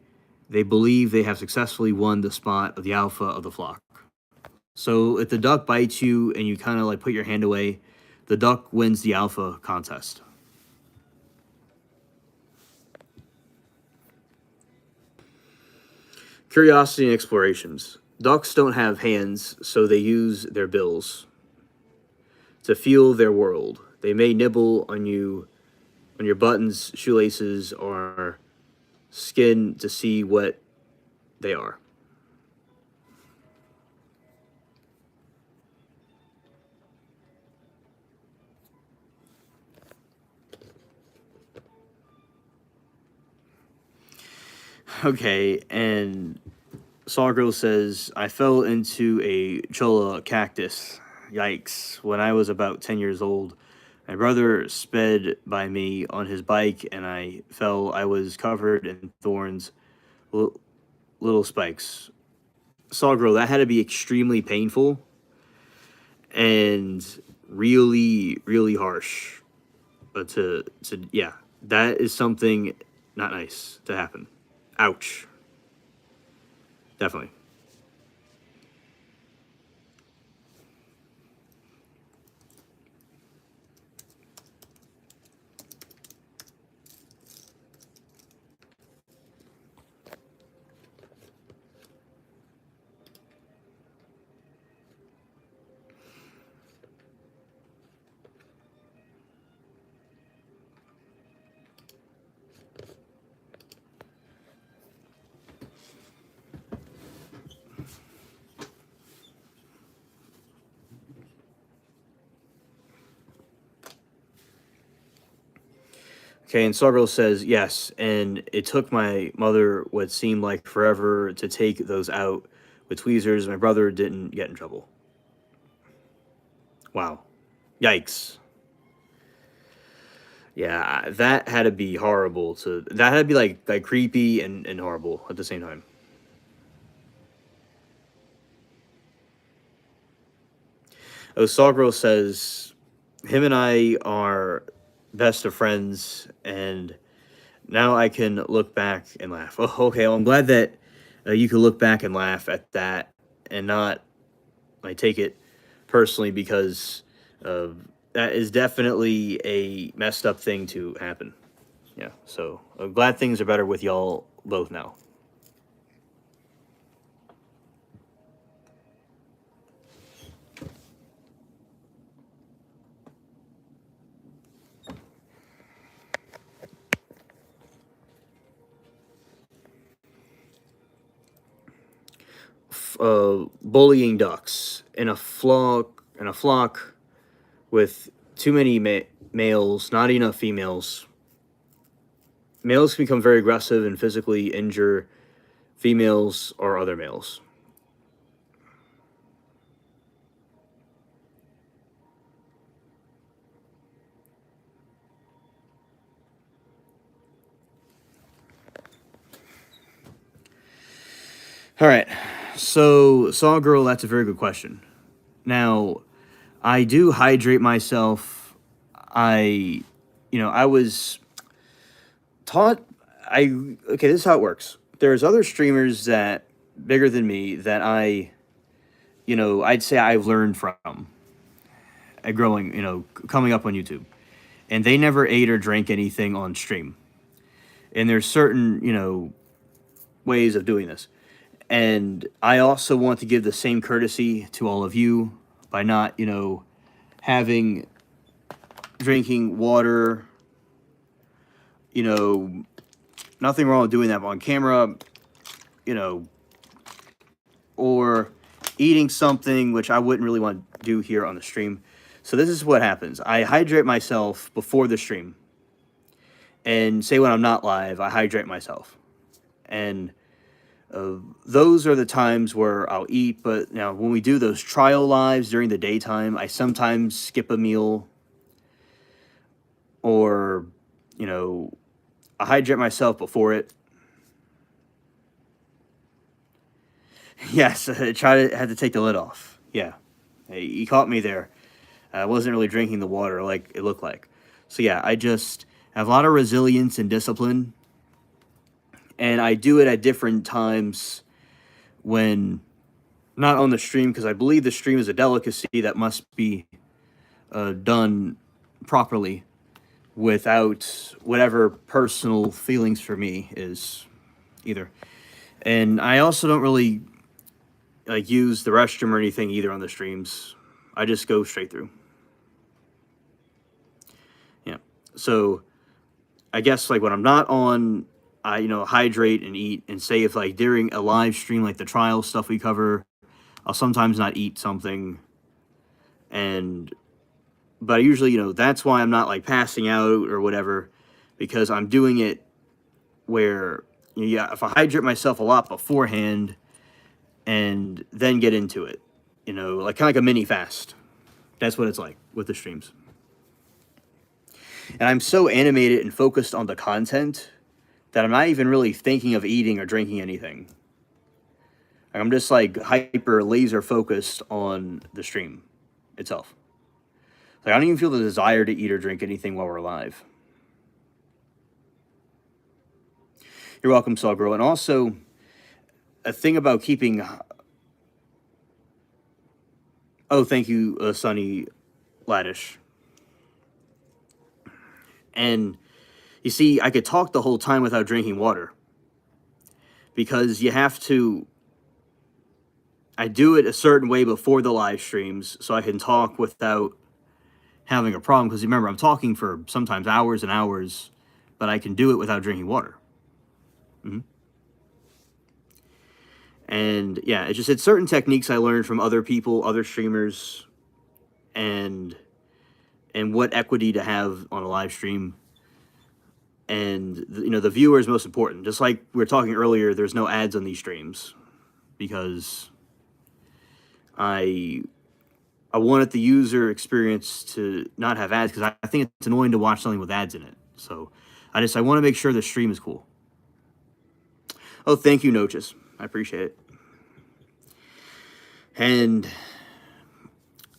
they believe they have successfully won the spot of the alpha of the flock. So if the duck bites you and you kind of like put your hand away, the duck wins the alpha contest. Curiosity and explorations. Ducks don't have hands, so they use their bills to feel their world. They may nibble on you, on your buttons, shoelaces, or skin to see what they are. Okay, and Sawgirl says, I fell into a cholla cactus. Yikes. When I was about 10 years old, my brother sped by me on his bike and I fell. I was covered in thorns, little spikes. Sawgirl, that had to be extremely painful and really, really harsh. But yeah, that is something not nice to happen. Ouch. Definitely. Okay, and Sawgirl says yes, and it took my mother what seemed like forever to take those out with tweezers. My brother didn't get in trouble. Wow. Yikes. Yeah, that had to be horrible. That had to be like creepy and horrible at the same time. Oh, Sawgirl says him and I are best of friends, and now I can look back and laugh. Oh, okay, well, I'm glad that you can look back and laugh at that and not like take it personally because uh, that is definitely a messed up thing to happen. Yeah, so I'm glad things are better with y'all both now. Bullying ducks in a flock with too many males, not enough females. Males can become very aggressive and physically injure females or other males. All right. So, Saw Girl, that's a very good question. Now, I do hydrate myself. I was taught, okay, this is how it works. There's other streamers that, bigger than me, that I'd say I've learned from growing, coming up on YouTube. And they never ate or drank anything on stream. And there's certain, ways of doing this. And I also want to give the same courtesy to all of you by not, having drinking water, you know, nothing wrong with doing that on camera, you know, or eating something which I wouldn't really want to do here on the stream. So this is what happens. I hydrate myself before the stream. And say when I'm not live, I hydrate myself. And those are the times where I'll eat. But now, when we do those trial lives during the daytime, I sometimes skip a meal, or you know, I hydrate myself before it. Yes, I had to take the lid off. Yeah, you caught me there. I wasn't really drinking the water like it looked like. So yeah, I just have a lot of resilience and discipline, and I do it at different times when not on the stream, because I believe the stream is a delicacy that must be done properly without whatever personal feelings for me is either. And I also don't really like use the restroom or anything either on the streams. I just go straight through. Yeah. So I guess like when I'm not on, I hydrate and eat. And say if like during a live stream like the trial stuff we cover, I'll sometimes not eat something. And but usually that's why I'm not like passing out or whatever, because I'm doing it where yeah, if I hydrate myself a lot beforehand and then get into it, like kind of like a mini fast. That's what it's like with the streams. And I'm so animated and focused on the content that I'm not even really thinking of eating or drinking anything. Like, I'm just like hyper laser focused on the stream itself. Like I don't even feel the desire to eat or drink anything while we're live. You're welcome, Sawgirl. And also, a thing about keeping. Oh, thank you, Sunny Laddish. And you see, I could talk the whole time without drinking water. Because you have to. I do it a certain way before the live streams so I can talk without having a problem. Because remember, I'm talking for sometimes hours and hours, but I can do it without drinking water. Mm-hmm. And yeah, it's certain techniques I learned from other people, other streamers, and what equity to have on a live stream. And the viewer is most important. Just like we were talking earlier, there's no ads on these streams because I wanted the user experience to not have ads, because I think it's annoying to watch something with ads in it. So I want to make sure the stream is cool. Oh, thank you, Noches. I appreciate it. And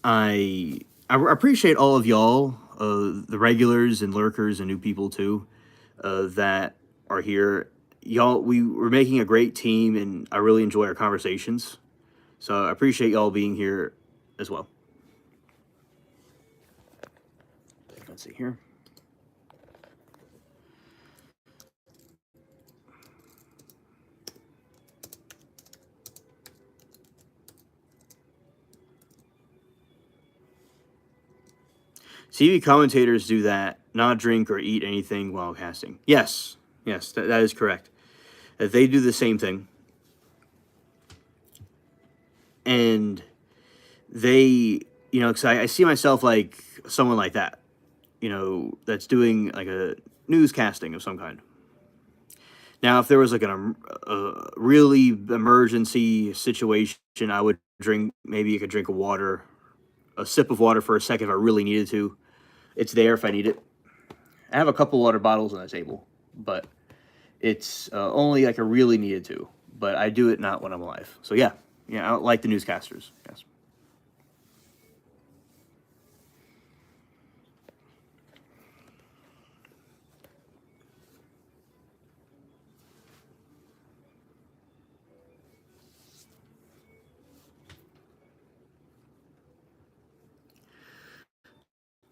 I appreciate all of y'all, the regulars and lurkers and new people too, that are here. Y'all, we're making a great team, and I really enjoy our conversations. So I appreciate y'all being here as well. Let's see here. TV commentators do that, not drink or eat anything while casting. Yes, that is correct. They do the same thing. And they, because I see myself like someone like that, that's doing like a newscasting of some kind. Now, if there was like a really emergency situation, I would drink, maybe I could drink a sip of water for a second if I really needed to. It's there if I need it. I have a couple water bottles on the table, but it's only like I really needed to. But I do it not when I'm alive. So yeah, I don't like the newscasters. Yes.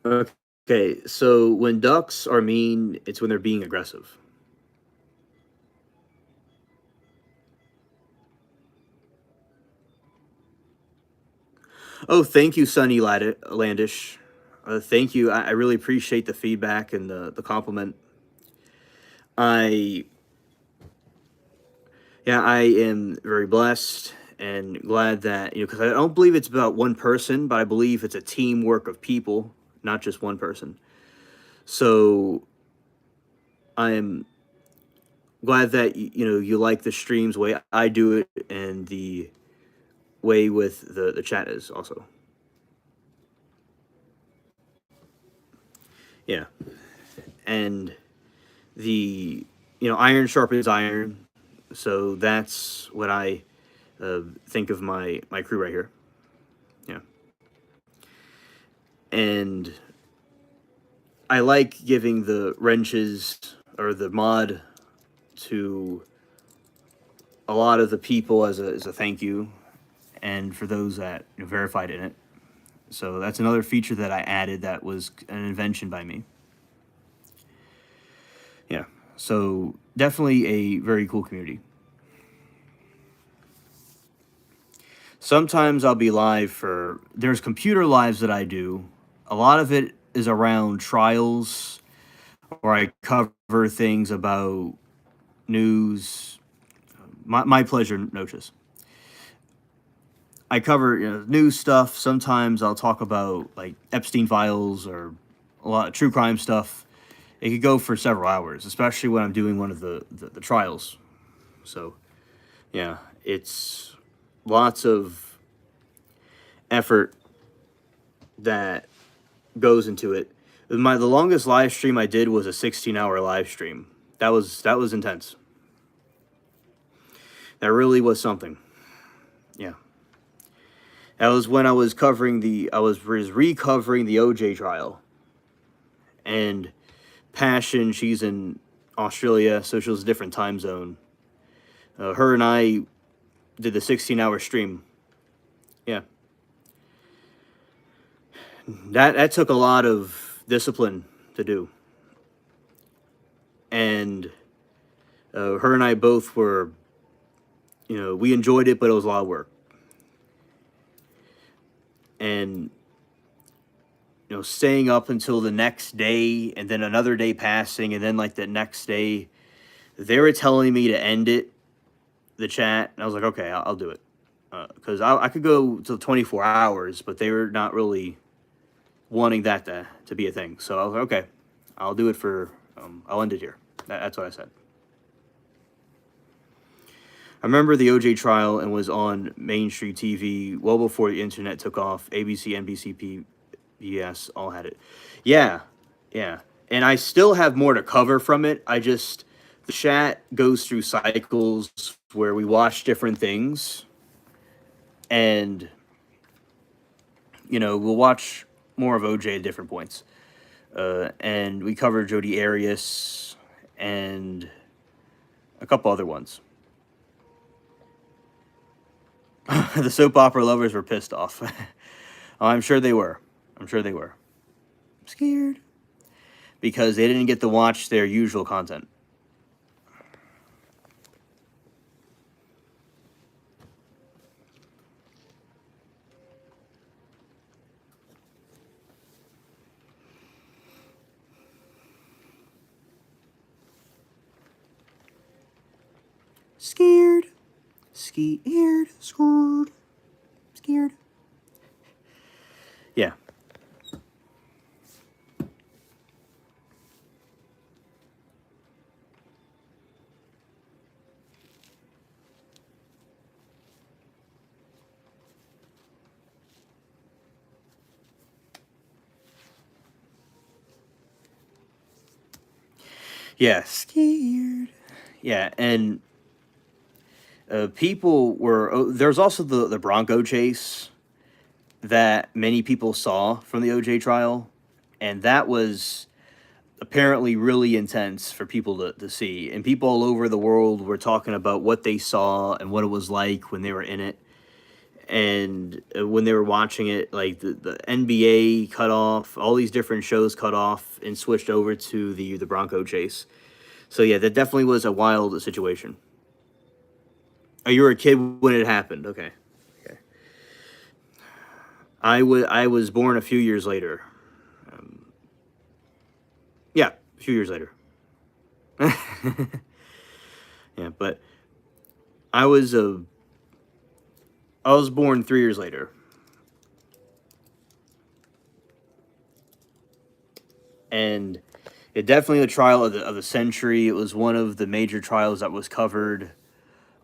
Okay, so when ducks are mean, it's when they're being aggressive. Oh, thank you, Sunny Landish. Thank you. I really appreciate the feedback and the compliment. I am very blessed and glad that because I don't believe it's about one person, but I believe it's a teamwork of people, not just one person. So I am glad that you like the streams the way I do it, and the way with the chat is also. Yeah. And the iron sharpens iron, so that's what I think of my crew right here. Yeah, and I like giving the wrenches or the mod to a lot of the people as a thank you, and for those that verified in it. So that's another feature that I added that was an invention by me. Yeah. So definitely a very cool community. Sometimes I'll be live for there's computer lives that I do. A lot of it is around trials or I cover things about news. My pleasure, notice. I cover news stuff. Sometimes I'll talk about like Epstein files or a lot of true crime stuff. It could go for several hours, especially when I'm doing one of the trials. So, yeah, it's lots of effort that goes into it. The longest live stream I did was a 16-hour live stream. That was intense. That really was something. Yeah. That was when I was recovering the OJ trial. And Passion, she's in Australia, so she was a different time zone. Her and I did the 16-hour stream. Yeah. That took a lot of discipline to do. And her and I both were, we enjoyed it, but it was a lot of work. And staying up until the next day, and then another day passing, and then like the next day, they were telling me to end it, the chat, and I was like, okay, I'll do it, because I could go till 24 hours, but they were not really wanting that to be a thing. So I was like, okay, I'll do it for, I'll end it here. That's what I said. I remember the OJ trial and was on mainstream TV well before the internet took off. ABC, NBC, PBS all had it. Yeah, yeah. And I still have more to cover from it. The chat goes through cycles where we watch different things. And, we'll watch more of OJ at different points. And we covered Jodi Arias and a couple other ones. The soap opera lovers were pissed off. Oh, I'm sure they were. I'm sure they were. I'm scared. Because they didn't get to watch their usual content. Scared. Scared. Scared. Scared. Yeah. Yeah. Scared. Yeah. And people were. There's also the Bronco chase that many people saw from the OJ trial. And that was apparently really intense for people to see. And people all over the world were talking about what they saw and what it was like when they were in it. And when they were watching it, like the NBA cut off, all these different shows cut off and switched over to the Bronco chase. So yeah, that definitely was a wild situation. Oh, you were a kid when it happened. Okay. Okay. I was born a few years later. Yeah, a few years later. Yeah, but I was a I was born 3 years later. And it definitely the trial of the century. It was one of the major trials that was covered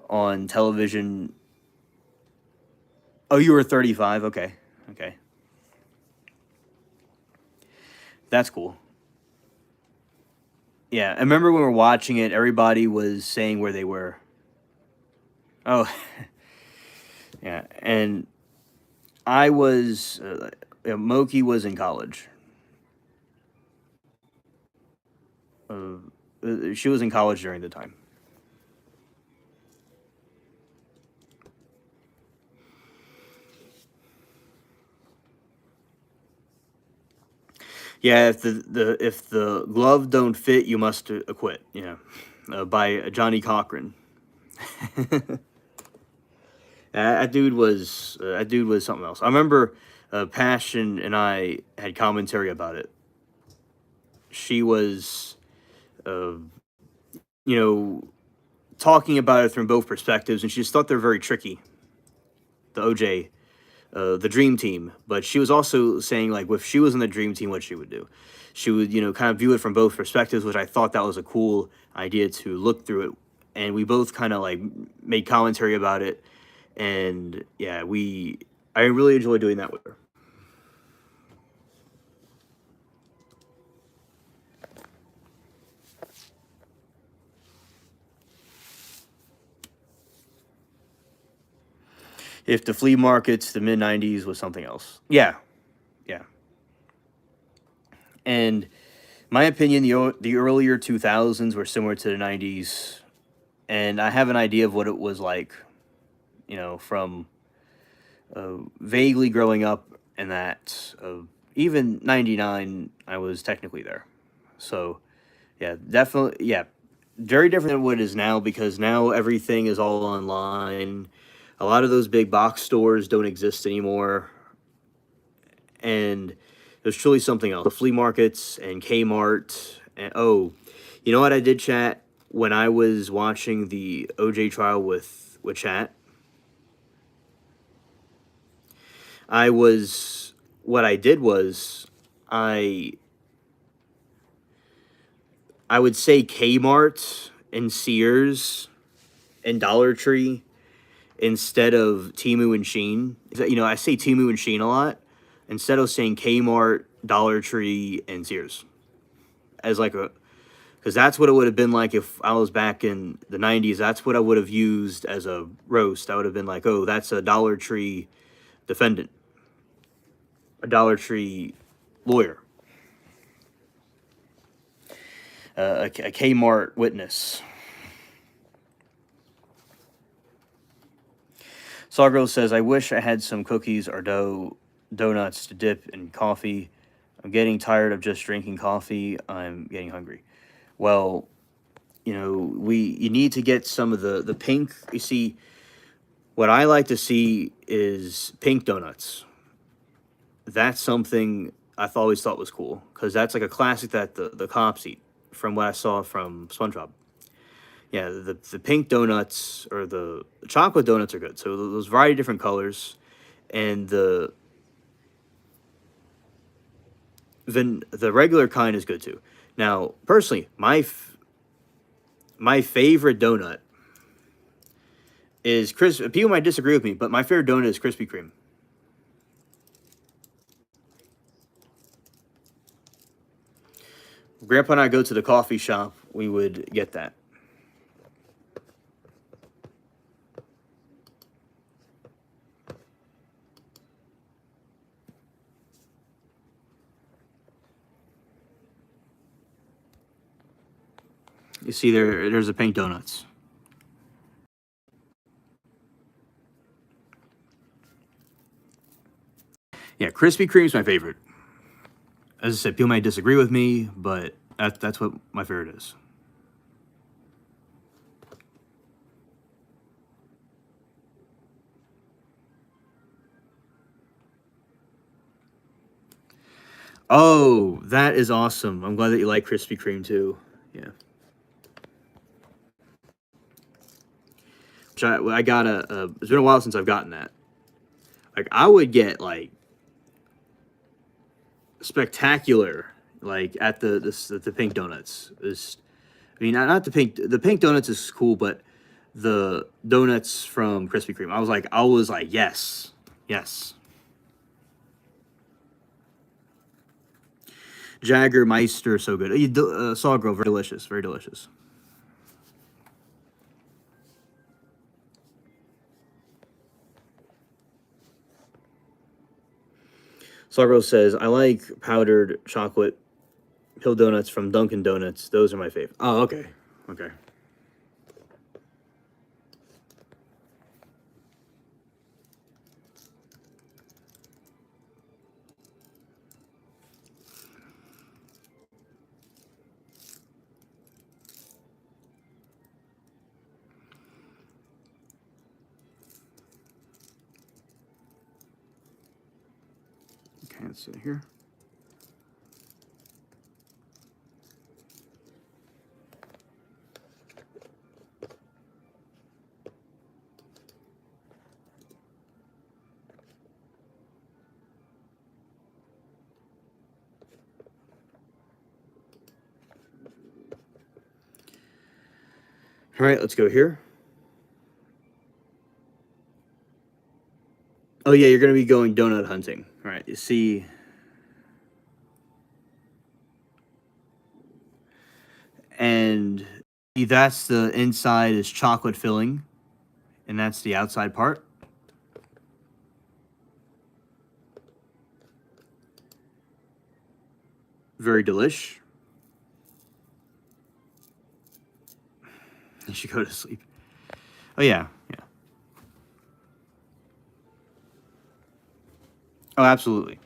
on television. Oh, you were 35. Okay. Okay. That's cool. Yeah, I remember when we were watching it, everybody was saying where they were. Oh, yeah, and I was Moki was in college. Uh, she was in college during the time. Yeah, if the glove don't fit, you must acquit. Yeah, by Johnny Cochran. That dude was something else. I remember Passion and I had commentary about it. She was, uh, you know, talking about it from both perspectives, and she just thought they're very tricky. The OJ, the Dream Team, but she was also saying like if she was in the Dream Team, what she would do. She would kind of view it from both perspectives, which I thought that was a cool idea to look through it. And we both kind of like made commentary about it, and yeah, I really enjoy doing that with her. If the flea markets, the mid '90s was something else. Yeah, yeah. And my opinion, the earlier 2000s were similar to the '90s, and I have an idea of what it was like, from vaguely growing up, and that even '99, I was technically there. So yeah, definitely, yeah, very different than what it is now because now everything is all online. A lot of those big box stores don't exist anymore, and there's truly something else. The flea markets and Kmart, and oh, you know what I did, chat, when I was watching the OJ trial with chat. I was what I did was I I would say Kmart and Sears and Dollar Tree instead of Timu and Sheen. I say Timu and Sheen a lot instead of saying Kmart, Dollar Tree, and Sears as like a because that's what it would have been like if I was back in the '90s. That's what I would have used as a roast. I would have been like, oh, that's a Dollar Tree defendant, a Dollar Tree lawyer, a Kmart witness. Sawgirl says, I wish I had some cookies or donuts to dip in coffee. I'm getting tired of just drinking coffee. I'm getting hungry. Well, you need to get some of the pink. You see, what I like to see is pink donuts. That's something I've always thought was cool because that's like a classic that the cops eat from what I saw from SpongeBob. Yeah, the pink donuts or the chocolate donuts are good. So those variety of different colors, and the regular kind is good too. Now, personally, my favorite donut is Chris. People might disagree with me, but my favorite donut is Krispy Kreme. Grandpa and I go to the coffee shop. We would get that. You see, there's the pink donuts. Yeah, Krispy Kreme's my favorite. As I said, people might disagree with me, but that's what my favorite is. Oh, that is awesome. I'm glad that you like Krispy Kreme too. Yeah. Which I got it's been a while since I've gotten that. Like I would get like spectacular like at the pink donuts. I mean not the pink donuts is cool, but the donuts from Krispy Kreme. I was like yes. Yes. Jaggermeister, so good. Sawgrove, very delicious, very delicious. Sawgrove says, I like powdered chocolate hill donuts from Dunkin' Donuts. Those are my favorite. Oh, okay. Okay. Okay, let's see here. All right, let's go here. Oh, yeah, you're going to be going donut hunting. All right, you see. And that's the inside is chocolate filling, and that's the outside part. Very delish. You should go to sleep. Oh, yeah, yeah. Oh, absolutely.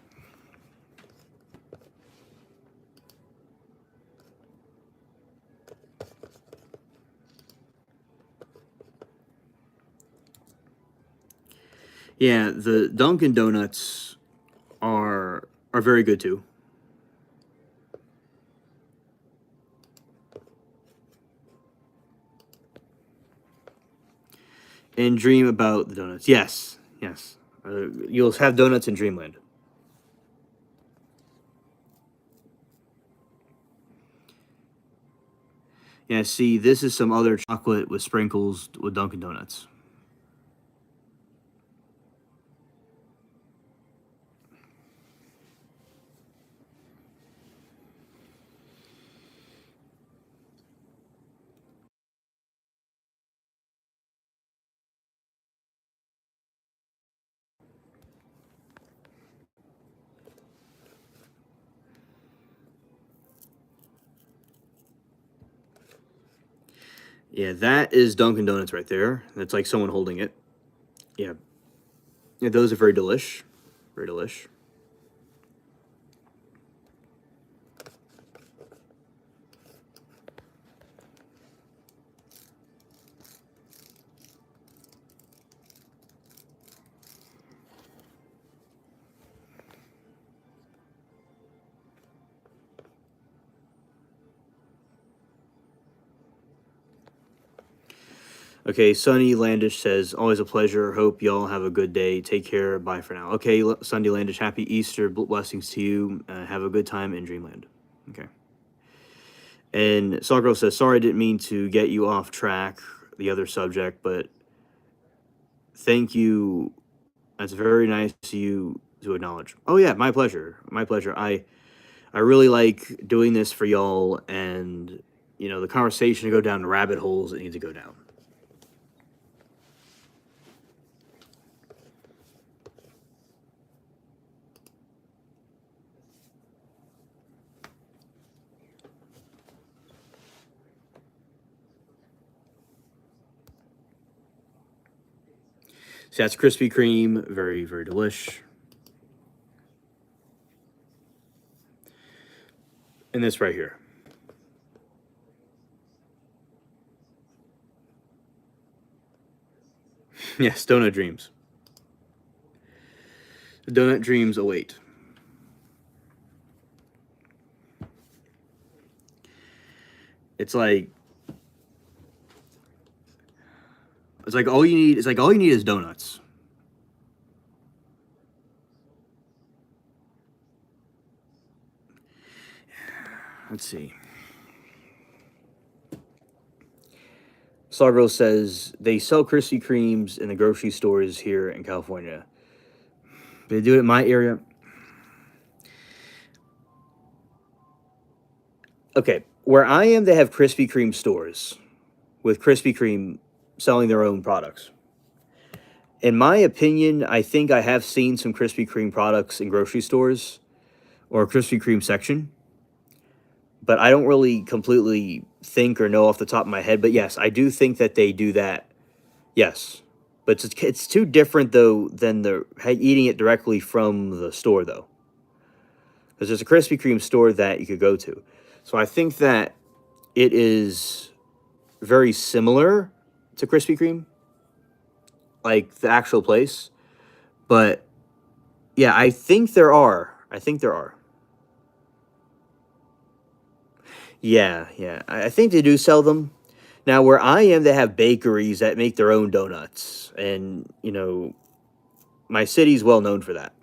Yeah, the Dunkin' Donuts are very good too. And dream about the donuts. Yes, yes. You'll have donuts in Dreamland. Yeah, see, this is some other chocolate with sprinkles with Dunkin' Donuts. Yeah, that is Dunkin' Donuts right there. That's like someone holding it. Yeah. Yeah, those are very delish. Very delish. Okay, Sunny Landish says, always a pleasure. Hope y'all have a good day. Take care. Bye for now. Okay, Sunny Landish, happy Easter. Blessings to you. Have a good time in Dreamland. Okay. And Sawgirl says, sorry, I didn't mean to get you off track, the other subject, but thank you. That's very nice of you to acknowledge. Oh, yeah, my pleasure. My pleasure. I really like doing this for y'all, and, the conversation to go down rabbit holes it needs to go down. So that's Krispy Kreme, very, very delish. And this right here. Yes, donut dreams. The donut dreams await. It's like all you need. It's like all you need is donuts. Let's see. Stargirl says they sell Krispy Kremes in the grocery stores here in California. They do it in my area. Okay, where I am, they have Krispy Kreme stores with Krispy Kreme selling their own products. In my opinion, I think I have seen some Krispy Kreme products in grocery stores or Krispy Kreme section, but I don't really completely think or know off the top of my head. But yes, I do think that they do that. Yes, but it's too different though than the eating it directly from the store though, because there's a Krispy Kreme store that you could go to. So I think that it is very similar to Krispy Kreme, like the actual place. But yeah, I think there are. I think there are. Yeah, yeah. I think they do sell them. Now, where I am, they have bakeries that make their own donuts. And, my city's well known for that.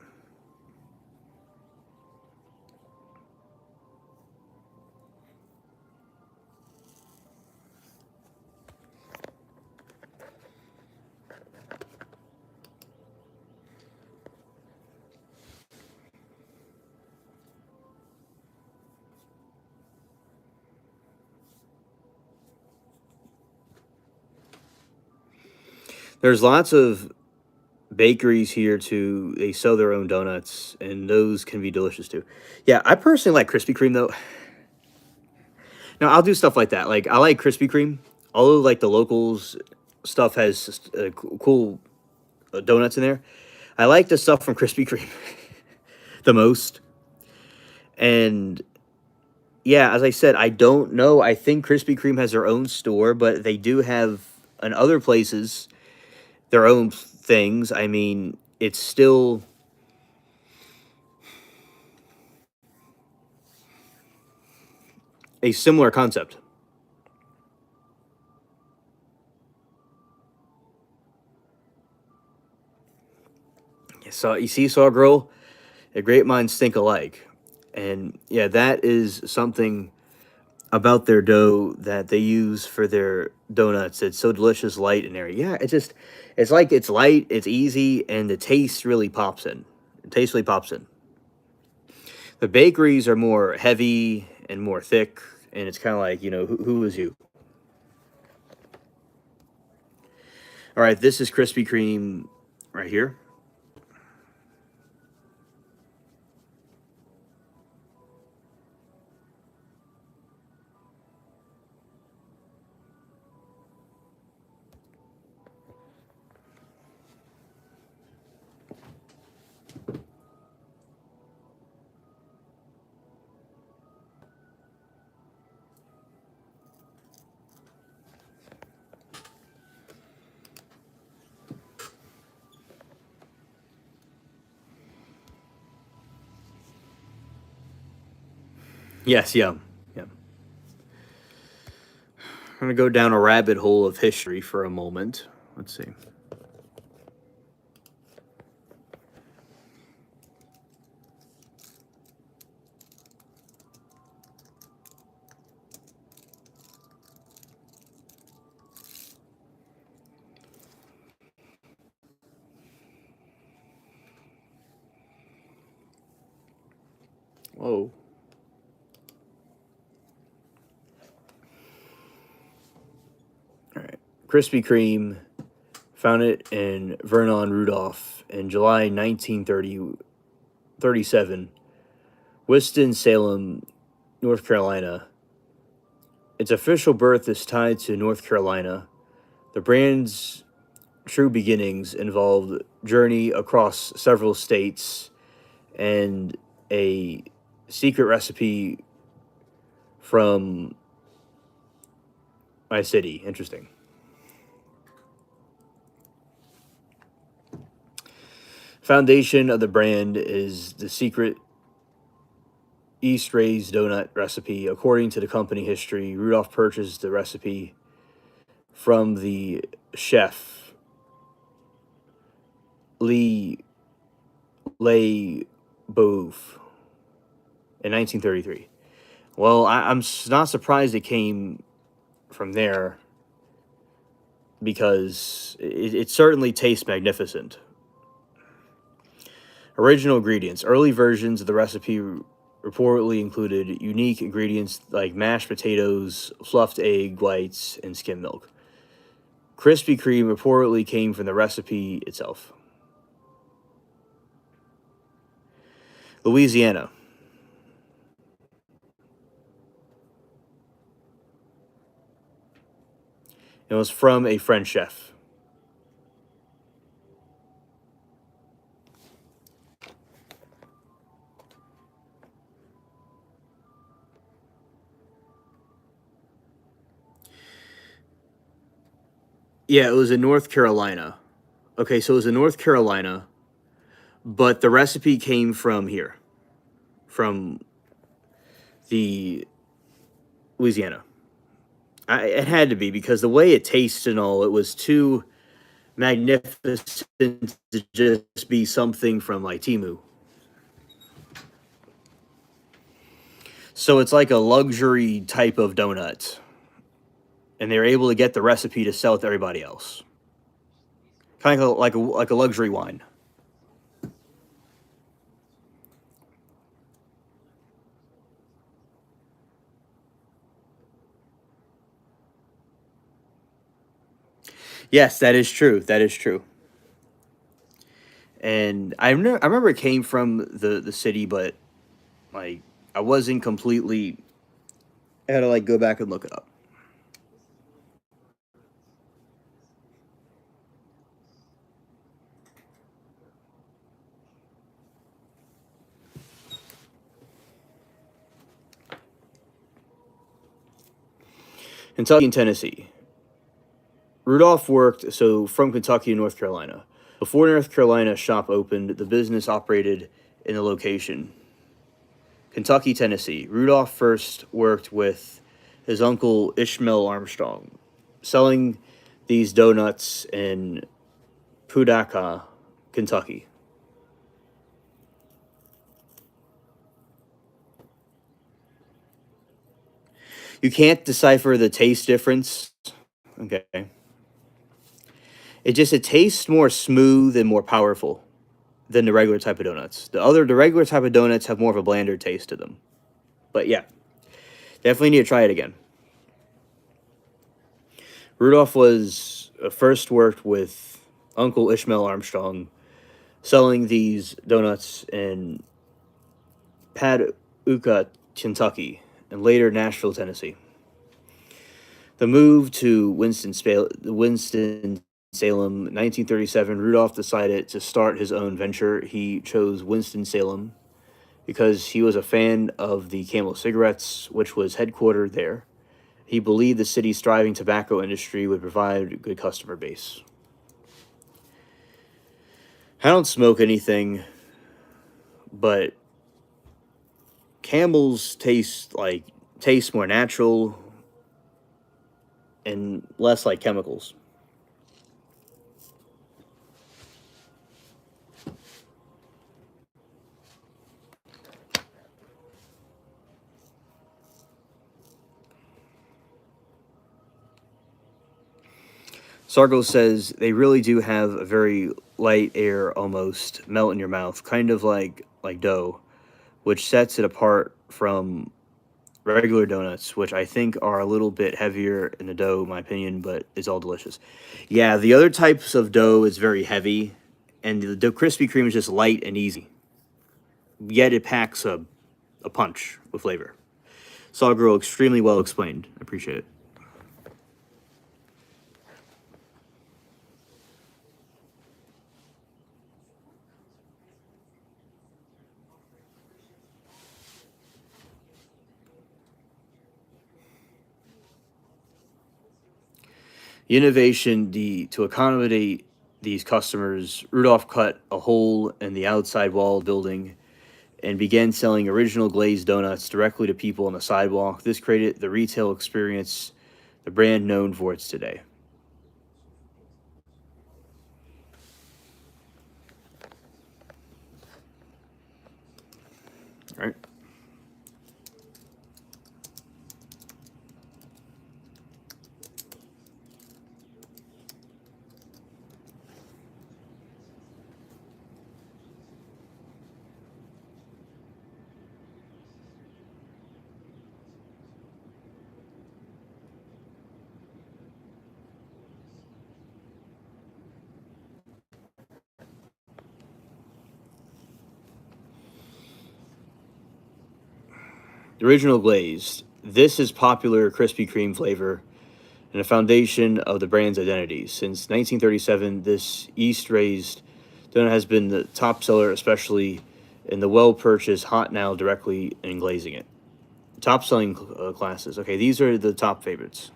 There's lots of bakeries here too. They sell their own donuts, and those can be delicious too. Yeah, I personally like Krispy Kreme though. Now, I'll do stuff like that. Like, I like Krispy Kreme. Although, like, the locals stuff has cool donuts in there. I like the stuff from Krispy Kreme the most. And yeah, as I said, I don't know. I think Krispy Kreme has their own store, but they do have in other places their own things. I mean, it's still a similar concept. So you see, saw a girl, a great minds think alike. And yeah, that is something about their dough that they use for their donuts. It's so delicious, light, and airy. Yeah, it's like it's light, it's easy, and the taste really pops in. The taste really pops in. The bakeries are more heavy and more thick, and it's kind of like, who is you? All right, this is Krispy Kreme right here. Yes, yeah, yeah. I'm gonna go down a rabbit hole of history for a moment. Let's see. Whoa. All right. Krispy Kreme founded in Vernon Rudolph in July 1937, Winston-Salem, North Carolina. Its official birth is tied to North Carolina. The brand's true beginnings involved journey across several states and a secret recipe from my city. Interesting. Foundation of the brand is the secret East raised donut recipe. According to the company history, Rudolph purchased the recipe from the chef Lee Boeuf in 1933. Well, I'm not surprised it came from there because it certainly tastes magnificent. Original ingredients. Early versions of the recipe reportedly included unique ingredients like mashed potatoes, fluffed egg whites, and skim milk. Krispy Kreme reportedly came from the recipe itself. Louisiana. It was from a French chef. Yeah, it was in North Carolina. Okay, so it was in North Carolina, but the recipe came from here, from the Louisiana. It had to be because the way it tasted and all, it was too magnificent to just be something from like Timu. So it's like a luxury type of donut, and they're able to get the recipe to sell it to everybody else, kind of like a luxury wine. Yes, that is true. That is true. And I remember it came from the city, but like I wasn't completely. I had to like go back and look it up. Kentucky and Tennessee. Rudolph worked from Kentucky to North Carolina. Before North Carolina shop opened, the business operated in the location Kentucky, Tennessee. Rudolph first worked with his uncle Ishmael Armstrong, selling these donuts in Pudaka, Kentucky. You can't decipher the taste difference. Okay. It tastes more smooth and more powerful than the regular type of donuts. The regular type of donuts have more of a blander taste to them. But yeah, definitely need to try it again. Rudolph was first worked with Uncle Ishmael Armstrong, selling these donuts in Paducah, Kentucky, and later Nashville, Tennessee. The move to Winston-Salem, 1937, Rudolph decided to start his own venture. He chose Winston-Salem because he was a fan of the Camel cigarettes, which was headquartered there. He believed the city's thriving tobacco industry would provide a good customer base. I don't smoke anything, but Camels taste more natural and less like chemicals. Sargo says they really do have a very light air, almost melt in your mouth, kind of like dough, which sets it apart from regular donuts, which I think are a little bit heavier in the dough, in my opinion, but it's all delicious. Yeah, the other types of dough is very heavy, and the Krispy Kreme is just light and easy. Yet it packs a punch with flavor. Sargo, extremely well explained. I appreciate it. To accommodate these customers, Rudolph cut a hole in the outside wall of the building and began selling original glazed donuts directly to people on the sidewalk. This created the retail experience the brand known for its today. All right. The original glazed. This is popular Krispy Kreme flavor and a foundation of the brand's identity. Since 1937, this yeast raised donut has been the top seller, especially in the well purchased hot now directly in glazing it. Top selling classes. Okay, these are the top favorites.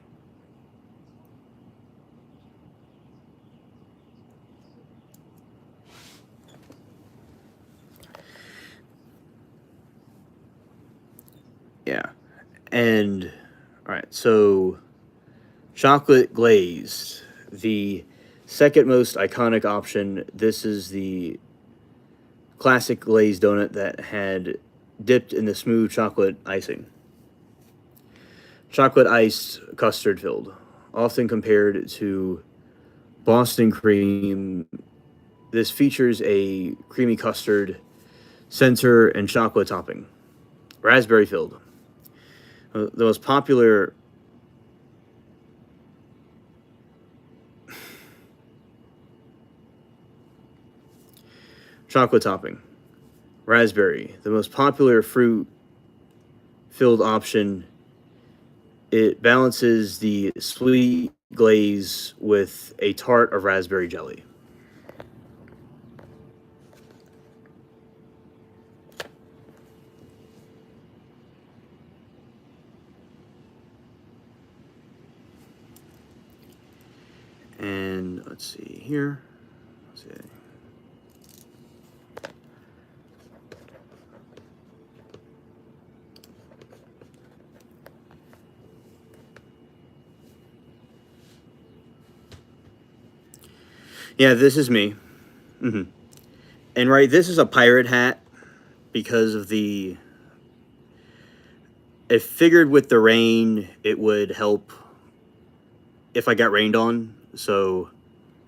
Yeah. And, all right, so chocolate glazed, the second most iconic option. This is the classic glazed donut that had dipped in the smooth chocolate icing. Chocolate iced custard filled, often compared to Boston cream. This features a creamy custard center and chocolate topping. Raspberry filled. The most popular chocolate topping. Raspberry. The most popular fruit filled option. It balances the sweet glaze with a tart of raspberry jelly. And let's see here. Let's see. Yeah, this is me. hmm And right, this is a pirate hat because of the. I figured with the rain, it would help if I got rained on. So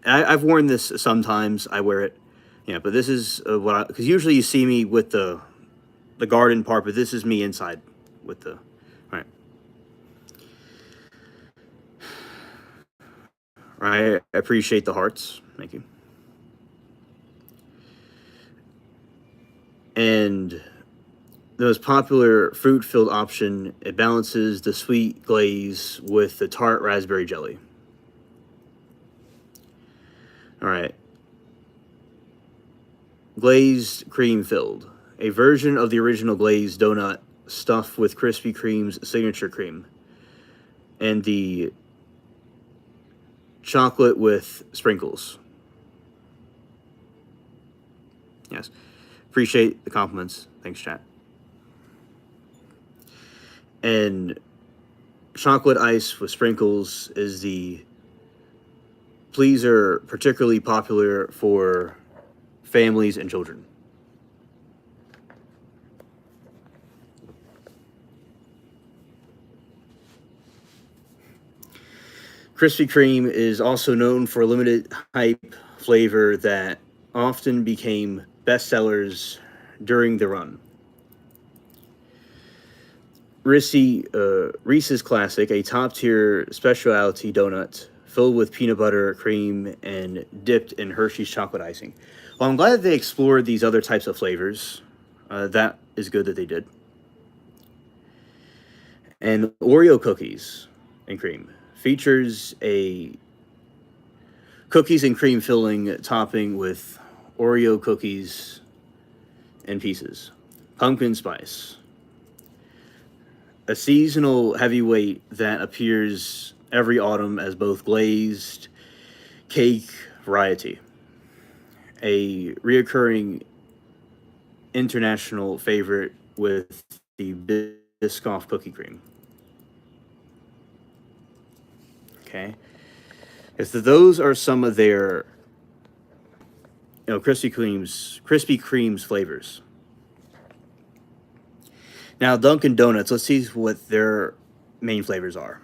I've worn this sometimes. I wear it. Yeah, but this is because usually you see me with the garden part, but this is me inside with the. All right. I appreciate the hearts. Thank you. And the most popular fruit filled option, it balances the sweet glaze with the tart raspberry jelly. All right. Glazed cream filled. A version of the original glazed donut stuffed with Krispy Kreme's signature cream. And the chocolate with sprinkles. Yes. Appreciate the compliments. Thanks, chat. And chocolate ice with sprinkles is the pleaser, particularly popular for families and children. Krispy Kreme is also known for a limited hype flavor that often became bestsellers during the run. Reese's Classic, a top tier specialty donut filled with peanut butter, cream, and dipped in Hershey's chocolate icing. Well, I'm glad that they explored these other types of flavors. That is good that they did. And Oreo cookies and cream features a cookies and cream filling topping with Oreo cookies and pieces. Pumpkin spice. A seasonal heavyweight that appears every autumn as both glazed cake variety. A reoccurring international favorite with the Biscoff cookie cream. Okay. So those are some of their Krispy Kreme's flavors. Now Dunkin' Donuts, let's see what their main flavors are.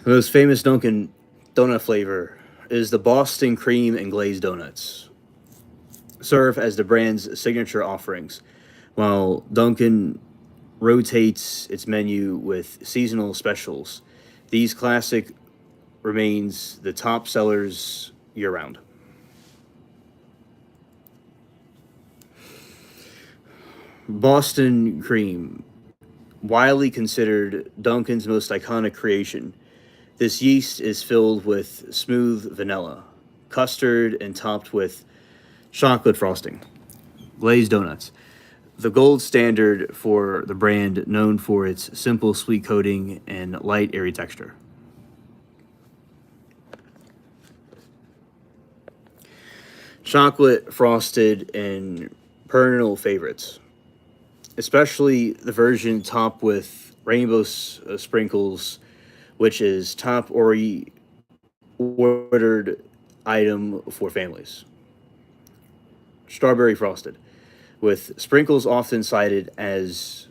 The most famous Dunkin' Donut flavor is the Boston cream and glazed donuts. Serve as the brand's signature offerings, while Dunkin' rotates its menu with seasonal specials. These classic remains the top sellers year round. Boston cream, widely considered Dunkin's most iconic creation. This yeast is filled with smooth vanilla, custard, and topped with chocolate frosting. Glazed donuts, the gold standard for the brand, known for its simple sweet coating and light, airy texture. Chocolate frosted and perennial favorites, especially the version topped with rainbow sprinkles, which is top ordered item for families. Strawberry frosted, with sprinkles often cited as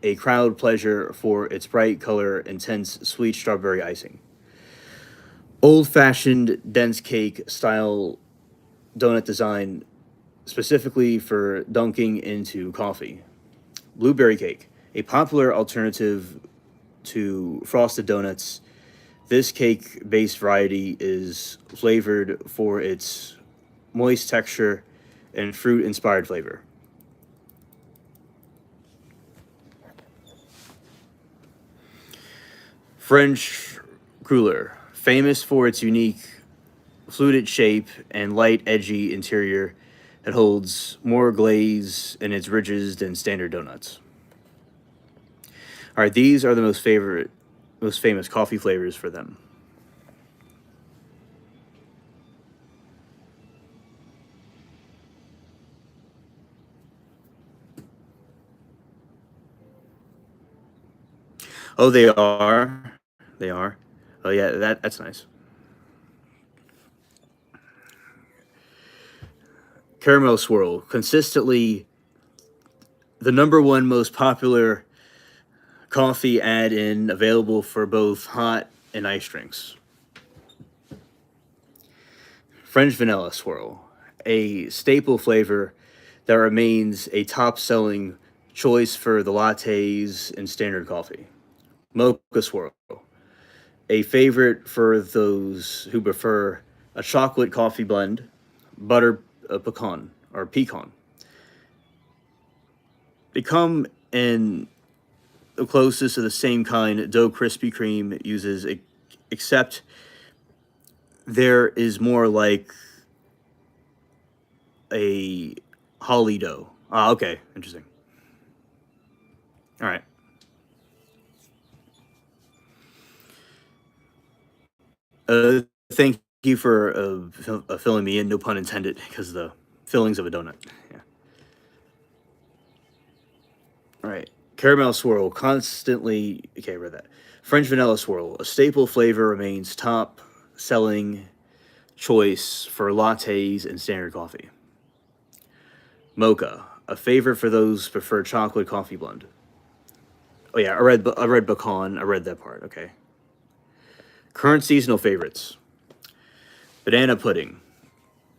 a crowd pleasure for its bright color, intense sweet strawberry icing. Old fashioned dense cake style donut design specifically for dunking into coffee. Blueberry cake, a popular alternative to frosted donuts. This cake based variety is flavored for its moist texture and fruit inspired flavor. French cruller, famous for its unique fluted shape and light, edgy interior that holds more glaze in its ridges than standard donuts. All right, these are the most famous coffee flavors for them. Oh, they are. They are. Oh yeah, that's nice. Caramel swirl, consistently the number one most popular coffee add-in available for both hot and ice drinks. French vanilla swirl, a staple flavor that remains a top-selling choice for the lattes and standard coffee. Mocha swirl, a favorite for those who prefer a chocolate coffee blend, butter pecan or pecan. They come in the closest to the same kind dough Krispy Kreme uses, except there is more like a holly dough. Ah, okay, interesting. All right. Thank you for filling me in. No pun intended, because the fillings of a donut. Yeah. All right. Caramel swirl, constantly. Okay, I read that. French vanilla swirl, a staple flavor, remains top selling choice for lattes and standard coffee. Mocha, a favorite for those who prefer chocolate coffee blend. Oh yeah, I read pecan. I read that part. Okay. Current seasonal favorites: banana pudding,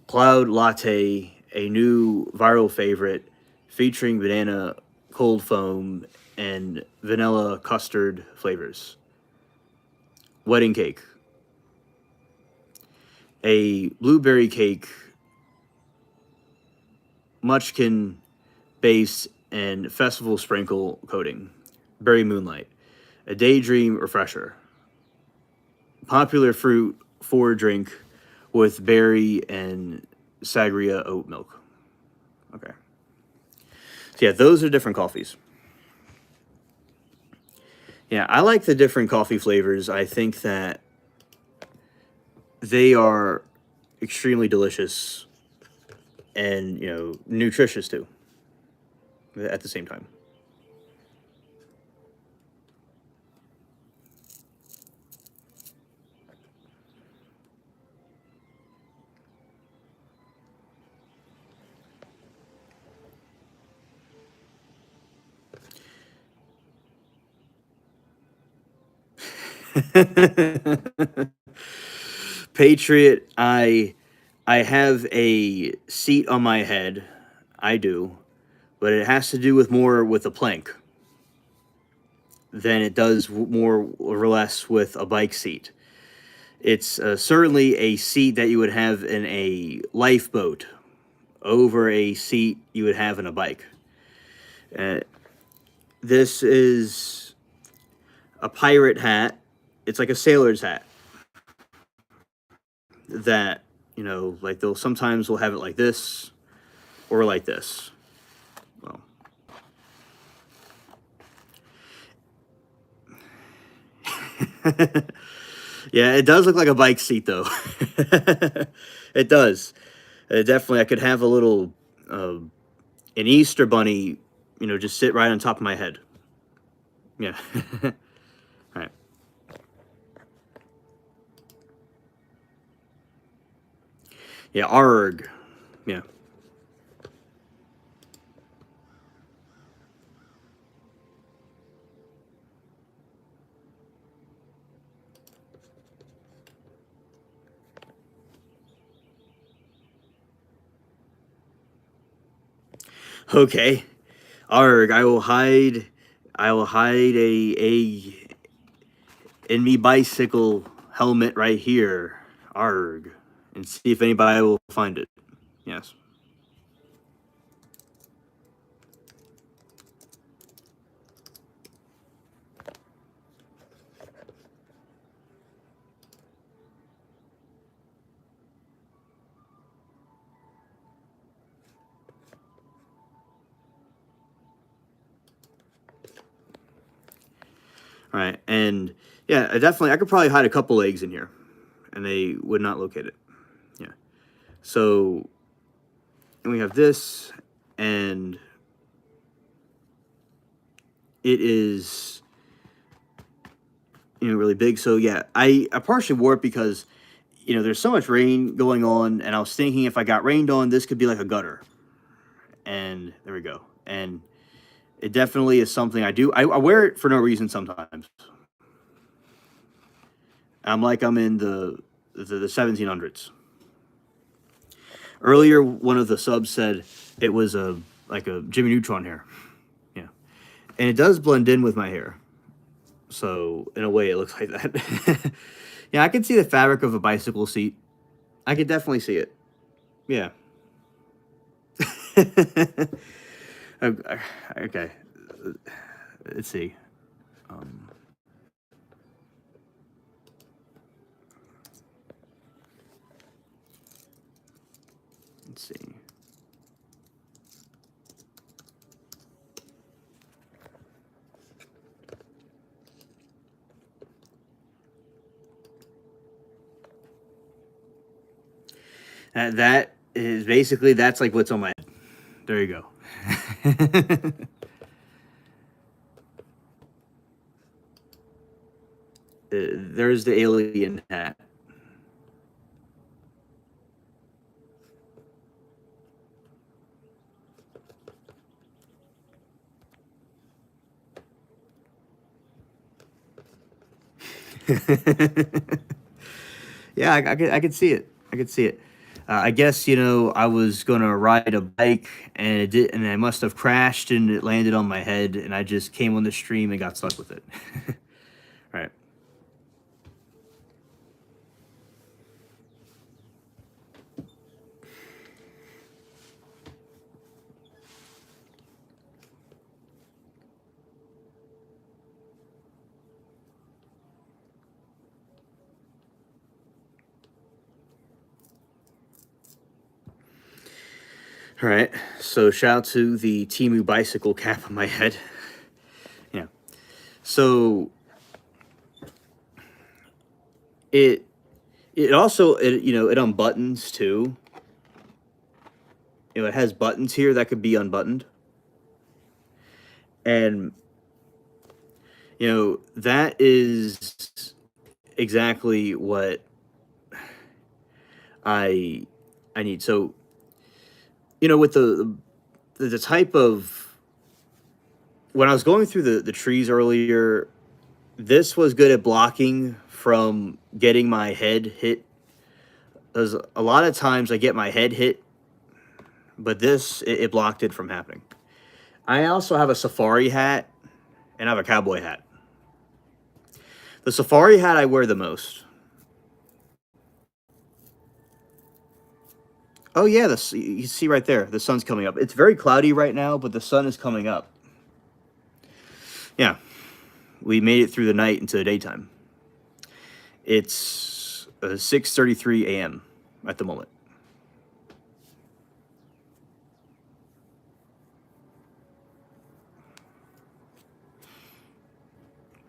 cloud latte, a new viral favorite featuring banana cold foam and vanilla custard flavors. Wedding cake, a blueberry cake, munchkin base and festival sprinkle coating. Berry moonlight, a daydream refresher. Popular fruit forward drink with berry and sangria oat milk. Okay. So yeah, those are different coffees. Yeah, I like the different coffee flavors. I think that they are extremely delicious and, nutritious too at the same time. Patriot, I have a seat on my head. I do, but it has to do with more with a plank than it does more or less with a bike seat. It's certainly a seat that you would have in a lifeboat over a seat you would have in a bike. Uh, this is a pirate hat. It's like a sailor's hat that, like they'll sometimes will have it like this or like this. Well, yeah, it does look like a bike seat though. It does. Definitely, I could have a little an Easter bunny, just sit right on top of my head. Yeah. All right. Yeah, arg. Yeah. Okay. Arg, I will hide a in me bicycle helmet right here. Arg. And see if anybody will find it. Yes. All right. And yeah, I could probably hide a couple eggs in here and they would not locate it. Yeah. So and we have this, and it is really big. So yeah, I partially wore it because there's so much rain going on, and I was thinking if I got rained on, this could be like a gutter. And there we go. And it definitely is something I do. I wear it for no reason sometimes. I'm like I'm in the 1700s. Earlier, one of the subs said it was a like a Jimmy Neutron hair. Yeah, and it does blend in with my hair. So in a way, it looks like that. Yeah, I can see the fabric of a bicycle seat. I could definitely see it. Yeah. Okay. Let's see. Um, let's see. That is basically that's like what's on my head. There you go. There's the alien hat. Yeah, I could see it. I could see it. I guess I was gonna ride a bike and it did, and I must have crashed and it landed on my head, and I just came on the stream and got stuck with it. Right. All right. So shout out to the Timu bicycle cap on my head. Yeah. So it it also it unbuttons too. It has buttons here that could be unbuttoned. And that is exactly what I I need. So, with the type of when I was going through the trees earlier, this was good at blocking from getting my head hit Because a lot of times I get my head hit, but this, it blocked it from happening. I also have a safari hat and I have a cowboy hat. The safari hat I wear the most. Oh yeah, you see right there, the sun's coming up. It's very cloudy right now, but the sun is coming up. Yeah, we made it through the night into the daytime. It's 6:33 a.m. at the moment.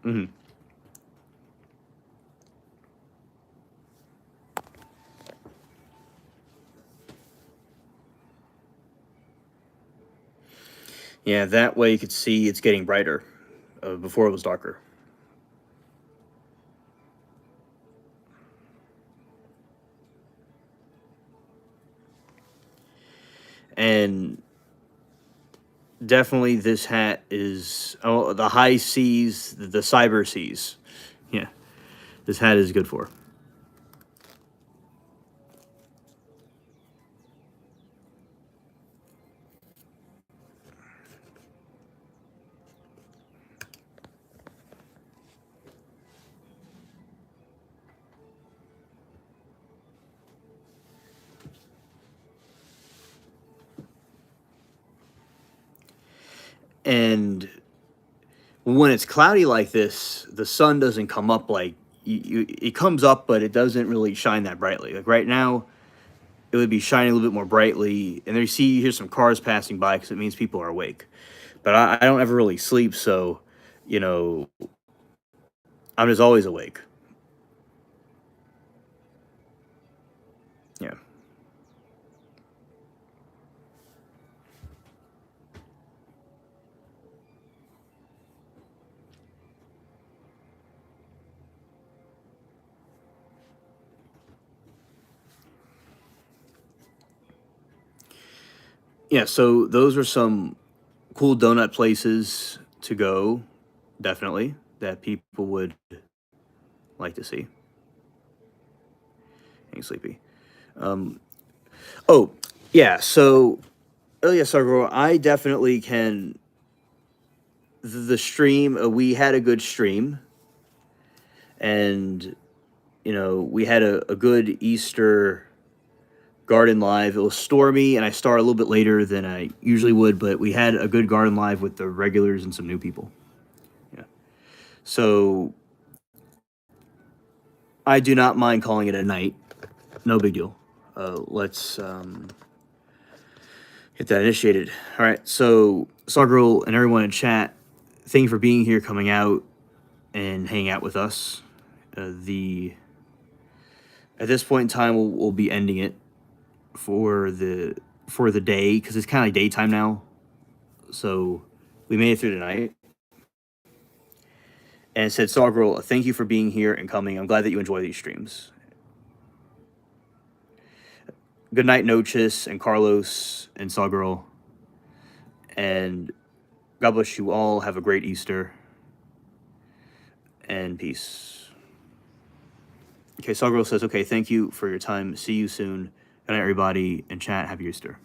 Hmm. Yeah, that way you could see it's getting brighter. Before it was darker. And definitely this hat is, oh, the high seas, the cyber seas. Yeah, this hat is good for. And when it's cloudy like this, the sun doesn't come up like it comes up, but it doesn't really shine that brightly. Like right now, it would be shining a little bit more brightly, and there you hear some cars passing by because it means people are awake. But I don't ever really sleep, so you know I'm just always awake. Yeah, yeah. So those are some cool donut places to go, definitely, that people would like to see. Getting sleepy. Um, oh, yeah. So, oh yeah, Sargo, I definitely can. The stream, we had a good stream, and we had a good Easter garden live. It was stormy, and I started a little bit later than I usually would, but we had a good garden live with the regulars and some new people. Yeah. So I do not mind calling it a night. No big deal. Let's get that initiated. All right. So Sawgirl and everyone in chat, thank you for being here, coming out and hanging out with us. The At this point in time, we'll be ending it for the day because it's kind of like daytime now. So we made it through the night. And it said, Sawgirl, thank you for being here and coming. I'm glad that you enjoy these streams. Good night, Nochis and Carlos and Sawgirl. And God bless you all. Have a great Easter. And peace. Okay, Sawgirl says, okay, thank you for your time. See you soon. Good night, everybody. And chat, happy Easter.